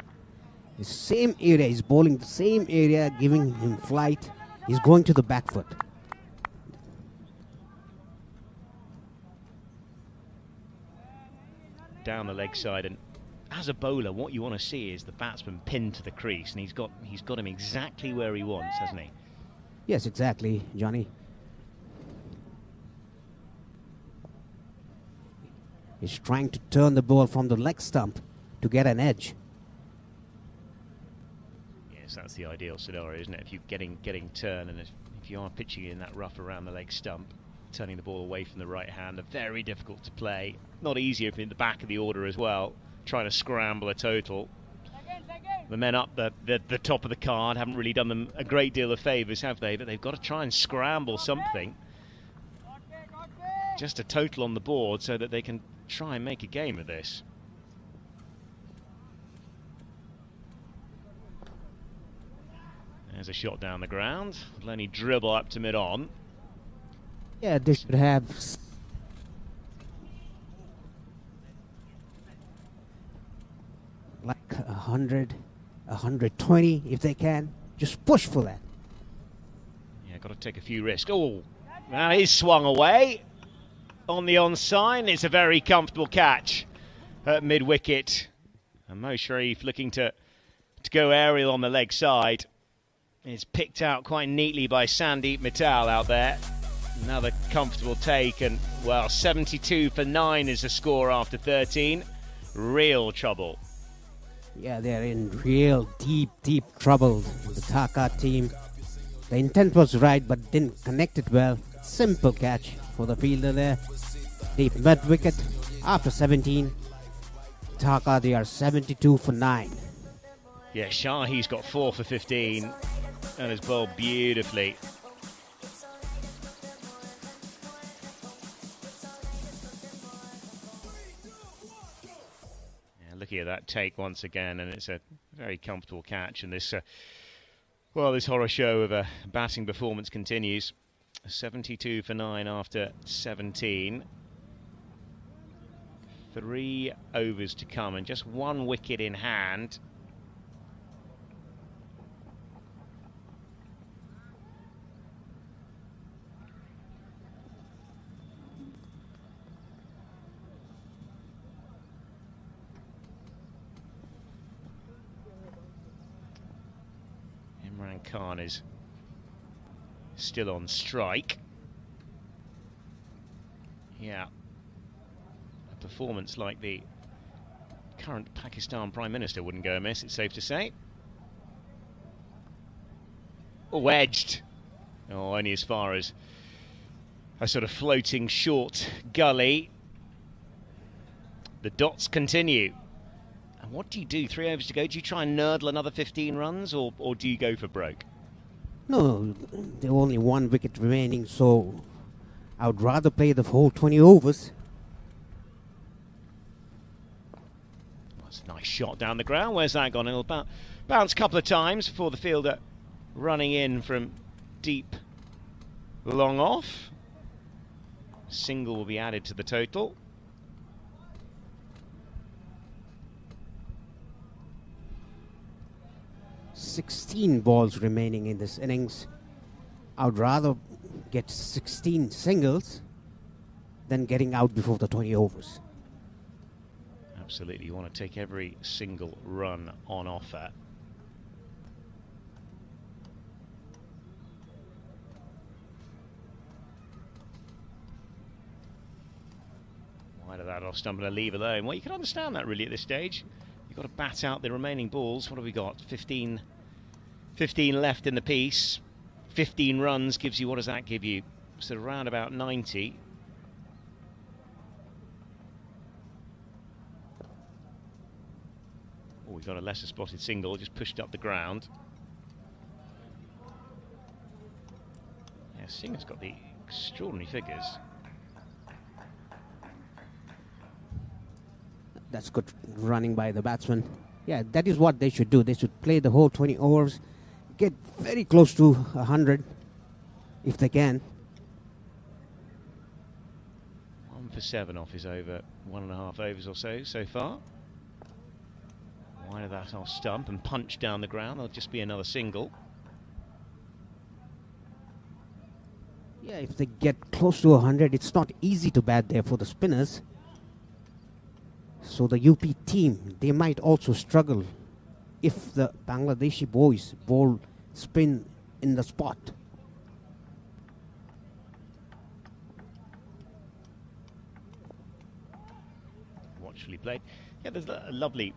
The same area, he's bowling the same area, giving him flight. He's going to the back foot. Down the leg side and as a bowler, what you want to see is the batsman pinned to the crease, and he's got him exactly where he wants, hasn't he? Yes, exactly, Johnny. He's trying to turn the ball from the leg stump to get an edge. Yes, that's the ideal scenario, isn't it? If you're getting turn, and if you are pitching in that rough around the leg stump, turning the ball away from the right hand, are very difficult to play. Not easy if in the back of the order as well, trying to scramble a total. The men up the top of the card haven't really done them a great deal of favours, have they? But they've got to try and scramble something. Just a total on the board so that they can try and make a game of this. There's a shot down the ground. It'll only dribble up to mid-on. Yeah, they should have like 100, 120 if they can. Just push for that. Yeah, got to take a few risks. Oh, now he's swung away on the onside. It's a very comfortable catch at mid-wicket. And Mo Sharif looking to go aerial on the leg side. It's picked out quite neatly by Sandeep Mittal out there. Another comfortable take, and well, 72 for 9 is the score after 13. Real trouble. Yeah, they're in real deep trouble. The Dhaka team. The intent was right, but didn't connect it well. Simple catch for the fielder there. Deep mid wicket after 17. Dhaka, they are 72 for 9. Yeah, Shahi's got 4 for 15 and has bowled beautifully. Looking at that take once again, and it's a very comfortable catch, and this this horror show of a batting performance continues. 72 for 9 after 17. 3 overs to come and just 1 wicket in hand. Imran Khan is still on strike. Yeah, a performance like the current Pakistan Prime Minister wouldn't go amiss, it's safe to say. Oh, edged. Oh, only as far as a sort of floating short gully. The dots continue. And what do you do? 3 overs to go. Do you try and nurdle another 15 runs, or do you go for broke? No, there only 1 wicket remaining, so I would rather play the whole 20 overs. That's a nice shot down the ground. Where's that gone? It'll bounce a couple of times before the fielder running in from deep long off. Single will be added to the total. $16 balls remaining in this innings. I would rather get 16 singles than getting out before the 20 overs. Absolutely, you want to take every single run on offer. Wide of that off stump and a leave alone. Well, you can understand that really at this stage. You've got to bat out the remaining balls. What have we got? 15 left in the piece. 15 runs gives you, what does that give you? So around about 90. Oh, we've got a lesser spotted single, just pushed up the ground. Yeah, Singer's got the extraordinary figures. That's good running by the batsman. Yeah, that is what they should do. They should play the whole 20 overs, get very close to 100 if they can. 1 for 7 off his over 1.5 overs or so far. Wide of that off stump and punch down the ground. There'll just be another single. Yeah, if they get close to 100, it's not easy to bat there for the spinners. So the UP team, they might also struggle if the Bangladeshi boys bowl spin in the spot. Watchfully played. Yeah, there's a lovely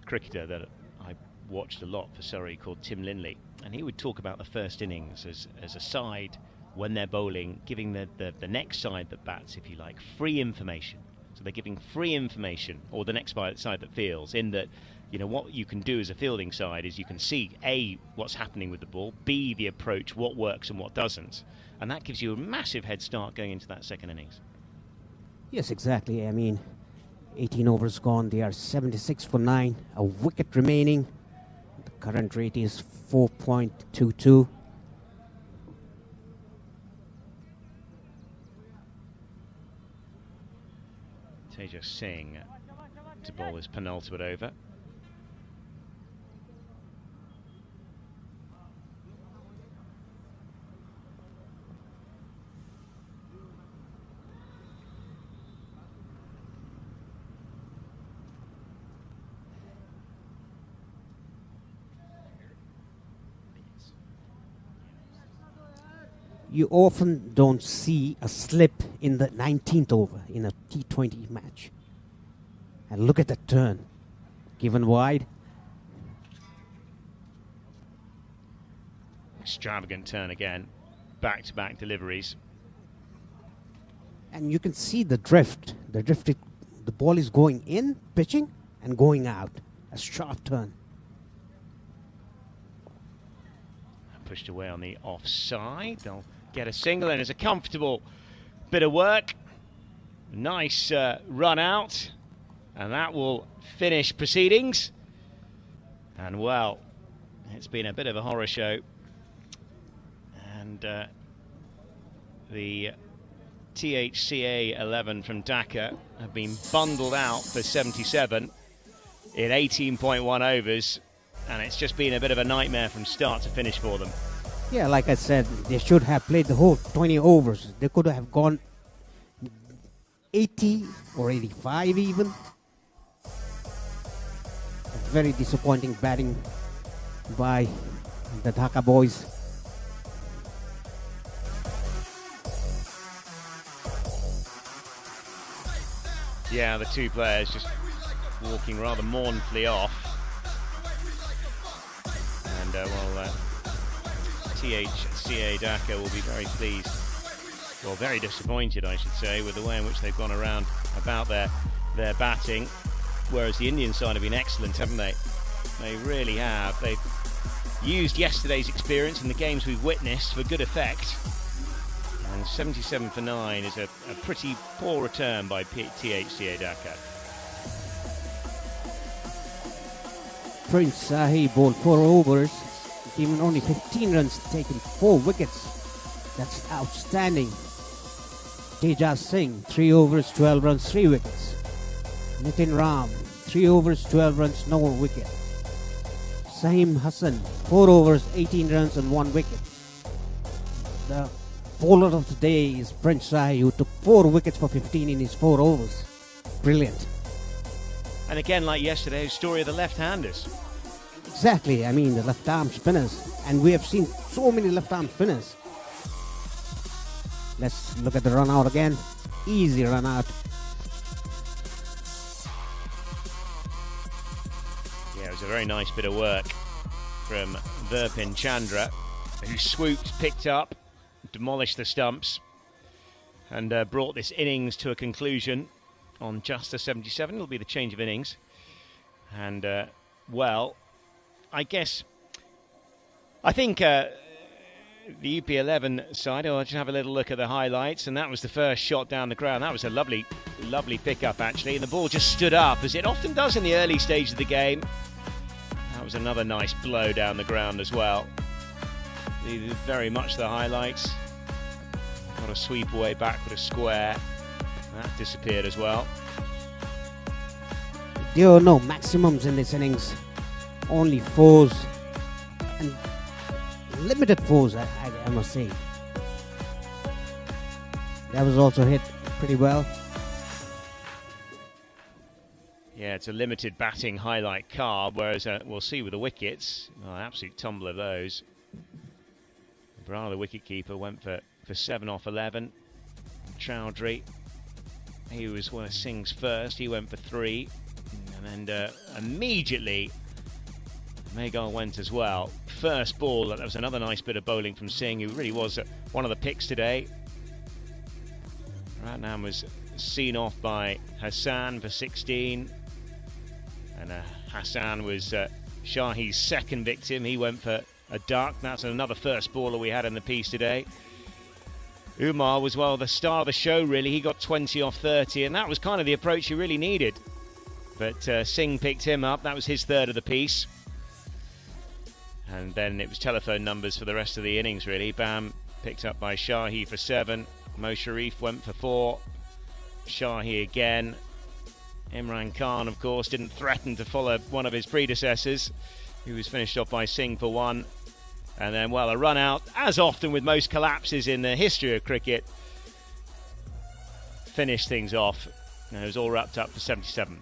cricketer that I watched a lot for Surrey called Tim Linley, and he would talk about the first innings as a side when they're bowling, giving the next side that bats, if you like, free information. So they're giving free information, or the next side that fields, in that, you know, what you can do as a fielding side is you can see, A, what's happening with the ball, B, the approach, what works and what doesn't. And that gives you a massive head start going into that second innings. Yes, exactly. I mean, 18 overs gone. They are 76 for 9. A wicket remaining. The current rate is 4.22. Tejas Singh to bowl his penultimate over. You often don't see a slip in the 19th over in a T20 match. And look at the turn. Given wide. Extravagant turn again. Back-to-back deliveries. And you can see the drift. The ball is going in, pitching, and going out. A sharp turn. Pushed away on the offside. They'll get a single, and it's a comfortable bit of work. Nice run out, and that will finish proceedings. And well, it's been a bit of a horror show, and the THCA 11 from Dhaka have been bundled out for 77 in 18.1 overs, and it's just been a bit of a nightmare from start to finish for them. Yeah, like I said, they should have played the whole 20 overs. They could have gone 80 or 85 even. A very disappointing batting by the Dhaka boys. Yeah, the two players just walking rather mournfully off. And THCA Dhaka will be very pleased, or very disappointed I should say, with the way in which they've gone around about their batting, whereas the Indian side have been excellent, haven't they? They really have. They've used yesterday's experience in the games we've witnessed for good effect, and 77 for 9 is a pretty poor return by THCA Dhaka. Prince Sahi bowled 4 overs, given only 15 runs, taken 4 wickets. That's outstanding. Tejas Singh, 3 overs, 12 runs, 3 wickets. Nitin Ram, 3 overs, 12 runs, no wicket. Saim Hassan, 4 overs, 18 runs and 1 wicket. The bowler of the day is Prince Sahi, who took 4 wickets for 15 in his 4 overs. Brilliant. And again, like yesterday, a story of the left-handers. Exactly, I mean the left-arm spinners. And we have seen so many left-arm spinners. Let's look at the run out again. Easy run out. Yeah, it was a very nice bit of work from Verpin Chandra, who swooped, picked up, demolished the stumps, and brought this innings to a conclusion on just a 77. It'll be the change of innings. And, well, I think the UP11 side, I'll just have a little look at the highlights, and that was the first shot down the ground. That was a lovely pickup, actually, and the ball just stood up, as it often does in the early stage of the game. That was another nice blow down the ground as well. These are very much the highlights. Got a sweep away back with a square. That disappeared as well. There are no maximums in this innings. Only 4s and limited 4s, I must say. That was also hit pretty well. Yeah, it's a limited batting highlight card, whereas we'll see with the wickets, absolute tumble of those. Bra, the wicketkeeper, went for 7 off 11. Chowdhury, he was one of Singh's first, he went for 3. And then immediately, Meghal went as well. First ball, that was another nice bit of bowling from Singh, who really was one of the picks today. Ratnam was seen off by Hassan for 16. And Hassan was Shahi's second victim. He went for a duck. That's another first baller we had in the piece today. Umar was, well, the star of the show, really. He got 20 off 30, and that was kind of the approach he really needed. But Singh picked him up. That was his third of the piece. And then it was telephone numbers for the rest of the innings, really. Bam picked up by Shahi for 7. Mo Sharif went for 4. Shahi again. Imran Khan, of course, didn't threaten to follow one of his predecessors, who was finished off by Singh for 1. And then, well, a run out, as often with most collapses in the history of cricket, finished things off. And it was all wrapped up for 77.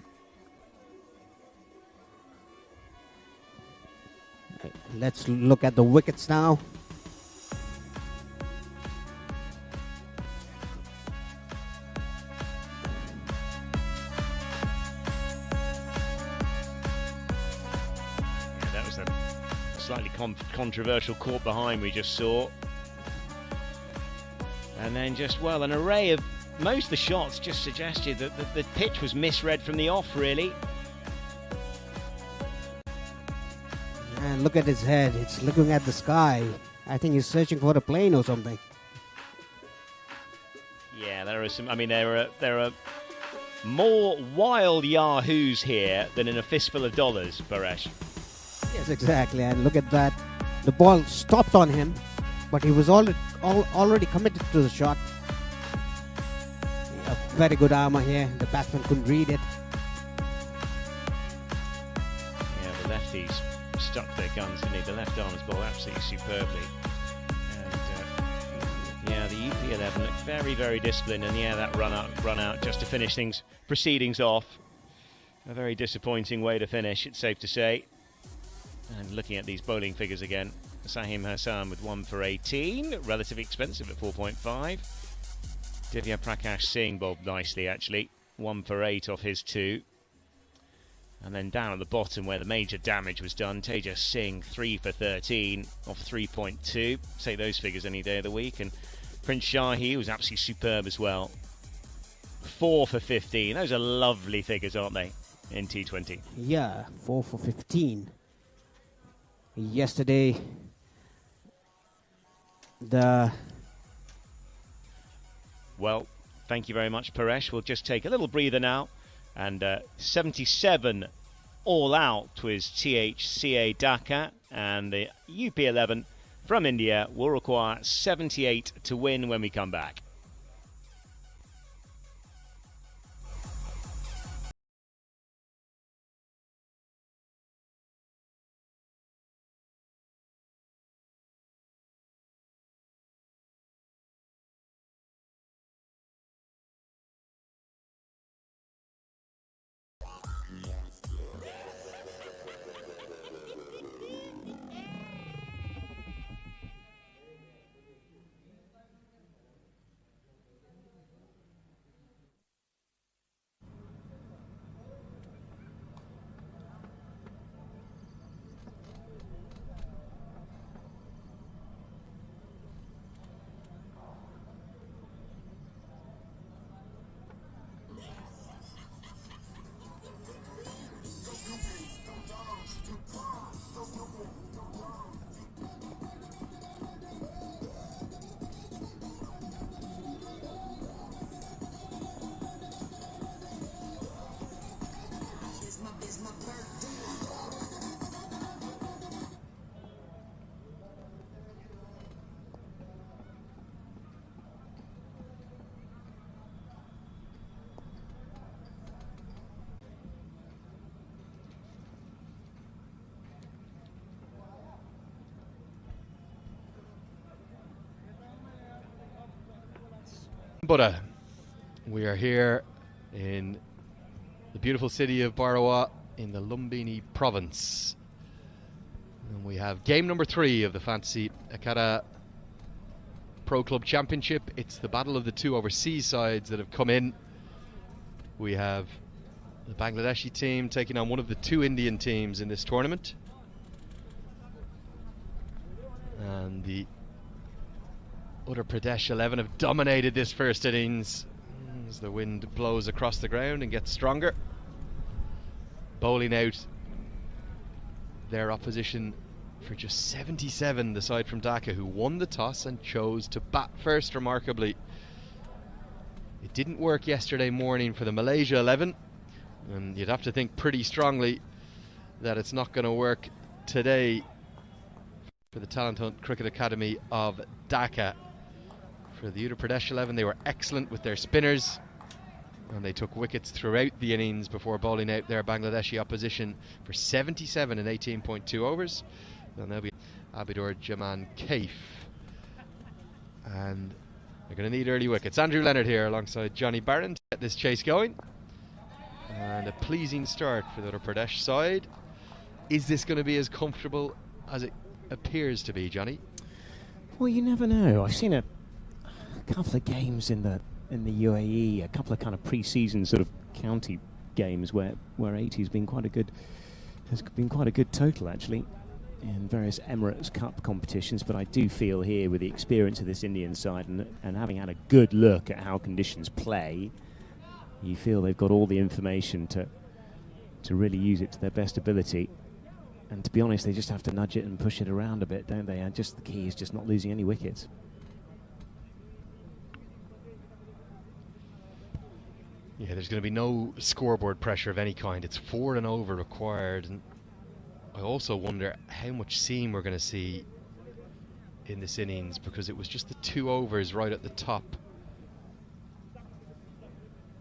Let's look at the wickets now. That was a slightly controversial caught behind we just saw. And then just, well, an array of, most of the shots just suggested that the pitch was misread from the off, really. And look at his head. It's looking at the sky. I think he's searching for a plane or something. Yeah, there are some, I mean, there are more wild yahoos here than in a fistful of dollars, Paresh. Yes, exactly. And look at that. The ball stopped on him, but he was already committed to the shot. A very good armour here. The batsman couldn't read it. Yeah, the lefties stuck their guns, didn't he? The left arm was ball absolutely superbly. And yeah, the UP11 looked very, very disciplined. And yeah, that run out just to finish things, proceedings off. A very disappointing way to finish, it's safe to say. And looking at these bowling figures again, Sahim Hassan with 1 for 18, relatively expensive at 4.5. Divya Prakash Singh bowled nicely, actually, 1 for 8 off his 2. And then down at the bottom where the major damage was done, Tejas Singh 3 for 13 off 3.2. Say those figures any day of the week. And Prince Shahi was absolutely superb as well, 4 for 15. Those are lovely figures, aren't they, in T20? Yeah, 4 for 15. Yesterday, well, thank you very much, Paresh. We'll just take a little breather now. And 77 all out was THCA Dhaka, and the UP11 from India will require 78 to win when we come back. But we are here in the beautiful city of Barawa in the Lumbini province. And we have game number 3 of the Fantasy Akhada Pro Club Championship. It's the battle of the 2 overseas sides that have come in. We have the Bangladeshi team taking on one of the 2 Indian teams in this tournament. And the Uttar Pradesh 11 have dominated this first innings as the wind blows across the ground and gets stronger. Bowling out their opposition for just 77, the side from Dhaka, who won the toss and chose to bat first, remarkably. It didn't work yesterday morning for the Malaysia 11, and you'd have to think pretty strongly that it's not going to work today for the Talent Hunt Cricket Academy of Dhaka. For the Uttar Pradesh 11, they were excellent with their spinners, and they took wickets throughout the innings before bowling out their Bangladeshi opposition for 77 in 18.2 overs. And there'll be Abidor Jaman Kaif, and they're going to need early wickets. Andrew Leonard here alongside Johnny Barron to get this chase going, and a pleasing start for the Uttar Pradesh side. Is this going to be as comfortable as it appears to be, Johnny? Well, you never know. I've seen a couple of games in the UAE, a couple of kind of pre-season sort of county games where 80 has been quite a good total actually in various Emirates Cup competitions. But I do feel here, with the experience of this Indian side and having had a good look at how conditions play, you feel they've got all the information to really use it to their best ability. And to be honest, they just have to nudge it and push it around a bit, don't they? And just the key is just not losing any wickets. Yeah, there's going to be no scoreboard pressure of any kind. It's 4 and over required. And I also wonder how much seam we're going to see in this innings, because it was just the 2 overs right at the top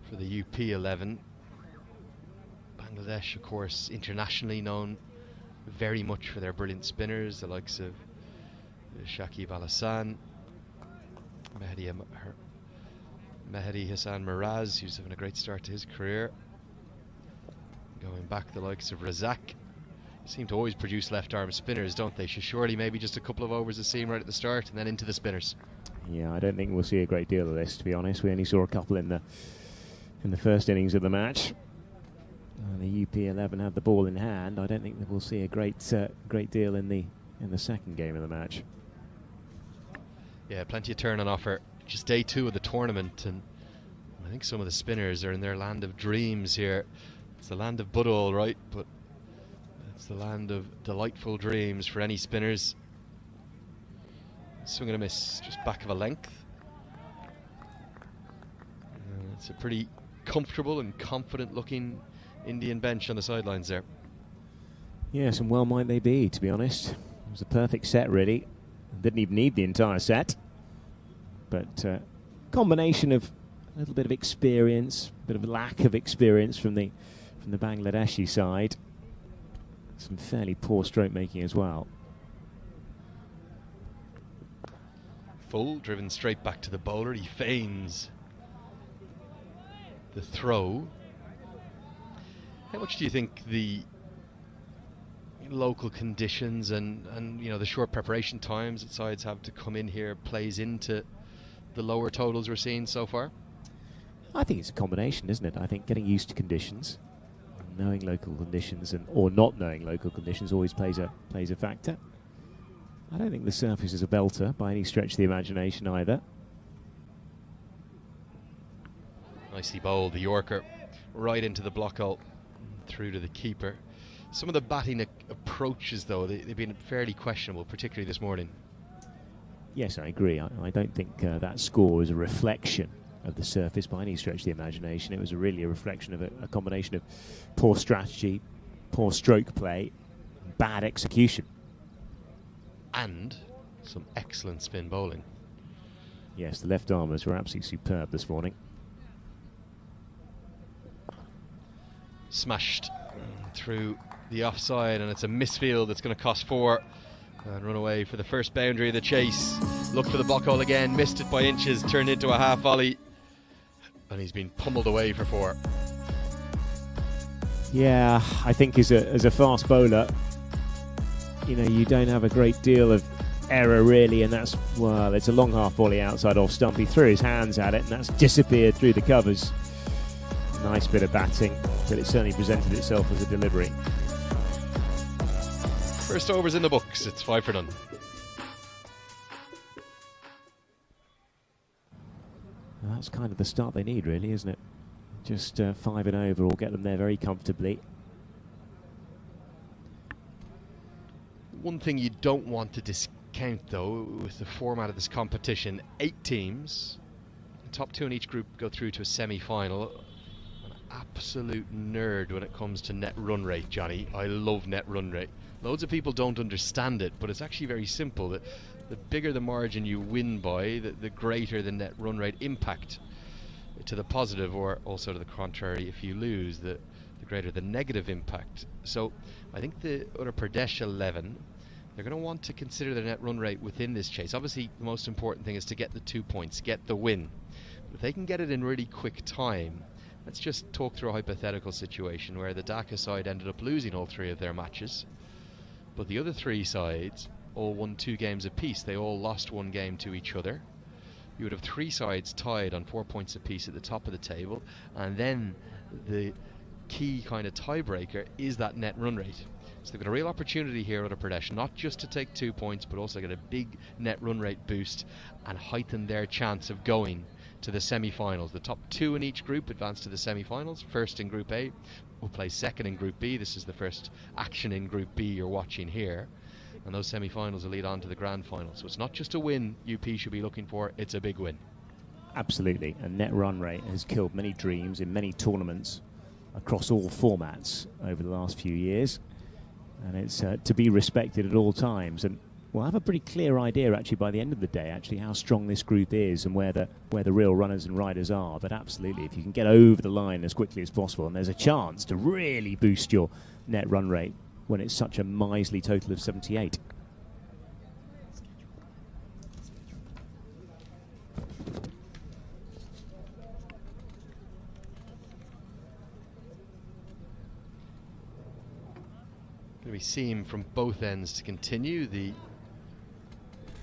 for the UP 11. Bangladesh, of course, internationally known very much for their brilliant spinners, the likes of Shakib Al Hassan, Mehdi Hassan Miraz, who's having a great start to his career. Going back, the likes of Razak seem to always produce left-arm spinners, don't they? Surely maybe just a couple of overs of seam right at the start and then into the spinners. Yeah, I don't think we'll see a great deal of this, to be honest. We only saw a couple in the first innings of the match. The UP 11 had the ball in hand. I don't think that we'll see a great deal in the second game of the match. Yeah, plenty of turn on offer. Just day 2 of the tournament, and I think some of the spinners are in their land of dreams here. It's the land of Buddha, all right, but it's the land of delightful dreams for any spinners. Swing and a miss, just back of a length. It's a pretty comfortable and confident looking Indian bench on the sidelines there. Yes, and well might they be, to be honest. It was a perfect set, really. Didn't even need the entire set. But combination of a little bit of experience, a bit of lack of experience from the Bangladeshi side. Some fairly poor stroke making as well. Full, driven straight back to the bowler. He feigns the throw. How much do you think the local conditions and you know, the short preparation times that sides have to come in here plays into the lower totals we're seeing so far? I think it's a combination, isn't it? I think getting used to conditions, knowing local conditions, or not knowing local conditions always plays a factor. I don't think the surface is a belter by any stretch of the imagination either. Nicely bowled, the Yorker right into the block hole, through to the keeper. Some of the batting approaches, though, they've been fairly questionable, particularly this morning. Yes, I agree. I don't think that score is a reflection of the surface by any stretch of the imagination. It was really a reflection of a combination of poor strategy, poor stroke play, bad execution. And some excellent spin bowling. Yes, the left armers were absolutely superb this morning. Smashed through the offside, and it's a misfield that's going to cost 4 and run away for the first boundary of the chase. Looked for the block hole again, missed it by inches, turned into a half volley, and he's been pummeled away for 4. Yeah, I think as a fast bowler, you know, you don't have a great deal of error really, and that's, well, it's a long half volley outside off stump. He threw his hands at it and that's disappeared through the covers. Nice bit of batting, but it certainly presented itself as a delivery. First over's in the books, it's 5 for none. Well, that's kind of the start they need really, isn't it? Just 5 and over will get them there very comfortably. One thing you don't want to discount though, with the format of this competition, 8 teams, the top 2 in each group go through to a semi-final. An absolute nerd when it comes to net run rate, Johnny. I love net run rate. Loads of people don't understand it, but it's actually very simple. The bigger the margin you win by, the greater the net run rate impact to the positive, or also to the contrary, if you lose, the greater the negative impact. So I think the Uttar Pradesh 11, they're going to want to consider their net run rate within this chase. Obviously the most important thing is to get the 2 points, get the win. But if they can get it in really quick time, let's just talk through a hypothetical situation where the Dhaka side ended up losing all 3 of their matches, but the other 3 sides all won 2 games apiece. They all lost 1 game to each other. You would have 3 sides tied on 4 points apiece at the top of the table, and then the key kind of tiebreaker is that net run rate. So they've got a real opportunity here at Uttar Pradesh, not just to take 2 points, but also get a big net run rate boost and heighten their chance of going to the semi-finals. The top 2 in each group advance to the semi-finals. First in Group A will play second in Group B. This is the first action in Group B you're watching here. And those semi-finals will lead on to the grand final. So it's not just a win UP should be looking for, it's a big win. Absolutely. A net run rate has killed many dreams in many tournaments across all formats over the last few years. And it's to be respected at all times. And we'll have a pretty clear idea actually by the end of the day actually how strong this group is and where the real runners and riders are. But absolutely, if you can get over the line as quickly as possible, and there's a chance to really boost your net run rate when it's such a miserly total of 78. We seem from both ends to continue. The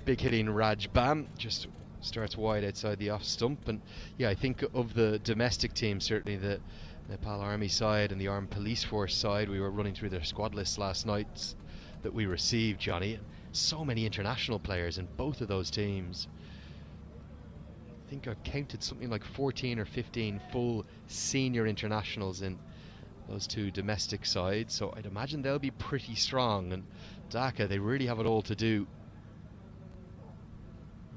big hitting Raj Bam just starts wide outside the off stump, and yeah, I think of the domestic team, certainly the Nepal Army side and the Armed Police Force side, we were running through their squad lists last night that we received, Johnny. So many international players in both of those teams. I think I counted something like 14 or 15 full senior internationals in those 2 domestic sides, so I'd imagine they'll be pretty strong. And Dhaka, they really have it all to do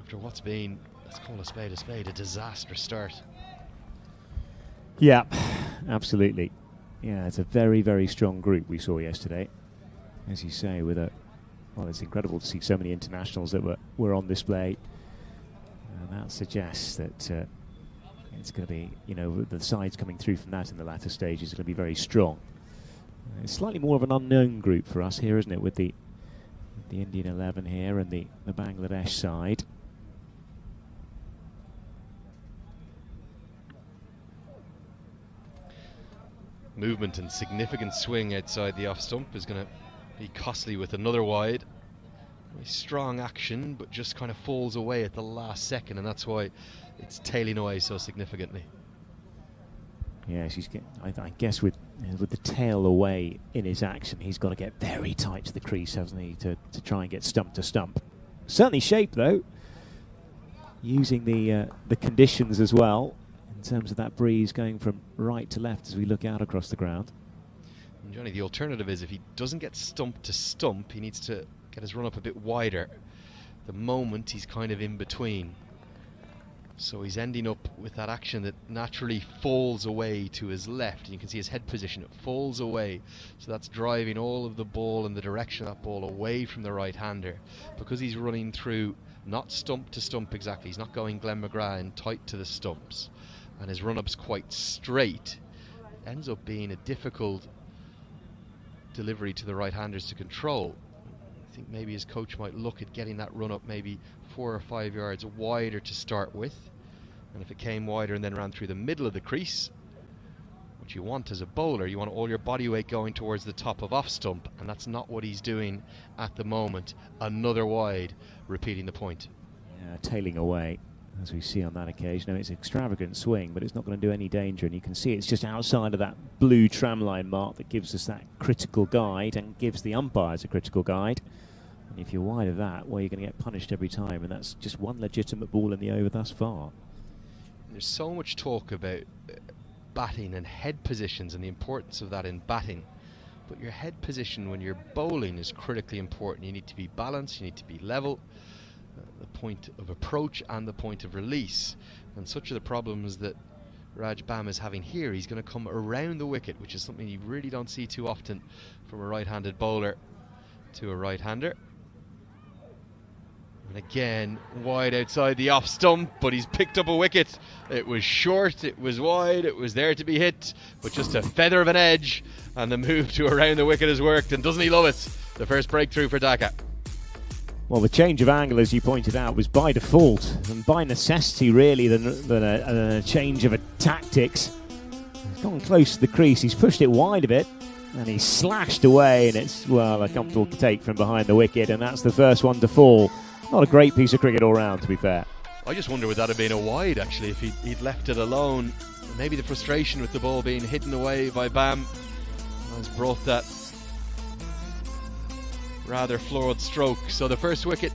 after what's been, let's call a spade, a disastrous start. Yeah, absolutely. Yeah, it's a very, very strong group we saw yesterday. As you say, with well, it's incredible to see so many internationals that were on display. And that suggests that it's going to be, you know, the sides coming through from that in the latter stages are going to be very strong. It's slightly more of an unknown group for us here, isn't it, with the Indian 11 here and the Bangladesh side. Movement and significant swing outside the off stump is going to be costly with another wide. Very strong action, but just kind of falls away at the last second, and that's why it's tailing away so significantly. Yes, I guess with the tail away in his action, he's got to get very tight to the crease, hasn't he, to try and get stump to stump. Certainly shape though, using the conditions as well, in terms of that breeze going from right to left as we look out across the ground. And Johnny, the alternative is if he doesn't get stump to stump, he needs to get his run up a bit wider. The moment he's kind of in between. So he's ending up with that action that naturally falls away to his left. And you can see his head position, it falls away. So that's driving all of the ball in the direction of that ball away from the right-hander. Because he's running through not stump to stump exactly, he's not going Glenn McGrath and tight to the stumps. And his run-up's quite straight. It ends up being a difficult delivery to the right-handers to control. I think maybe his coach might look at getting that run up maybe 4 or 5 yards wider to start with, and if it came wider and then ran through the middle of the crease, What you want as a bowler, you want all your body weight going towards the top of off stump, and that's not what he's doing at the moment. Another wide, repeating the point. Yeah, tailing away, as we see on that occasion. Now, it's an extravagant swing, but it's not going to do any danger, and you can see it's just outside of that blue tramline mark that gives us that critical guide and gives the umpires a critical guide. And if you're wide of that, well, you're going to get punished every time, and that's just one legitimate ball in the over thus far. There's so much talk about batting and head positions and the importance of that in batting, but your head position when you're bowling is critically important. You need to be balanced, you need to be level, the point of approach and the point of release, and such are the problems that Raj Bam is having here. He's going to come around the wicket, which is something you really don't see too often from a right-handed bowler to a right-hander. And again, wide outside the off stump, but he's picked up a wicket. It was short, it was wide, it was there to be hit, but just a feather of an edge, and the move to around the wicket has worked, and doesn't he love it? The first breakthrough for Dhaka. Well, the change of angle, as you pointed out, was by default and by necessity, really, than a change of a tactics. He's gone close to the crease, he's pushed it wide a bit, and he's slashed away, and it's, well, a comfortable take from behind the wicket, and that's the first one to fall. Not a great piece of cricket all round, to be fair. I just wonder would that have been a wide, actually, if he'd left it alone. Maybe the frustration with the ball being hidden away by Bam has brought that rather flawed stroke. So the first wicket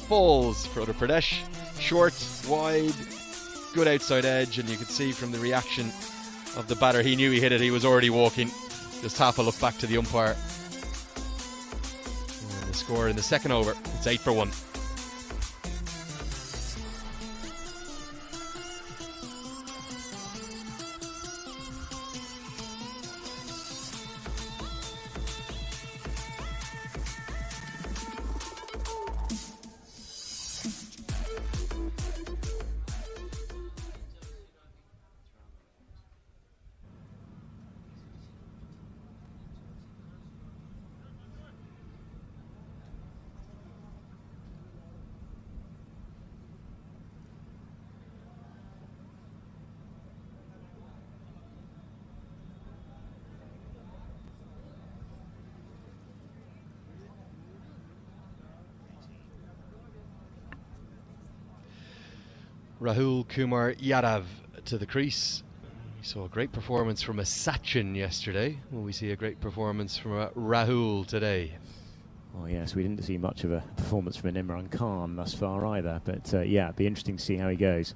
falls for Uttar Pradesh. Short, wide, good outside edge, and you could see from the reaction of the batter, he knew he hit it, he was already walking. Just half a look back to the umpire. And the score in the second over, it's 8 for 1. Rahul, Kumar, Yadav to the crease. We saw a great performance from a Sachin yesterday. Will we see a great performance from a Rahul today? Oh yes, we didn't see much of a performance from an Imran Khan thus far either, but yeah, it'd be interesting to see how he goes.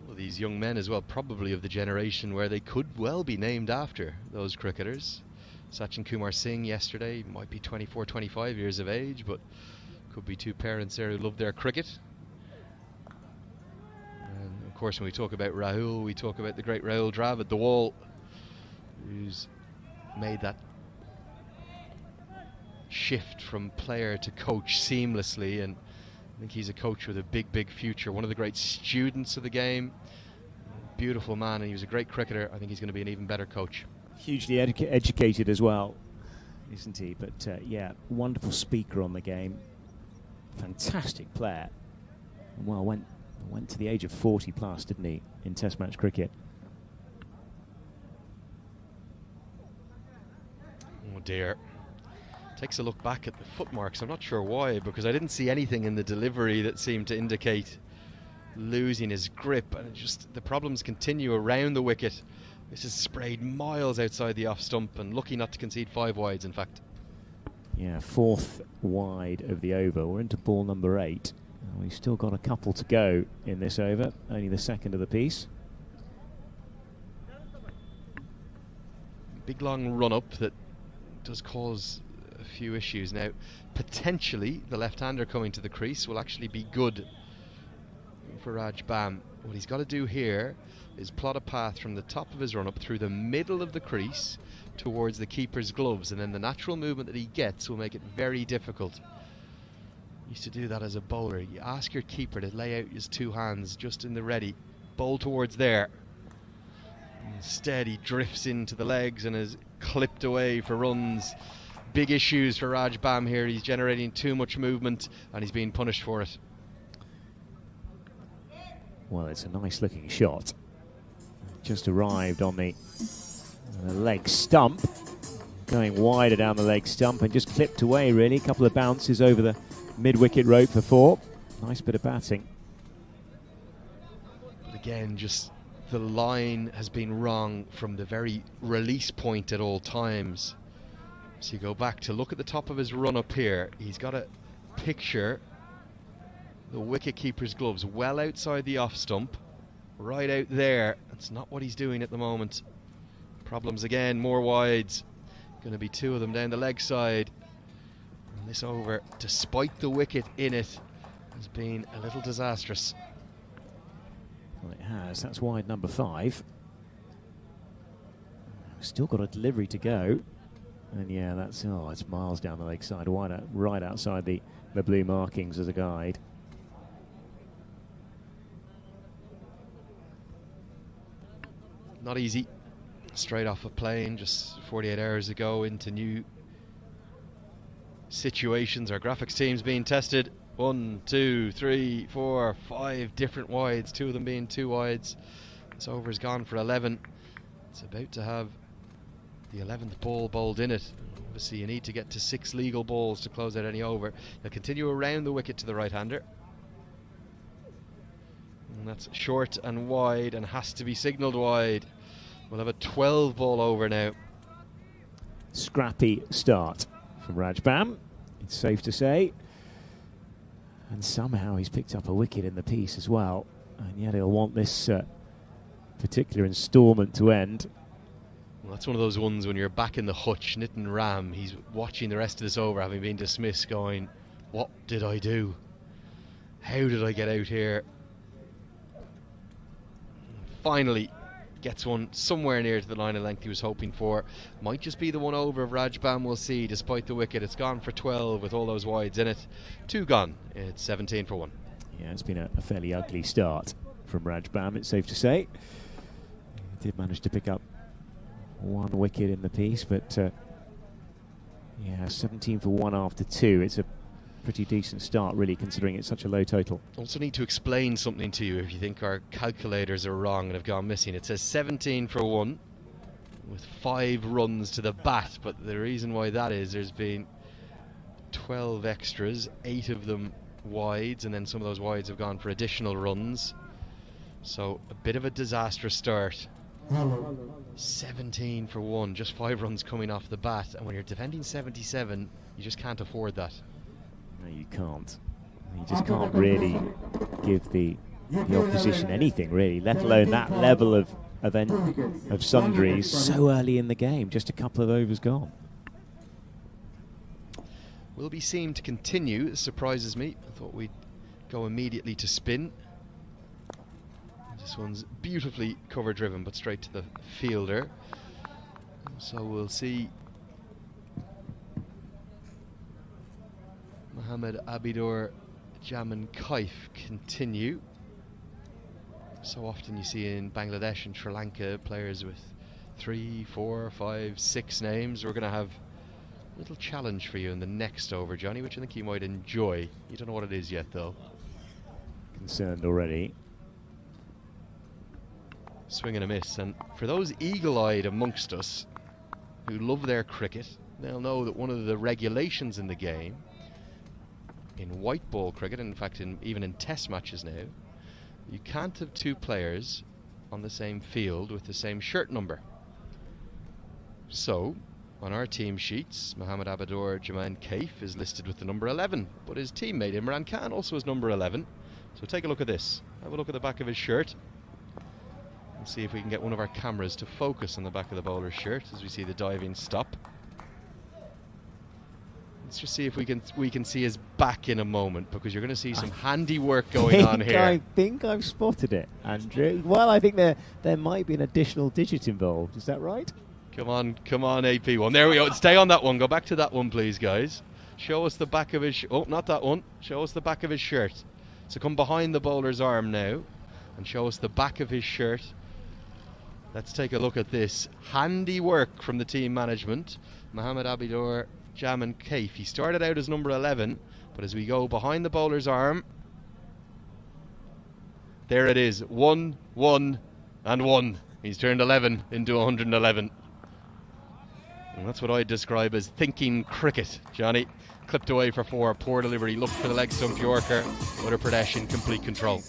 Well, these young men as well, probably of the generation where they could well be named after those cricketers. Sachin Kumar Singh yesterday might be 24, 25 years of age, but could be two parents there who love their cricket. And of course, when we talk about Rahul, we talk about the great Rahul Dravid, the wall, who's made that shift from player to coach seamlessly, and I think he's a coach with a big future. One of the great students of the game, beautiful man, and he was a great cricketer. I think he's going to be an even better coach. Hugely educated as well, isn't he? But yeah, wonderful speaker on the game, fantastic player. Well, went to the age of 40 plus, didn't he, in Test match cricket? Oh dear. Takes a look back at the footmarks. I'm not sure why, because I didn't see anything in the delivery that seemed to indicate losing his grip, and the problems continue around the wicket. This is sprayed miles outside the off stump, and lucky not to concede 5 wides, in fact. Yeah, 4th wide of the over. We're into ball number 8. We've still got a couple to go in this over, only the second of the piece. Big long run up that does cause a few issues. Now, potentially the left-hander coming to the crease will actually be good for Raj Bam. What he's got to do here is plot a path from the top of his run-up through the middle of the crease towards the keeper's gloves, and then the natural movement that he gets will make it very difficult. Used to do that as a bowler. You ask your keeper to lay out his 2 hands just in the ready, bowl towards there. Instead he drifts into the legs and is clipped away for runs. Big issues for Raj Bam here. He's generating too much movement and he's being punished for it. Well, it's a nice looking shot. just arrived on the leg stump, going wider down the leg stump and just clipped away really. A couple of bounces over the mid-wicket rope for 4. Nice bit of batting. But again, just the line has been wrong from the very release point at all times. So you go back to look at the top of his run up here. He's got a picture the wicket-keeper's gloves well outside the off stump, right out there. That's not what he's doing at the moment. Problems again, more wides. Going to be 2 of them down the leg side. And this over, despite the wicket in it, has been a little disastrous. Well, it has. That's wide number 5. Still got a delivery to go. And yeah, that's, it's miles down the leg side, wide out, right outside the blue markings as a guide. Not easy. Straight off a plane just 48 hours ago into new situations. Our graphics team's being tested. 1, 2, 3, 4, 5 different wides, 2 of them being 2 wides. This over's gone for 11. It's about to have the 11th ball bowled in it. Obviously you need to get to 6 legal balls to close out any over. He'll continue around the wicket to the right-hander. And that's short and wide and has to be signalled wide. We'll have a 12 ball over now. Scrappy start from Rajbam, it's safe to say. And somehow he's picked up a wicket in the piece as well. And yet he'll want this particular instalment to end. Well, that's one of those ones when you're back in the hutch, Nitin Ram, he's watching the rest of this over having been dismissed going, what did I do? How did I get out here? Finally gets one somewhere near to the line of length he was hoping for. Might just be the one over of Rajbam, we'll see, despite the wicket. It's gone for 12 with all those wides in it. 2 gone. It's 17 for 1. Yeah, it's been a fairly ugly start from Rajbam, it's safe to say. He did manage to pick up 1 wicket in the piece, but yeah, 17 for 1 after 2. It's a pretty decent start, really, considering it's such a low total. Also need to explain something to you if you think our calculators are wrong and have gone missing. It says 17 for 1 with 5 runs to the bat, but the reason why that is, there's been 12 extras, 8 of them wides, and then some of those wides have gone for additional runs. So a bit of a disastrous start. 17 for 1, just 5 runs coming off the bat, and when you're defending 77, you just can't afford that. No, you can't. You just can't really give the opposition anything, really, let alone that level of sundries so early in the game. Just a couple of overs gone. Will be seen to continue. It surprises me. I thought we'd go immediately to spin. This one's beautifully cover driven, but straight to the fielder. So we'll see Mohammad Abidor Jaman Kaif continue. So often you see in Bangladesh and Sri Lanka players with 3, 4, 5, 6 names. We're going to have a little challenge for you in the next over, Johnny, which I think you might enjoy. You don't know what it is yet, though. Concerned already. Swing and a miss. And for those eagle-eyed amongst us who love their cricket, they'll know that one of the regulations in the game, in white ball cricket, in fact even in test matches now, you can't have 2 players on the same field with the same shirt number. So on our team sheets, Mohammad Abidor Jaman Kaif is listed with the number 11, but his teammate Imran Khan also has number 11. So take a look at this. Have a look at the back of his shirt and see if we can get one of our cameras to focus on the back of the bowler's shirt as we see the diving stop. Let's just see if we can see his back in a moment, because you're going to see some handiwork going on here. I think I've spotted it, Andrew. Well, I think there might be an additional digit involved. Is that right? Come on, AP1. There we go. Stay on that one. Go back to that one, please, guys. Show us the back of his... Oh, not that one. Show us the back of his shirt. So come behind the bowler's arm now and show us the back of his shirt. Let's take a look at this. Handy work from the team management. Mohammad Abidor Jaman Kaif. He started out as number 11, but as we go behind the bowler's arm, there it is. 1, 1 and 1. He's turned 11 into 111. And that's what I'd describe as thinking cricket, Johnny. Clipped away for 4, poor delivery, looked for the leg stump Yorker, Uttar Pradesh in complete control.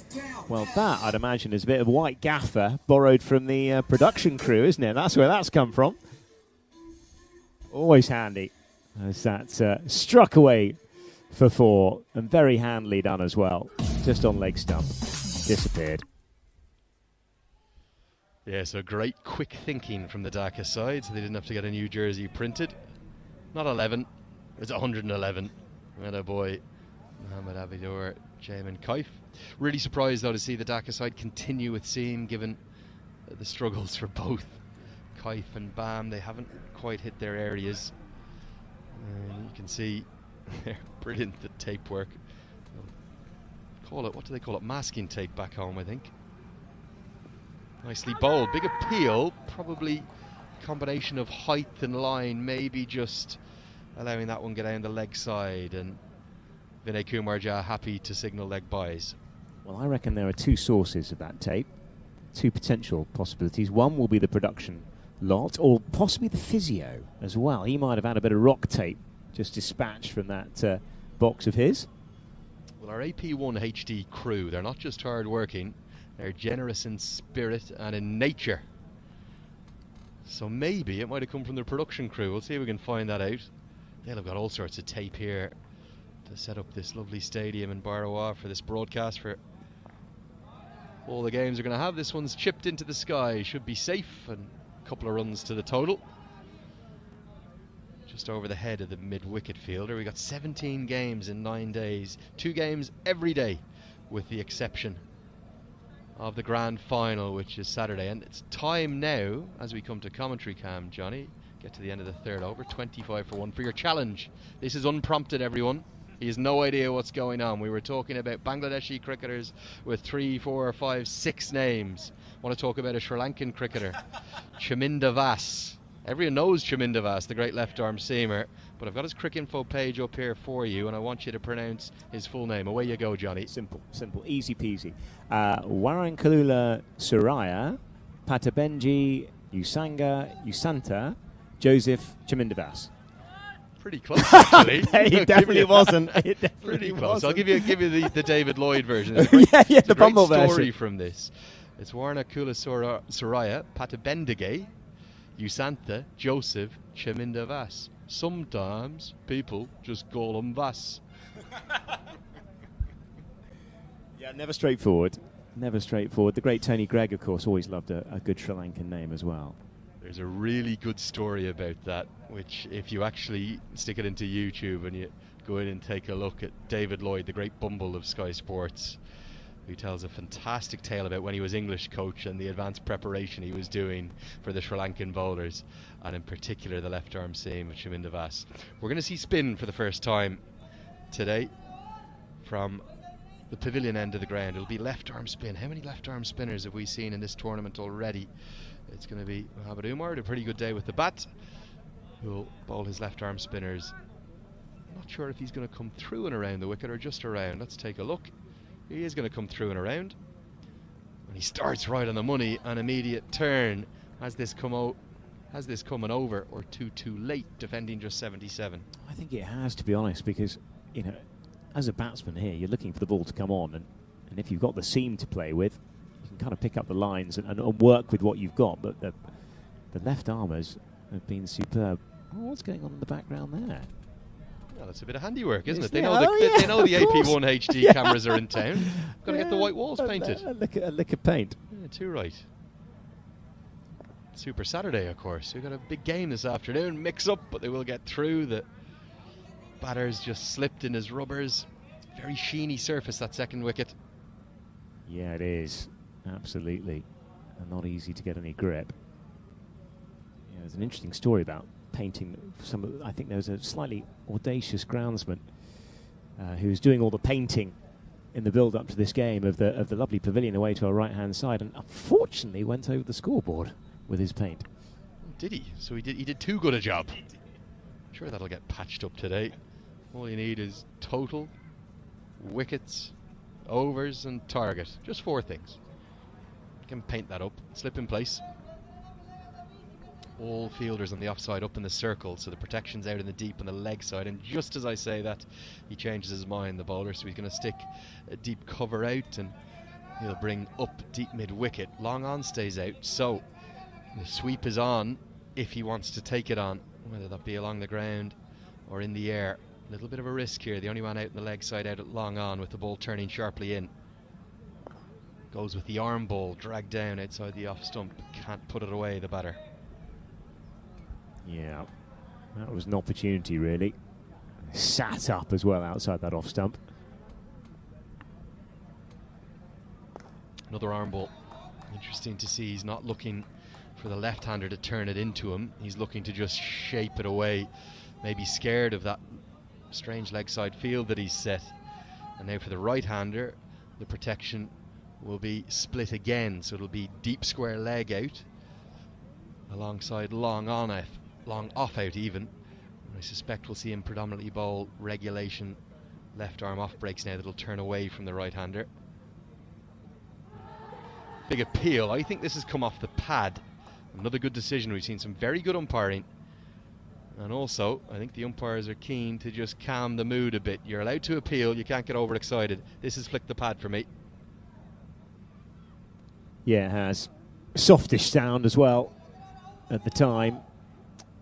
Well, that, I'd imagine, is a bit of white gaffer borrowed from the production crew, isn't it? That's where that's come from. Always handy, as that struck away for 4, and very handily done as well. Just on leg stump. Disappeared. Yeah, so great quick thinking from the Dhaka side, so they didn't have to get a new jersey printed. Not 11, it's 111. And a boy, Mohammad Abidor, Jamin Kaif. Really surprised, though, to see the Dhaka side continue with seam, given the struggles for both Kaif and Bam. They haven't quite hit their areas. And you can see they're brilliant at tape work. Call it, what do they call it? Masking tape back home, I think. Nicely bowled. Big appeal, probably combination of height and line, maybe just allowing that one get down the leg side, and Vinay Kumar happy to signal leg buys. Well, I reckon there are 2 sources of that tape, 2 potential possibilities. One will be the production lot, or possibly the physio as well. He might have had a bit of rock tape just dispatched from that box of his. Well, our AP1 HD crew, they're not just hard working, they're generous in spirit and in nature. So maybe it might have come from the production crew. We'll see if we can find that out. They'll have got all sorts of tape here to set up this lovely stadium in Barawa for this broadcast for all the games are going to have. This one's chipped into the sky, should be safe, and a couple of runs to the total. Just over the head of the mid-wicket fielder. We got 17 games in 9 days, 2 games every day, with the exception of the grand final, which is Saturday. And it's time now, as we come to commentary cam, Johnny, get to the end of the 3rd over, 25 for 1 for your challenge. This is unprompted, everyone. He has no idea what's going on. We were talking about Bangladeshi cricketers with 3, 4, 5, 6 names. I want to talk about a Sri Lankan cricketer, Chaminda Vass. Everyone knows Chaminda Vass, the great left-arm seamer, but I've got his crick info page up here for you, and I want you to pronounce his full name. Away you go, Johnny. Simple, easy peasy. Warankalula Suraya, Patabenji Usanta, Joseph Chaminda Vass. Pretty close, actually. It definitely wasn't. It definitely pretty close. wasn't. I'll give you the David Lloyd version. Yeah, the Bumble story version. From this. It's Warankalula Suraya, Patabendige, Usanta, Joseph, Chaminda Vass. Sometimes people just call him Vass. Yeah, never straightforward. Never straightforward. The great Tony Gregg, of course, always loved a good Sri Lankan name as well. There's a really good story about that, which if you actually stick it into YouTube and you go in and take a look at David Lloyd, the great bumble of Sky Sports, who tells a fantastic tale about when he was English coach and the advanced preparation he was doing for the Sri Lankan bowlers, and in particular the left arm seam of Chaminda Vass. We're going to see spin for the first time today from the pavilion end of the ground. It'll be left arm spin. How many left arm spinners have we seen in this tournament already? It's going to be Mohammad Umar, a pretty good day with the bat, who'll bowl his left arm spinners. I'm not sure if he's going to come through and around the wicket or just around. Let's take a look. He is going to come through and around, and he starts right on the money. An immediate turn. Has this coming over, or too late, defending just 77? I think it has, to be honest, because as a batsman here, you're looking for the ball to come on, and if you've got the seam to play with, you can kind of pick up the lines and work with what you've got. But the left armers have been superb. Oh, what's going on in the background there? Well, that's a bit of handiwork, isn't it? They Yeah, know they know the AP1 HD cameras are in town. Got to get the white walls painted. A lick of paint. Yeah, too right. Super Saturday, of course. We've got a big game this afternoon. Mix up, but they will get through. The batter's just slipped in his rubbers. Very sheeny surface, that second wicket. Yeah, it is. Absolutely. And not easy to get any grip. Yeah, there's an interesting story about painting. I think there was a slightly audacious groundsman who was doing all the painting in the build-up to this game of the lovely pavilion away to our right-hand side, and unfortunately went over the scoreboard with his paint. Did he? So he did too good a job. Sure, that'll get patched up today. All you need is total, wickets, overs and target. Just 4 things. You can paint that up, slip in place. all fielders on the offside up in the circle, so the protection's out in the deep on the leg side, and just as I say that, he changes his mind, the bowler, so he's going to stick a deep cover out, and he'll bring up deep mid-wicket. Long on stays out, so the sweep is on if he wants to take it on, whether that be along the ground or in the air. A little bit of a risk here, the only one out in the leg side out at long on with the ball turning sharply in. Goes with the arm ball, dragged down outside the off stump, can't put it away, the batter. Yeah, that was an opportunity really. Sat up as well outside that off stump. Another arm ball. Interesting to see, he's not looking for the left-hander to turn it into him. He's looking to just shape it away, maybe scared of that strange leg side field that he's set. And now for the right-hander, the protection will be split again, so it'll be deep square leg out alongside long on out, long off out even. I suspect we'll see him predominantly bowl regulation left arm off breaks now that'll turn away from the right-hander. Big appeal. I think this has come off the pad. Another good decision. We've seen some very good umpiring, and also I think the umpires are keen to just calm the mood a bit. You're allowed to appeal, you can't get overexcited. This has flicked the pad for me. Yeah, it has. Softish sound as well at the time,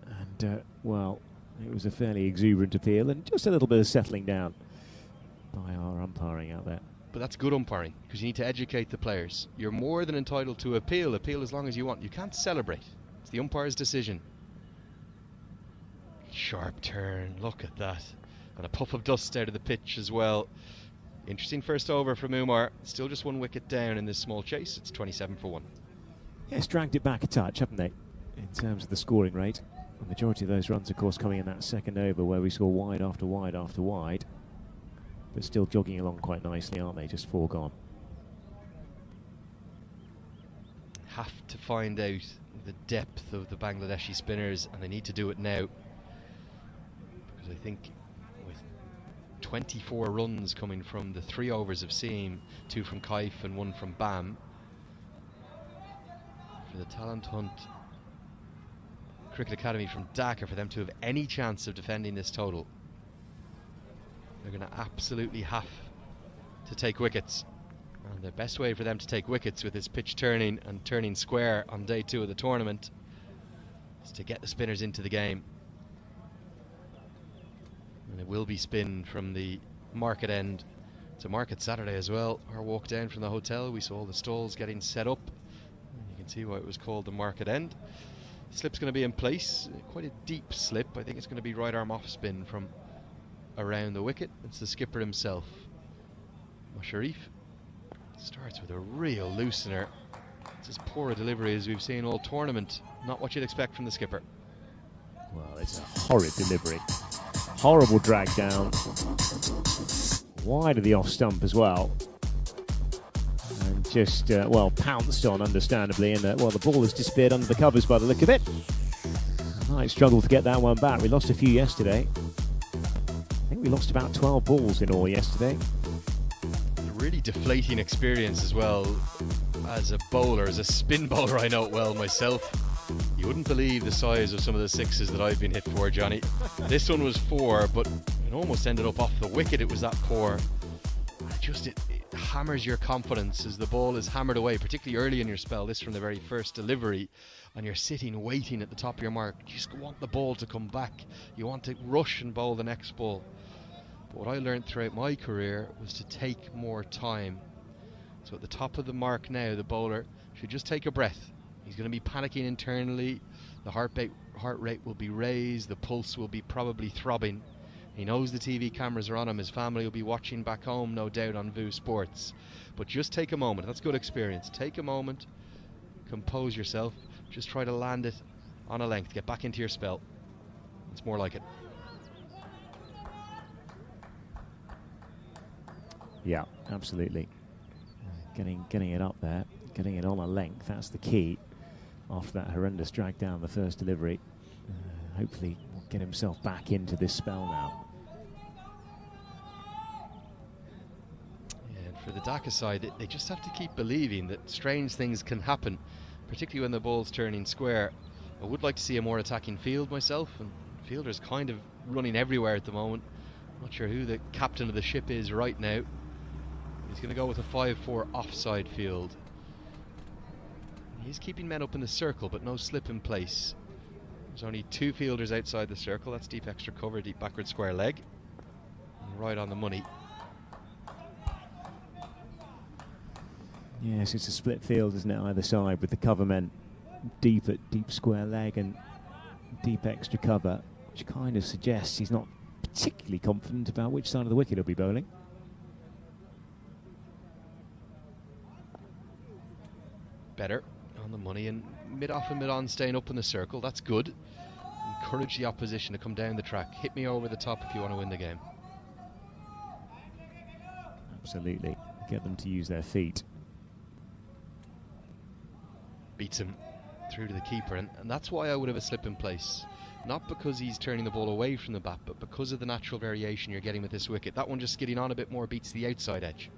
and well, it was a fairly exuberant appeal and just a little bit of settling down by our umpiring out there. But that's good umpiring, because you need to educate the players. You're more than entitled to appeal as long as you want. You can't celebrate. It's the umpire's decision. Sharp turn, look at that. And a puff of dust out of the pitch as well. Interesting first over from Umar. Still just one wicket down in this small chase. It's 27 for 1. Yes, dragged it back a touch, haven't they, in terms of the scoring rate. The majority of those runs, of course, coming in that second over where we score wide after wide after wide. But still jogging along quite nicely, aren't they? Just 4 gone. Have to find out the depth of the Bangladeshi spinners, and they need to do it now. Because I think with 24 runs coming from the 3 overs of Seam, 2 from Kaif and 1 from Bam, for the Talent Hunt Cricket Academy from Dhaka, for them to have any chance of defending this total, they're going to absolutely have to take wickets. And the best way for them to take wickets with this pitch turning and turning square on day 2 of the tournament is to get the spinners into the game. And it will be spin from the market end. It's a market Saturday as well. Our walk down from the hotel, we saw all the stalls getting set up. You can see why it was called the market end. The slip's going to be in place, quite a deep slip. I think it's going to be right arm off spin from around the wicket. It's the skipper himself, Musharif. Starts with a real loosener. It's as poor a delivery as we've seen all tournament. Not what you'd expect from the skipper. Well, it's a horrid delivery. Horrible drag down. Wide of the off stump as well. And just, well, pounced on, understandably. And, well, the ball has disappeared under the covers by the look of it. Might struggle to get that one back. We lost a few yesterday. I think we lost about 12 balls in all yesterday. Really deflating experience as well as a bowler, as a spin bowler. I know it well myself. You wouldn't believe the size of some of the 6s that I've been hit for, Johnny. This one was 4, but it almost ended up off the wicket. It was that poor. It hammers your confidence as the ball is hammered away, particularly early in your spell. This from the very first delivery, and you're sitting waiting at the top of your mark. You just want the ball to come back. You want to rush and bowl the next ball. What I learned throughout my career was to take more time. So at the top of the mark now, the bowler should just take a breath. He's going to be panicking internally. The heart rate will be raised. The pulse will be probably throbbing. He knows the TV cameras are on him. His family will be watching back home, no doubt, on VU Sports. But just take a moment. That's good experience. Take a moment. Compose yourself. Just try to land it on a length. Get back into your spell. It's more like it. Yeah, absolutely. Getting it up there, getting it on a length, that's the key after that horrendous drag down the first delivery. Hopefully we'll get himself back into this spell now. Yeah, and for the Dhaka side, they just have to keep believing that strange things can happen, particularly when the ball's turning square. I would like to see a more attacking field myself, and fielder's kind of running everywhere at the moment. Not sure who the captain of the ship is right now. He's going to go with a 5-4 offside field. He's keeping men up in the circle, but no slip in place. There's only 2 fielders outside the circle. That's deep extra cover, deep backward square leg. And right on the money. Yes, it's a split field, isn't it, either side, with the cover men deep at deep square leg and deep extra cover, which kind of suggests he's not particularly confident about which side of the wicket he'll be bowling. Better on the money, and mid-off and mid-on staying up in the circle. That's good. Encourage the opposition to come down the track. Hit me over the top if you want to win the game. Absolutely. Get them to use their feet. Beats him through to the keeper, and that's why I would have a slip in place. Not because he's turning the ball away from the bat, but because of the natural variation you're getting with this wicket. That one just skidding on a bit more beats the outside edge.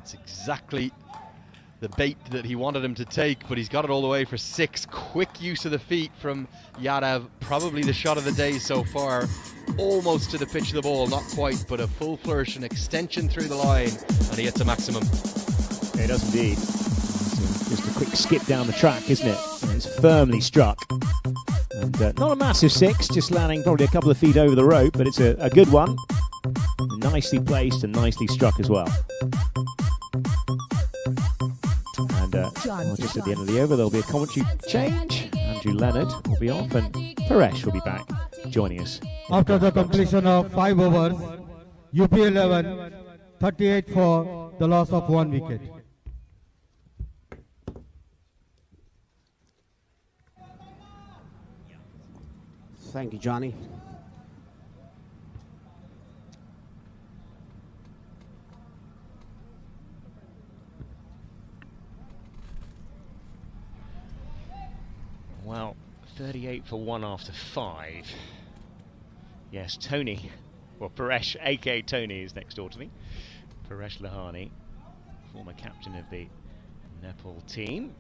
It's exactly the bait that he wanted him to take, but he's got it all the way for 6. Quick use of the feet from Yadav. Probably the shot of the day so far. Almost to the pitch of the ball, not quite, but a full flourish, an extension through the line, and he hits a maximum. It does indeed. So just a quick skip down the track, isn't it? And it's firmly struck. And not a massive 6, just landing probably a couple of feet over the rope, but it's a good one. Nicely placed and nicely struck as well. And just at the end of the over, there'll be a commentary change. Andrew Leonard will be off, and Paresh will be back joining us. After the completion of 5 overs, UP 11, 38 for the loss of 1 wicket. Thank you, Johnny. Well, 38 for 1 after 5. Yes, Tony, well, Paresh, aka Tony, is next door to me. Paresh Lahani, former captain of the Nepal team.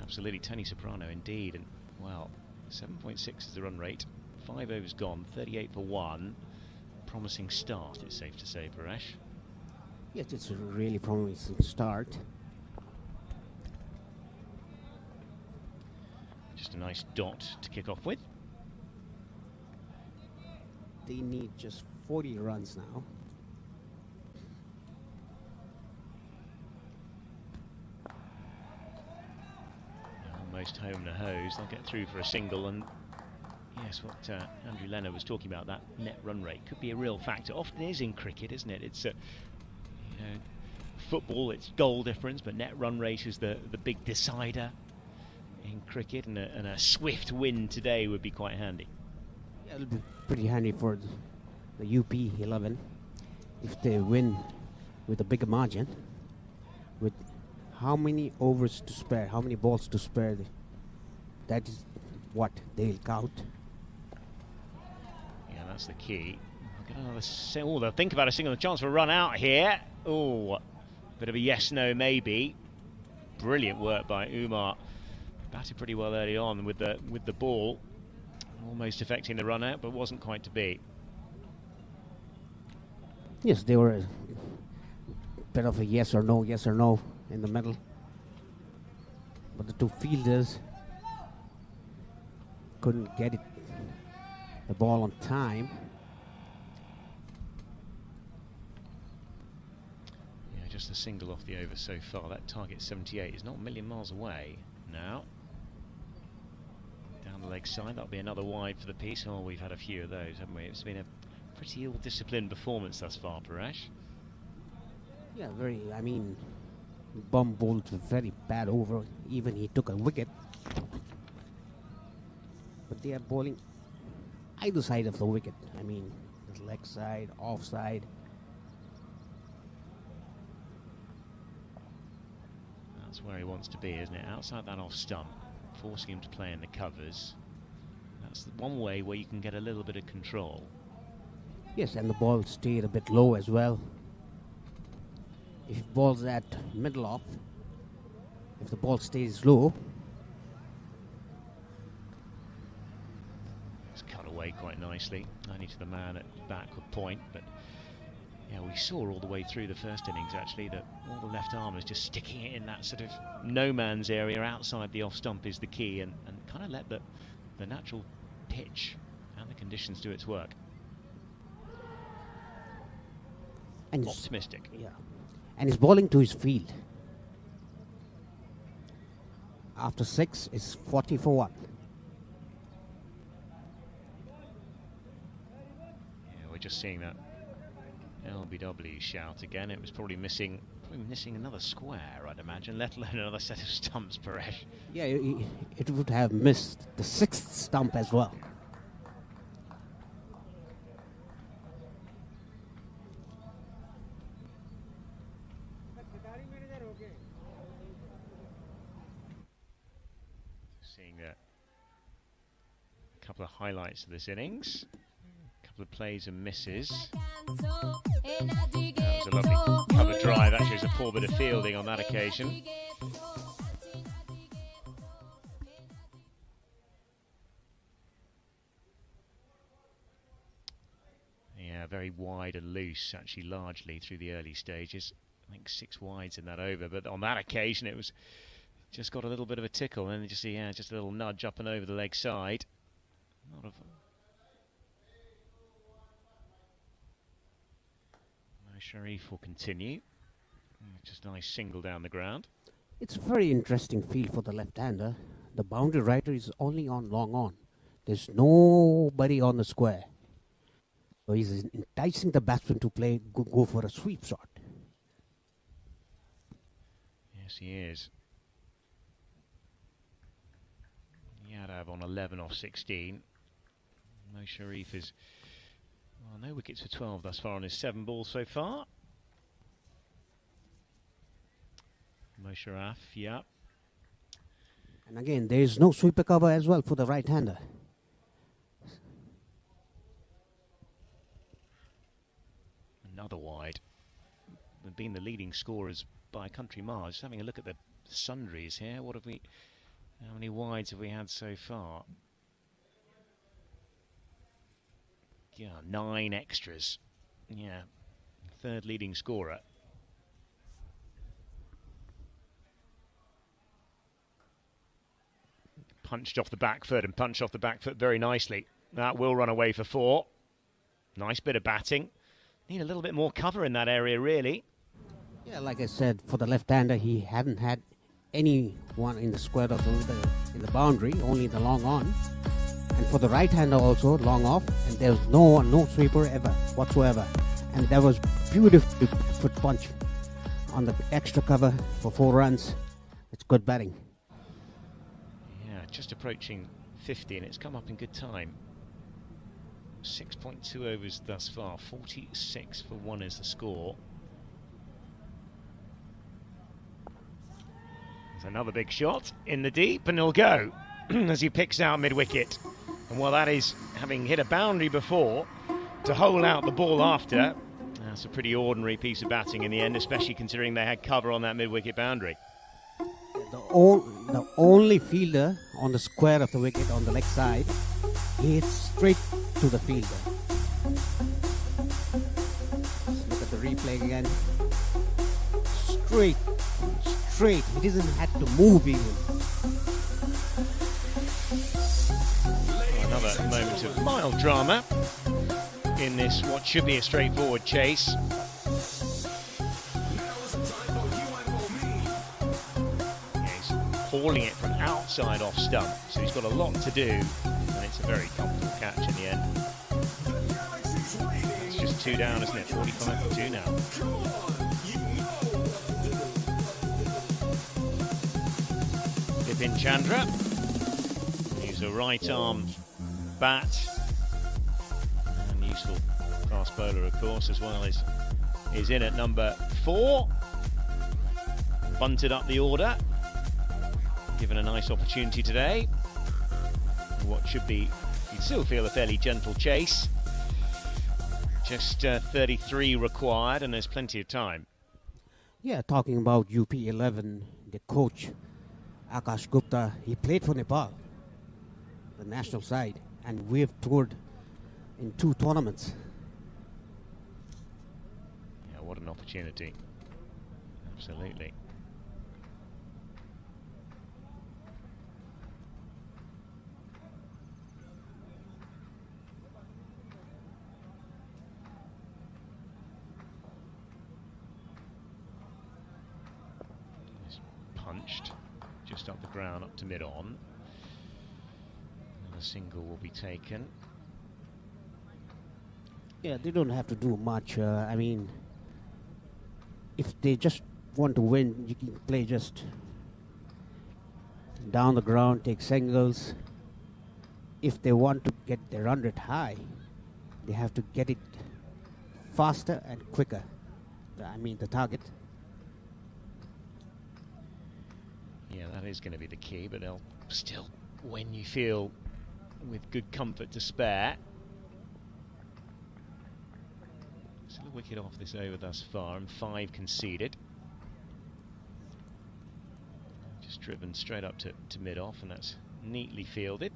Absolutely, Tony Soprano indeed. And, well, 7.6 is the run rate. 5 overs gone, 38 for 1. Promising start, it's safe to say, Paresh. Yes, it's a really promising start. Just a nice dot to kick off with. They need just 40 runs now. Almost home to hose. They'll get through for a single, and yes, what Andrew Leonard was talking about, that net run rate could be a real factor. Often is in cricket, isn't it? It's football, it's goal difference, but net run rate is the big decider in cricket, and a swift win today would be quite handy. Yeah, it'll be pretty handy for the UP 11 if they win with a bigger margin. With how many overs to spare, how many balls to spare, that is what they'll count. Yeah, that's the key. I'll get another they'll think about a single chance for a run out here. Oh, bit of a yes, no, maybe. Brilliant work by Umar. Batted pretty well early on with the ball, almost affecting the run out, but wasn't quite to be. Yes, they were a bit of a yes or no in the middle. But the 2 fielders couldn't get the ball on time. Yeah, just a single off the over so far. That target 78 is not a million miles away now. Down the leg side, that'll be another wide for the piece. Oh, we've had a few of those, haven't we? It's been a pretty ill-disciplined performance thus far, Paresh. Yeah, Bum bowled a very bad over. Even he took a wicket. But they are bowling either side of the wicket. The leg side, offside. That's where he wants to be, isn't it? Outside that off stump, forcing him to play in the covers. That's the one way where you can get a little bit of control. Yes, and the ball stayed a bit low as well. If ball's at middle off, if the ball stays low, it's cut away quite nicely, only to the man at backward point, but yeah, we saw all the way through the first innings actually that all the left arm is just sticking it in that sort of no man's area outside the off stump is the key, and kind of let the natural pitch and the conditions do its work. and Optimistic. yeah, and he's bowling to his field. After 6, it's 40 for 1. Yeah, we're just seeing that LBW shout again. It was probably missing another square, I'd imagine, let alone another set of stumps, Paresh. Yeah, it would have missed the 6th stump as well. Seeing a couple of highlights of this innings. A couple of plays and misses. That was a lovely cover drive. Actually, it was a poor bit of fielding on that occasion. Yeah, very wide and loose, actually, largely through the early stages. I think 6 wides in that over, but on that occasion it was just got a little bit of a tickle, and then just a little nudge up and over the leg side. Not of Sharif will continue. Just a nice single down the ground. It's a very interesting field for the left-hander. The boundary rider is only on long on. There's nobody on the square. So he's enticing the batsman to go for a sweep shot. Yes, he is. Yadav on 11 off 16. Mo Sharif is, well, no wickets for 12 thus far on his 7 balls so far. Mo Sharif, yeah. And again, there is no sweeper cover as well for the right-hander. Another wide. They've been the leading scorers by a country mile. Just having a look at the sundries here. What have we? How many wides have we had so far? Yeah, 9 extras. Yeah, 3rd leading scorer. Punched off the back foot and punched off the back foot very nicely. That will run away for 4. Nice bit of batting. Need a little bit more cover in that area, really. Yeah, like I said, for the left-hander, he hadn't had anyone in the square of in the boundary, only the long on. And for the right-hander also, long off, and there was no sweeper ever whatsoever. And there was beautiful foot punch on the extra cover for 4 runs. It's good batting. Yeah, just approaching 50, and it's come up in good time. 6.2 overs thus far. 46 for 1 is the score. There's another big shot in the deep, and he'll go as he picks out mid-wicket. And while that is having hit a boundary before, to hole out the ball after, that's a pretty ordinary piece of batting in the end, especially considering they had cover on that mid-wicket boundary. The only fielder on the square of the wicket on the leg side, he hits straight to the fielder. Look at the replay again. Straight. He doesn't have to move even. Another moment of mild drama in this, what should be a straightforward chase. He's hauling it from outside off stump, so he's got a lot to do, and it's a very comfortable catch in the end. It's just 2 down, isn't it? 45 for 2 now. Bipin Chandra. He's a right-arm bat, and useful fast bowler, of course, as well as is in at number 4. Bunted up the order, given a nice opportunity today. What should be, you'd still feel, a fairly gentle chase. Just 33 required, and there's plenty of time. Yeah, talking about UP11, the coach, Akash Gupta, he played for Nepal, the national side, and we've toured in 2 tournaments. Yeah, what an opportunity. Absolutely. Punched just up the ground, up to mid-on. And a single will be taken. Yeah, they don't have to do much. I mean, if they just want to win, you can play just down the ground, take singles. If they want to get their 100 high, they have to get it faster and quicker. I mean, the target. Yeah, that is going to be the key, but they'll still, when you feel with good comfort to spare. Still a wicket off this over thus far, and 5 conceded. Just driven straight up to mid-off, and that's neatly fielded.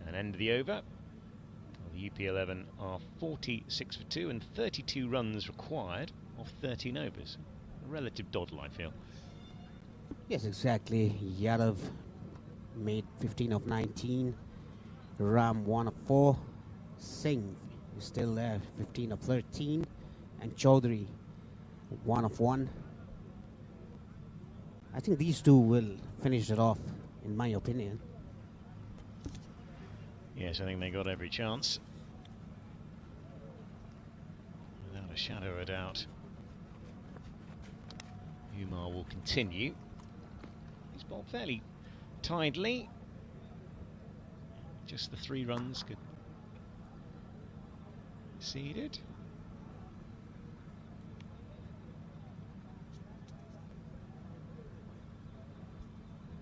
And end of the over. Well, the UP11 are 46 for 2 and 32 runs required off 13 overs. A relative doddle, I feel. Yes, exactly. Yadav made 15 of 19. Ram 1 of 4. Singh is still there, 15 of 13. And Chaudhary 1 of 1. I think these 2 will finish it off, in my opinion. Yes, I think they got every chance. Without a shadow of a doubt. Kumar will continue. He's bowled fairly tidily. Just the 3 runs conceded.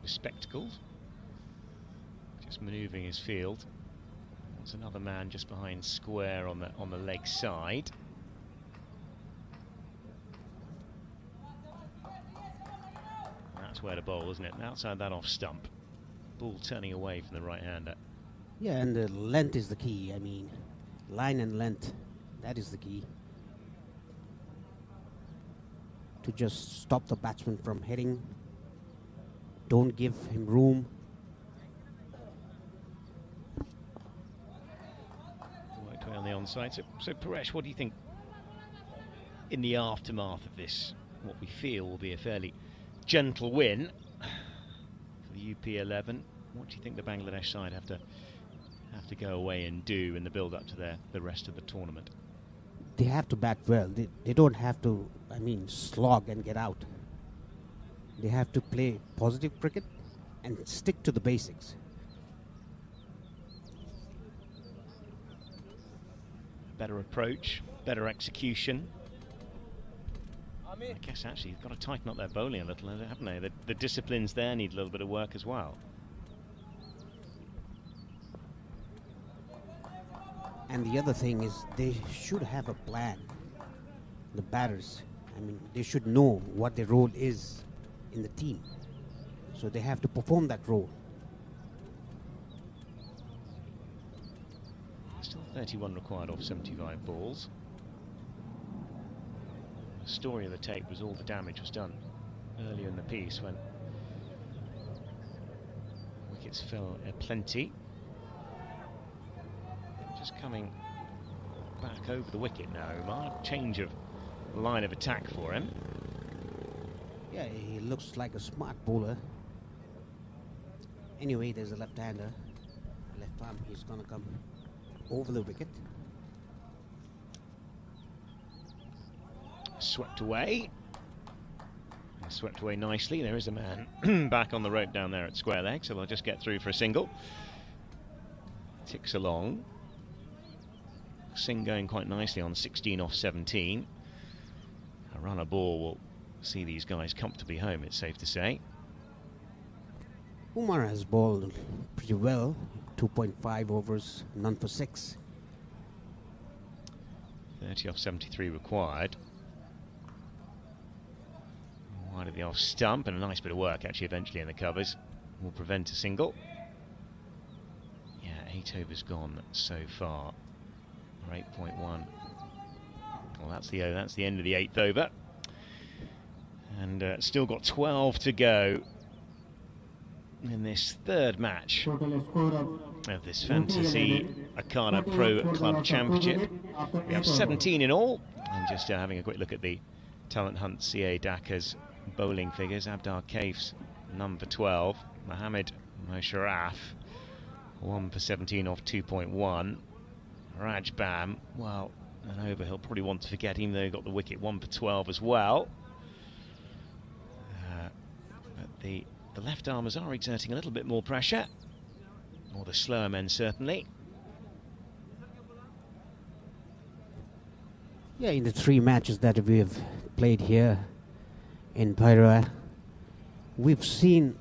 With spectacles. Just manoeuvring his field. There's another man just behind square on the leg side. That's where to bowl, isn't it? Outside that off stump. Ball turning away from the right-hander. Yeah, and the length is the key. I mean, line and length, that is the key. To just stop the batsman from hitting. Don't give him room. Worked away on the onside. So Paresh, what do you think in the aftermath of this, what we feel will be a fairly gentle win for the UP11? What do you think the Bangladesh side have to go away and do in the build-up to the rest of the tournament? They have to bat well. They don't have to, I mean, slog and get out. They have to play positive cricket and stick to the basics. Better approach, better execution. I guess actually you've got to tighten up their bowling a little, haven't they? The disciplines there need a little bit of work as well. And the other thing is they should have a plan. The batters, I mean, they should know what their role is in the team. So they have to perform that role. Still 31 required off 75 balls. The story of the tape was all the damage was done earlier in the piece when wickets fell plenty. Just coming back over the wicket now, Umar. Change of line of attack for him. Yeah, he looks like a smart bowler. Anyway, there's a left-hander. Left arm, he's going to come over the wicket. Swept away. Swept away nicely. There is a man back on the rope down there at square leg, so they'll just get through for a single. Ticks along. Singh going quite nicely on 16 off 17. A runner ball will see these guys comfortably home, it's safe to say. Kumar has bowled pretty well. 2.5 overs, none for 6. 30 off 73 required. the off stump, and a nice bit of work actually eventually in the covers will prevent a single. Yeah, 8 overs gone so far, or 8.1. Well, that's the end of the 8th over, and still got 12 to go in this third match of this Fantasy Akhada Pro Club Championship. We have 17 in all, and just having a quick look at the Talent Hunt CA Dhaka's bowling figures. Abdar Kaif's number 12, Mohammed Mosharraf 1 for 17 off 2.1. Raj Bam, well, an over he'll probably want to forget, even though he got the wicket, 1 for 12 as well. But the left armers are exerting a little bit more pressure, or the slower men certainly. Yeah, in the 3 matches that we have played here in Pyra, we've seen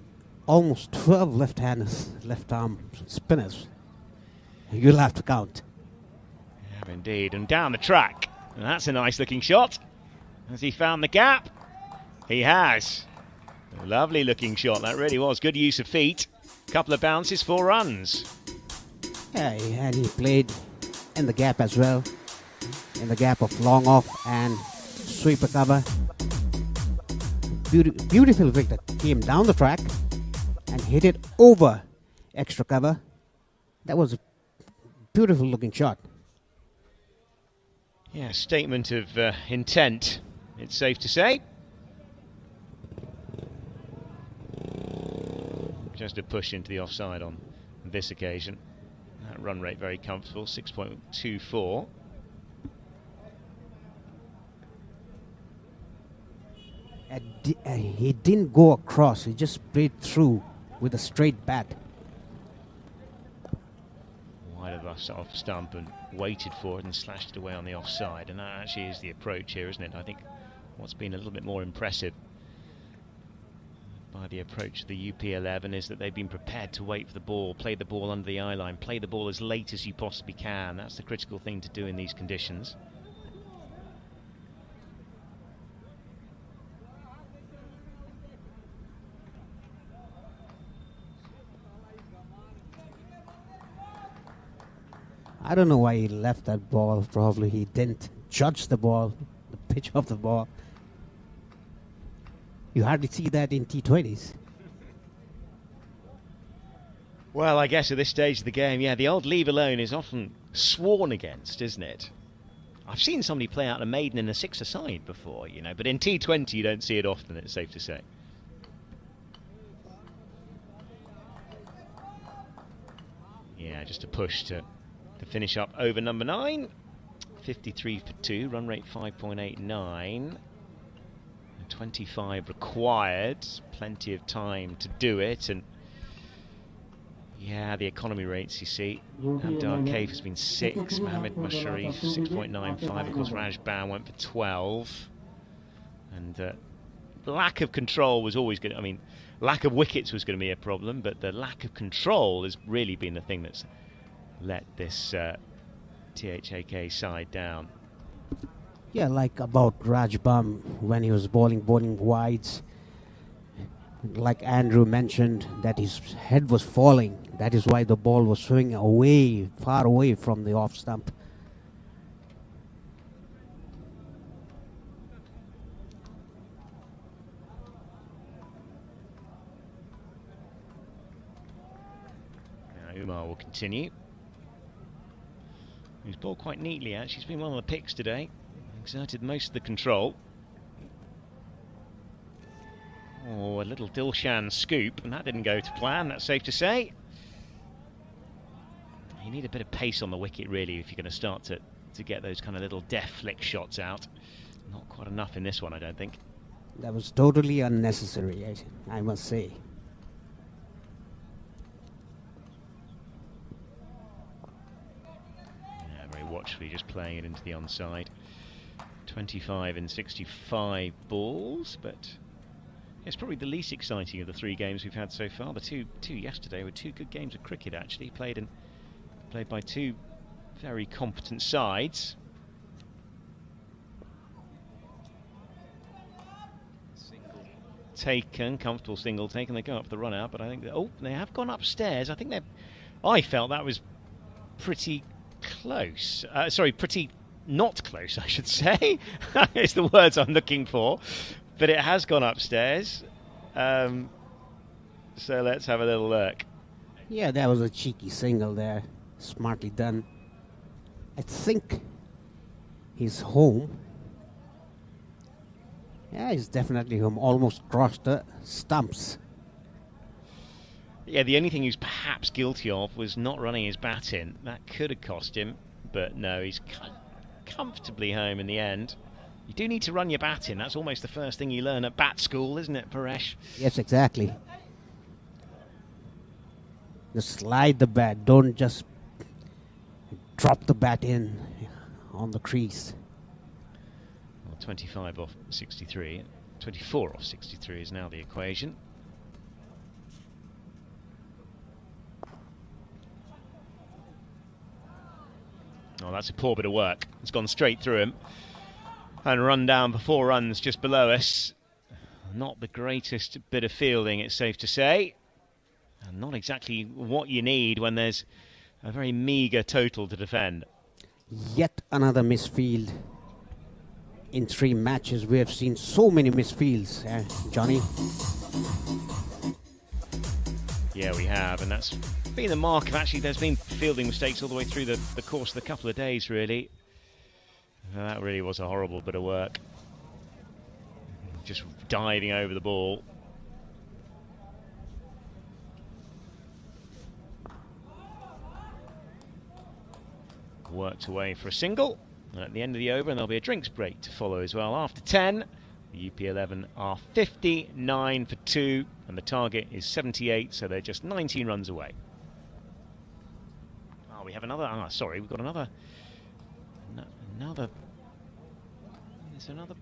almost 12 left-handers, left-arm spinners. You'll have to count. Yeah, indeed, and down the track. And that's a nice-looking shot. Has he found the gap? He has. A lovely-looking shot. That really was good use of feet. Couple of bounces, 4 runs. Yeah, and he played in the gap as well. In the gap of long off and sweeper cover. Beautiful wicket came down the track and hit it over extra cover. That was a beautiful looking shot. Yeah, statement of intent, it's safe to say. Just a push into the offside on this occasion. That run rate very comfortable, 6.24. He didn't go across, he just played through with a straight bat. Wide of us off stump and waited for it and slashed it away on the offside, and that actually is the approach here, isn't it? I think what's been a little bit more impressive by the approach of the UP11 is that they've been prepared to wait for the ball, play the ball under the eye line, play the ball as late as you possibly can. That's the critical thing to do in these conditions. I don't know why he left that ball. Probably he didn't judge the ball, the pitch of the ball. You hardly see that in T20s. Well, I guess at this stage of the game, yeah, the old leave alone is often sworn against, isn't it? I've seen somebody play out a maiden in a 6-a-side before, you know, but in T20 you don't see it often, it's safe to say. Yeah, just a push to finish up over number 9. 53 for 2, run rate 5.89. 25 required, plenty of time to do it, and yeah, the economy rates you see. Abdar Kaif has been 6, Mohammed Musharraf 6.95, of course Raj Bam went for 12, and lack of control was always going to, I mean, lack of wickets was going to be a problem, but the lack of control has really been the thing that's let this THAK side down. Yeah, like about Raj Bam when he was bowling wides. Like Andrew mentioned, that his head was falling. That is why the ball was swinging away, far away from the off stump. Now Umar will continue. He's bowled quite neatly actually. He's been one of the picks today. Exerted most of the control. Oh, a little Dilshan scoop, and that didn't go to plan, that's safe to say. You need a bit of pace on the wicket really if you're going to start to get those kind of little deft flick shots out. Not quite enough in this one, I don't think. That was totally unnecessary, I must say. Yeah, very watchfully just playing it into the onside. 25 in 65 balls, but it's probably the least exciting of the 3 games we've had so far. The two yesterday were 2 good games of cricket actually, played by 2 very competent sides. Single taken, comfortable single taken. They go up the run out, but I think they have gone upstairs. I felt that was pretty close. Sorry, pretty not close, I should say. It's the words I'm looking for. But it has gone upstairs. So let's have a little look. Yeah, that was a cheeky single there. Smartly done. I think he's home. Yeah, he's definitely home. Almost crossed the stumps. Yeah, the only thing he was perhaps guilty of was not running his bat in. That could have cost him, but no, he's comfortably home in the end. You do need to run your bat in. That's almost the first thing you learn at bat school, isn't it, Paresh? Yes, exactly. Just slide the bat. Don't just drop the bat in on the crease. Well, 25 off 63. 24 off 63 is now the equation. Oh, that's a poor bit of work. It's gone straight through him. And run down for 4 runs just below us. Not the greatest bit of fielding, it's safe to say. And not exactly what you need when there's a very meagre total to defend. Yet another misfield. In 3 matches, we have seen so many misfields, Johnny. Yeah, we have, and that's been the mark of actually there's been fielding mistakes all the way through the course of the couple of days, really. That really was a horrible bit of work. Just diving over the ball. Worked away for a single. And at the end of the over, and there'll be a drinks break to follow as well. After 10, the UP11 are 59 for 2, and the target is 78, so they're just 19 runs away. Oh, we have another. Sorry, we've got another. There's another.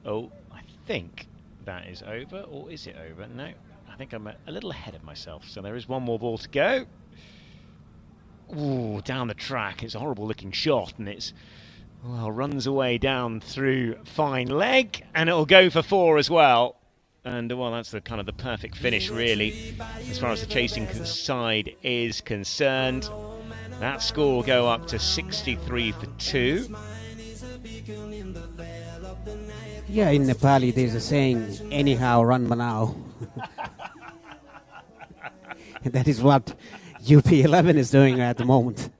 Oh, I think that is over, or is it over? No, I think I'm a little ahead of myself. So there is one more ball to go. Ooh, down the track. It's a horrible looking shot, and it's, well, runs away down through fine leg, and it'll go for 4 as well. And, well, that's the kind of the perfect finish, really, as far as the chasing side is concerned. That score will go up to 63 for 2. Yeah, in Nepali there's a saying, anyhow run manao. That is what UP11 is doing at the moment.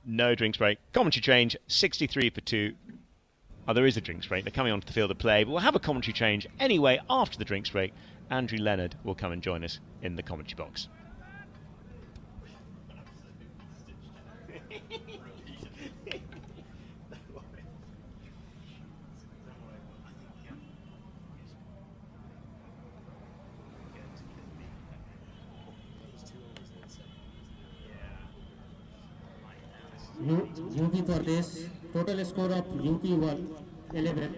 No drinks break. Commentary change, 63 for 2. Oh, there is a drinks break. They're coming onto the field of play, but we'll have a commentary change anyway after the drinks break. Andrew Leonard will come and join us in the commentary box. UP for this total score of UP 11.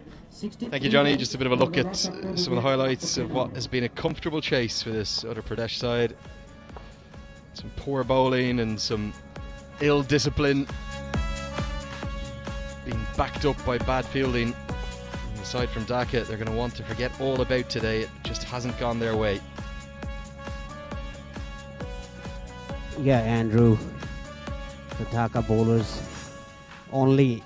Thank you, Johnny. Just a bit of a look at some of the highlights of what has been a comfortable chase for this Uttar Pradesh side. Some poor bowling and some ill discipline, being backed up by bad fielding. And aside from Dhaka, they're going to want to forget all about today. It just hasn't gone their way. Yeah, Andrew. The Dhaka bowlers, only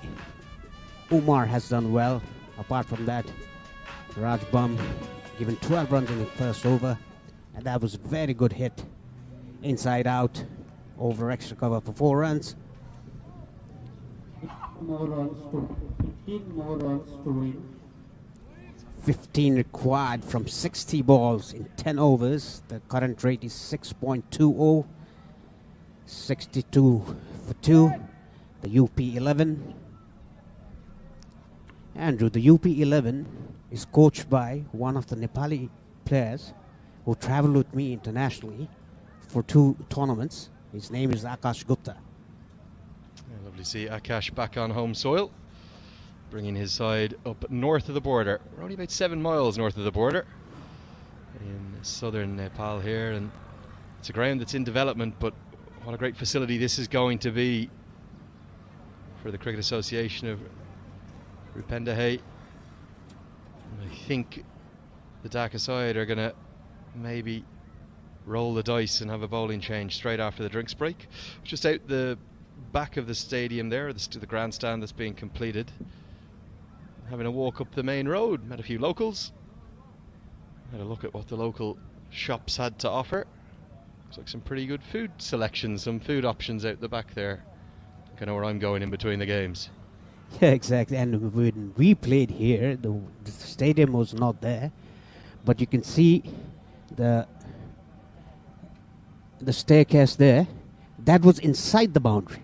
Kumar has done well. Apart from that, Raj Bum given 12 runs in the first over, and that was a very good hit. Inside out, over extra cover for 4 runs. 15 more runs to win. 15 required from 60 balls in 10 overs. The current rate is 6.20. 62 for 2, the UP11. Andrew, the UP11 is coached by one of the Nepali players who traveled with me internationally for 2 tournaments. His name is Akash Gupta. Yeah, lovely to see Akash back on home soil, bringing his side up north of the border. We're only about 7 miles north of the border in southern Nepal here, and it's a ground that's in development, but what a great facility this is going to be for the Cricket Association of Rupendahe. I think the Dhaka side are going to maybe roll the dice and have a bowling change straight after the drinks break. Just out the back of the stadium there, the grandstand that's being completed. Having a walk up the main road, met a few locals. Had a look at what the local shops had to offer. Looks like some pretty good food selections, some food options out the back there. I think I know where I'm going in between the games. Yeah, exactly. And when we played here, the stadium was not there, but you can see the staircase there. That was inside the boundary.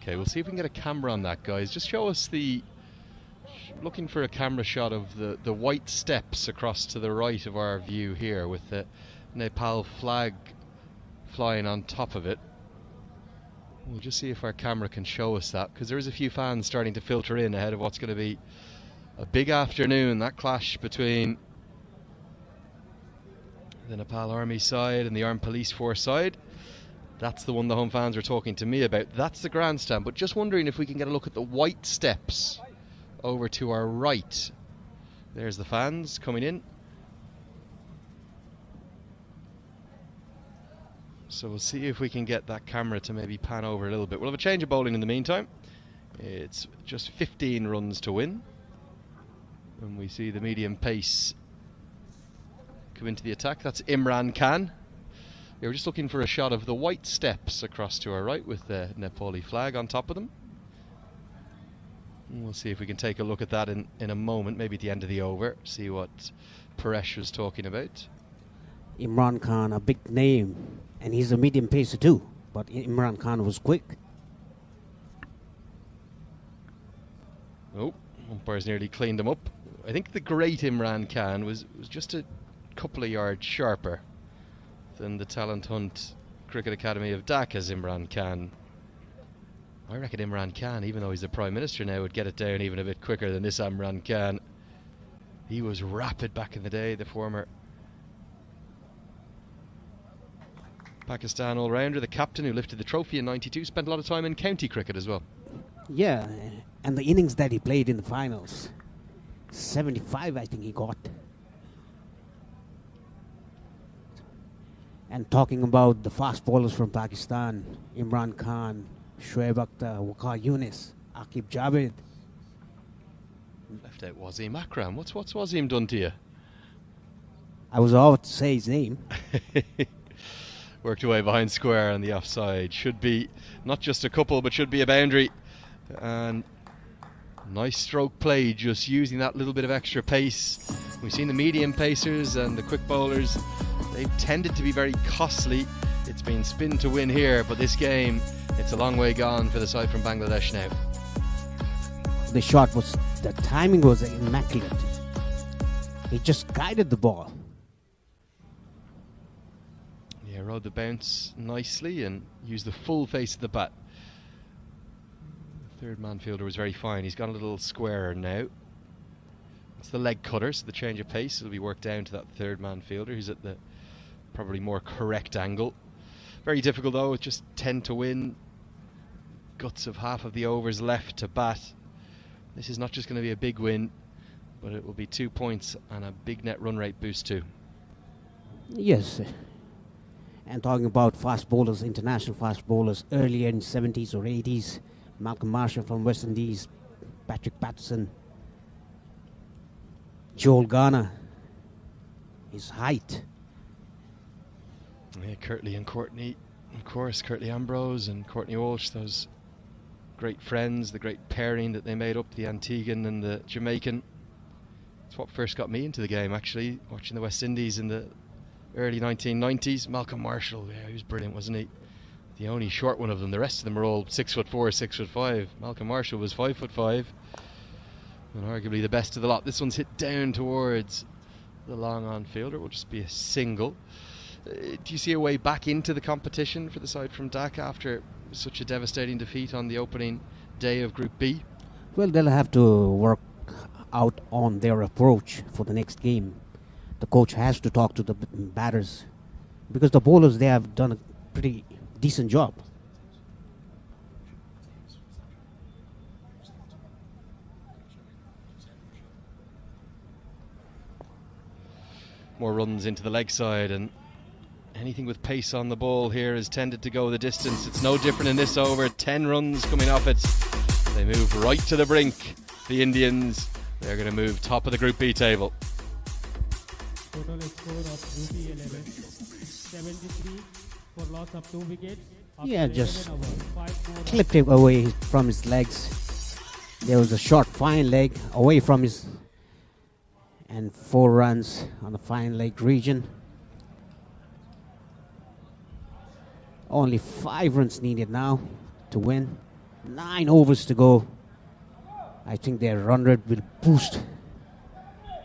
Okay, we'll see if we can get a camera on that, guys. Just show us looking for a camera shot of the white steps across to the right of our view here with the Nepal flag flying on top of it. We'll just see if our camera can show us that, because there is a few fans starting to filter in ahead of what's going to be a big afternoon. That clash between the Nepal Army side and the Armed Police Force side. That's the one the home fans are talking to me about. That's the grandstand, but just wondering if we can get a look at the white steps over to our right. There's the fans coming in. So we'll see if we can get that camera to maybe pan over a little bit. We'll have a change of bowling in the meantime. It's just 15 runs to win. And we see the medium pace come into the attack. That's Imran Khan. We're just looking for a shot of the white steps across to our right with the Nepali flag on top of them. And we'll see if we can take a look at that in a moment, maybe at the end of the over, see what Paresh was talking about. Imran Khan, a big name, and he's a medium pacer too, but Imran Khan was quick. Oh, umpires nearly cleaned him up. I think the great Imran Khan was just a couple of yards sharper than the Talent Hunt Cricket Academy of Dhaka's Imran Khan. I reckon Imran Khan, even though he's the Prime Minister now, would get it down even a bit quicker than this Imran Khan. He was rapid back in the day, the former Pakistan all-rounder, the captain who lifted the trophy in '92, spent a lot of time in county cricket as well. Yeah, and the innings that he played in the finals, 75 I think he got. And talking about the fast bowlers from Pakistan, Imran Khan, Shoaib Akhtar, Waqar Younis, Aqib Javed. Left out Wasim Akram. What's Wasim done to you? I was about to say his name. Worked away behind square on the offside. Should be not just a couple, but should be a boundary. And nice stroke play, just using that little bit of extra pace. We've seen the medium pacers and the quick bowlers. They've tended to be very costly. It's been spin to win here, but this game, it's a long way gone for the side from Bangladesh now. The timing was immaculate. He just guided the ball. Yeah, rode the bounce nicely and used the full face of the bat. The third man fielder was very fine. He's got a little squarer now. It's the leg cutter, so the change of pace will be worked down to that third man fielder who's at the probably more correct angle. Very difficult though, with just 10 to win. Guts of half of the overs left to bat. This is not just going to be a big win, but it will be 2 points and a big net run rate boost too. Yes. And talking about fast bowlers, international fast bowlers, earlier in the 70s or 80s, Malcolm Marshall from West Indies, Patrick Patterson, Joel Garner, his height. Yeah, Curtly and Courtney, of course, Curtly Ambrose and Courtney Walsh, those great friends, the great pairing that they made up, the Antiguan and the Jamaican. It's what first got me into the game, actually, watching the West Indies in the early 1990s. Malcolm Marshall, yeah, he was brilliant, wasn't he? The only short one of them. The rest of them were all 6'4", 6'5". Malcolm Marshall was 5'5", and arguably the best of the lot. This one's hit down towards the long on fielder. It will just be a single. Do you see a way back into the competition for the side from Dhaka after such a devastating defeat on the opening day of Group B? Well, they'll have to work out on their approach for the next game. The coach has to talk to the batters, because the bowlers, they have done a pretty decent job. more runs into the leg side, and anything with pace on the ball here has tended to go the distance. It's no different in this over. 10 runs coming off it. They move right to the brink. The Indians, they're going to move top of the Group B table. Total score of UP 11, 73 for loss of 2 wickets. Yeah, just clipped him away from his legs. There was a short fine leg away from his, and 4 runs on the fine leg region. Only 5 runs needed now to win. 9 overs to go. I think their run rate will boost.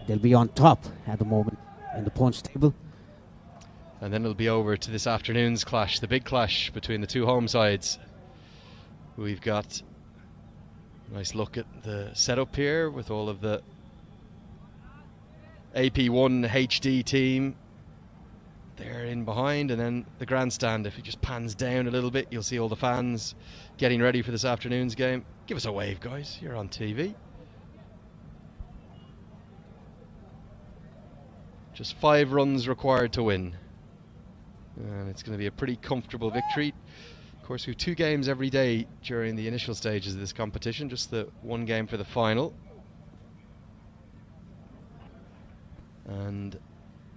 They'll be on top at the moment in the points table. And then it'll be over to this afternoon's clash, the big clash between the two home sides. We've got a nice look at the setup here with all of the AP1 HD team. They're in behind, and then the grandstand. If it just pans down a little bit, you'll see all the fans getting ready for this afternoon's game. Give us a wave, guys. You're on TV. Just 5 runs required to win. And it's going to be a pretty comfortable victory. Of course, we have 2 games every day during the initial stages of this competition, just the 1 game for the final. And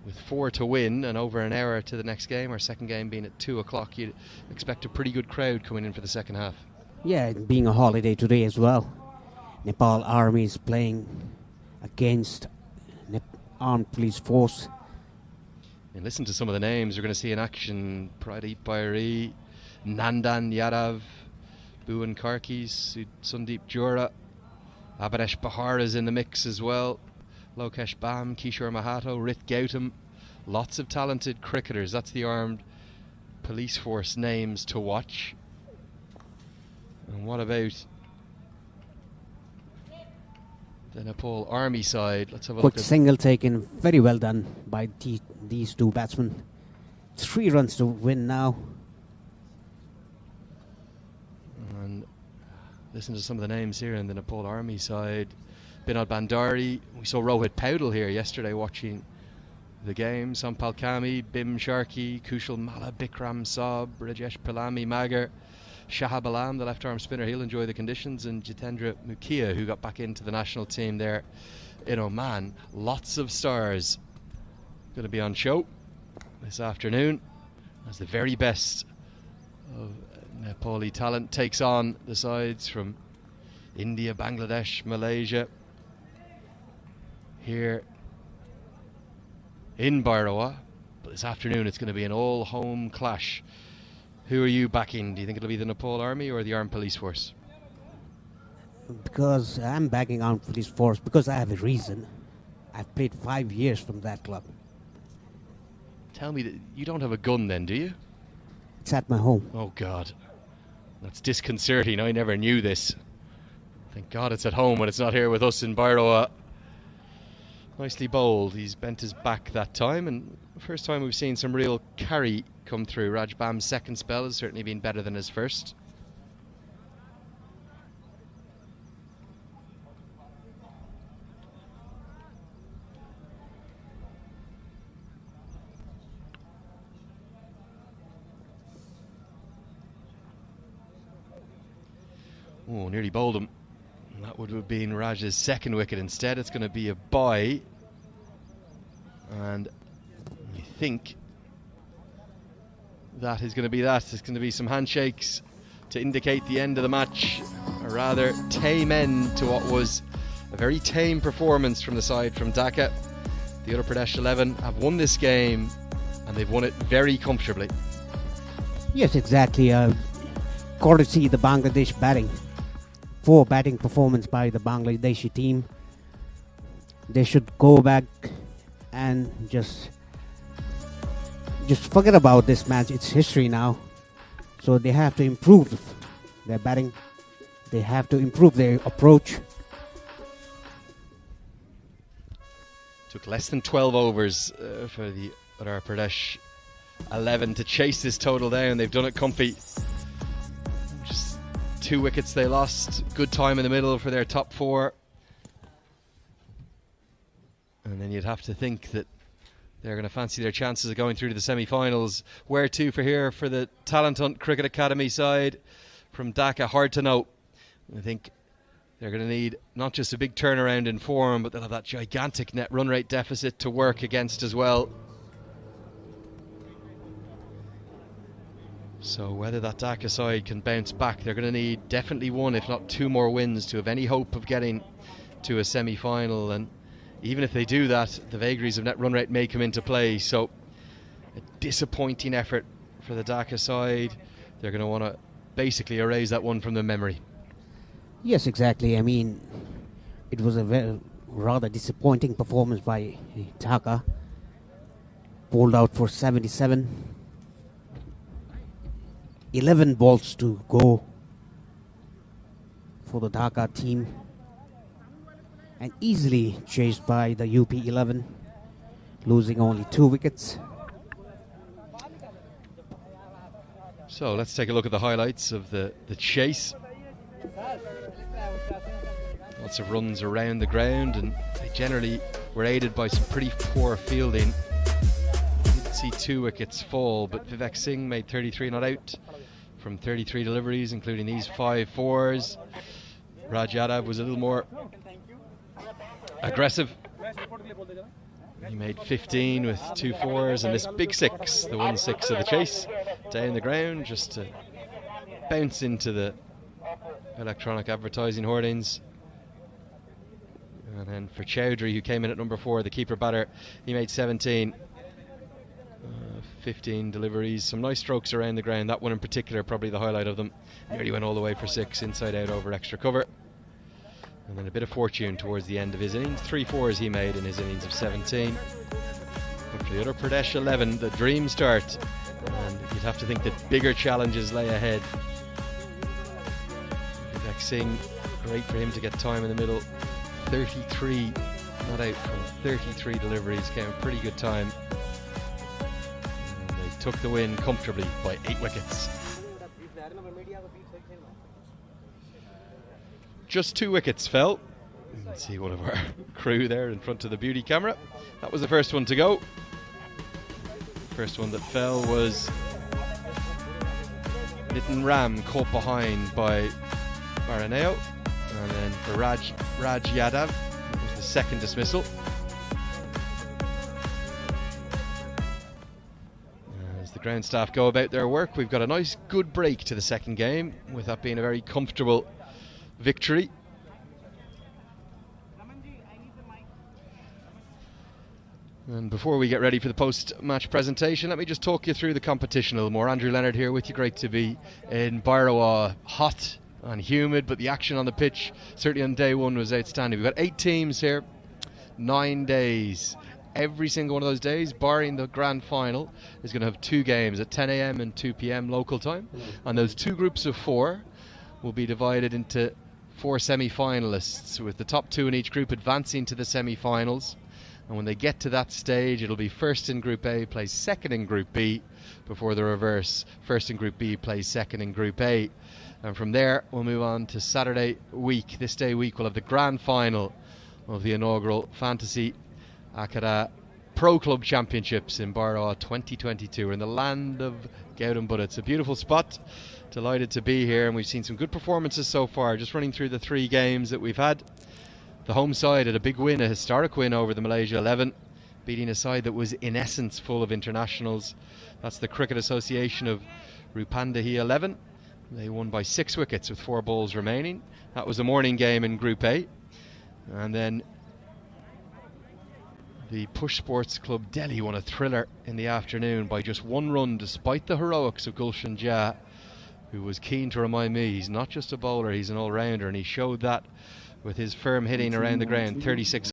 with 4 to win and over an hour to the next game, our second game being at 2 o'clock, you'd expect a pretty good crowd coming in for the second half. Yeah, it being a holiday today as well. Nepal Army is playing against Armed Police Force. And listen to some of the names we're going to see in action. Pradeep Bairi, Nandan Yadav, Bhuvan Karkis, Sundeep Jura, Abhadesh Bahara's in the mix as well. Lokesh Bam, Kishore Mahato, Rit Gautam. Lots of talented cricketers. That's the Armed Police Force names to watch. And what about the Nepal Army side? Let's have a Quick look at single taken, very well done by these 2 batsmen. 3 runs to win now. And listen to some of the names here in the Nepal Army side. Binod Bandari. We saw Rohit Paudel here yesterday watching the game. Sampal Kami, Bim Sharkey, Kushal Malla, Bikram Saab, Rajesh Pilami, Magar, Shahab Alam, the left arm spinner. He'll enjoy the conditions. And Jitendra Mukia, who got back into the national team there in Oman. Lots of stars going to be on show this afternoon as the very best of Nepali talent takes on the sides from India, Bangladesh, Malaysia. Here in Bairoa, but this afternoon it's going to be an all-home clash. Who are you backing? Do you think it'll be the Nepal Army or the Armed Police Force? Because I'm backing Armed Police Force because I have a reason. I've played 5 years from that club. Tell me that you don't have a gun then, do you? It's at my home. Oh God, that's disconcerting. I never knew this. Thank God it's at home when it's not here with us in Bairoa. Nicely bowled. He's bent his back that time, and first time we've seen some real carry come through. Raj Bam's second spell has certainly been better than his first. Oh, nearly bowled him. That would have been Raj's second wicket. Instead, it's going to be a bye. And I think that is going to be that. There's going to be some handshakes to indicate the end of the match. A rather tame end to what was a very tame performance from the side from Dhaka. The Uttar Pradesh 11 have won this game, and they've won it very comfortably. Yes, exactly. Got to see the Bangladesh batting. Poor batting performance by the Bangladeshi team. They should go back and just forget about this match. It's history now. So they have to improve their batting. They have to improve their approach. Took less than 12 overs for the Uttar Pradesh 11 to chase this total down. They've done it comfy. Just 2 wickets they lost. Good time in the middle for their top 4. And then you'd have to think that they're going to fancy their chances of going through to the semi-finals. Where to for here for the Talent Hunt Cricket Academy side from Dhaka? Hard to know. I think they're going to need not just a big turnaround in form, but they'll have that gigantic net run rate deficit to work against as well. So whether that Dhaka side can bounce back, they're going to need definitely one, if not two more wins to have any hope of getting to a semi-final. And even if they do that, the vagaries of net run rate may come into play. So a disappointing effort for the Dhaka side. They're going to want to basically erase that one from the memory. Yes, exactly. I mean, it was a rather disappointing performance by Dhaka. Bowled out for 77. 11 balls to go for the Dhaka team, and easily chased by the UP 11, losing only 2 wickets. So let's take a look at the highlights of the chase. Lots of runs around the ground, and they generally were aided by some pretty poor fielding. Did see 2 wickets fall, but Vivek Singh made 33 not out from 33 deliveries, including these 5 fours. Raj Yadav was a little more aggressive. He made 15 with 2 fours, and this big 6, the 1-6 of the chase, down the ground just to bounce into the electronic advertising hoardings. And then for Chowdhury, who came in at number 4, the keeper batter, he made 17. 15 deliveries, some nice strokes around the ground. That one in particular, probably the highlight of them. Nearly went all the way for 6, inside out over extra cover. And then a bit of fortune towards the end of his innings. 3 fours he made in his innings of 17. But for the Uttar Pradesh 11, the dream start. And you'd have to think that bigger challenges lay ahead. Vivek Singh, great for him to get time in the middle. 33 not out from 33 deliveries, came a pretty good time. Took the win comfortably by 8 wickets. Just 2 wickets fell. You can see one of our crew there in front of the beauty camera. That was the first one to go. First one that fell was Nitin Ram, caught behind by Maraneo. And then for Raj Yadav, it was the second dismissal. Ground staff go about their work. We've got a nice good break to the second game, with that being a very comfortable victory. And before we get ready for the post-match presentation, let me just talk you through the competition a little more. Andrew Leonard here with you. Great to be in Bhairawa. Hot and humid, but the action on the pitch, certainly on day one, was outstanding. We've got 8 teams here, 9 days. Every single one of those days, barring the grand final, is going to have 2 games at 10 a.m. and 2 p.m. local time. And those 2 groups of 4 will be divided into 4 semi-finalists, with the top 2 in each group advancing to the semi-finals. And when they get to that stage, it'll be first in Group A plays second in Group B, before the reverse. First in Group B plays second in Group A. And from there, we'll move on to Saturday week. This day week, we'll have the grand final of the inaugural Fantasy Akhada Pro Club Championships in Bhairawa 2022. We're in the land of Gautam Buddha. It's a beautiful spot. Delighted to be here, and we've seen some good performances so far. Just running through the 3 games that we've had. The home side had a big win, a historic win over the Malaysia 11, beating a side that was in essence full of internationals. That's the Cricket Association of Rupandehi 11. They won by 6 wickets with 4 balls remaining. That was the morning game in Group A. And then the Push Sports Club Delhi won a thriller in the afternoon by just 1 run, despite the heroics of Gulshan Jha, who was keen to remind me he's not just a bowler, he's an all-rounder, and he showed that with his firm hitting around the ground. 36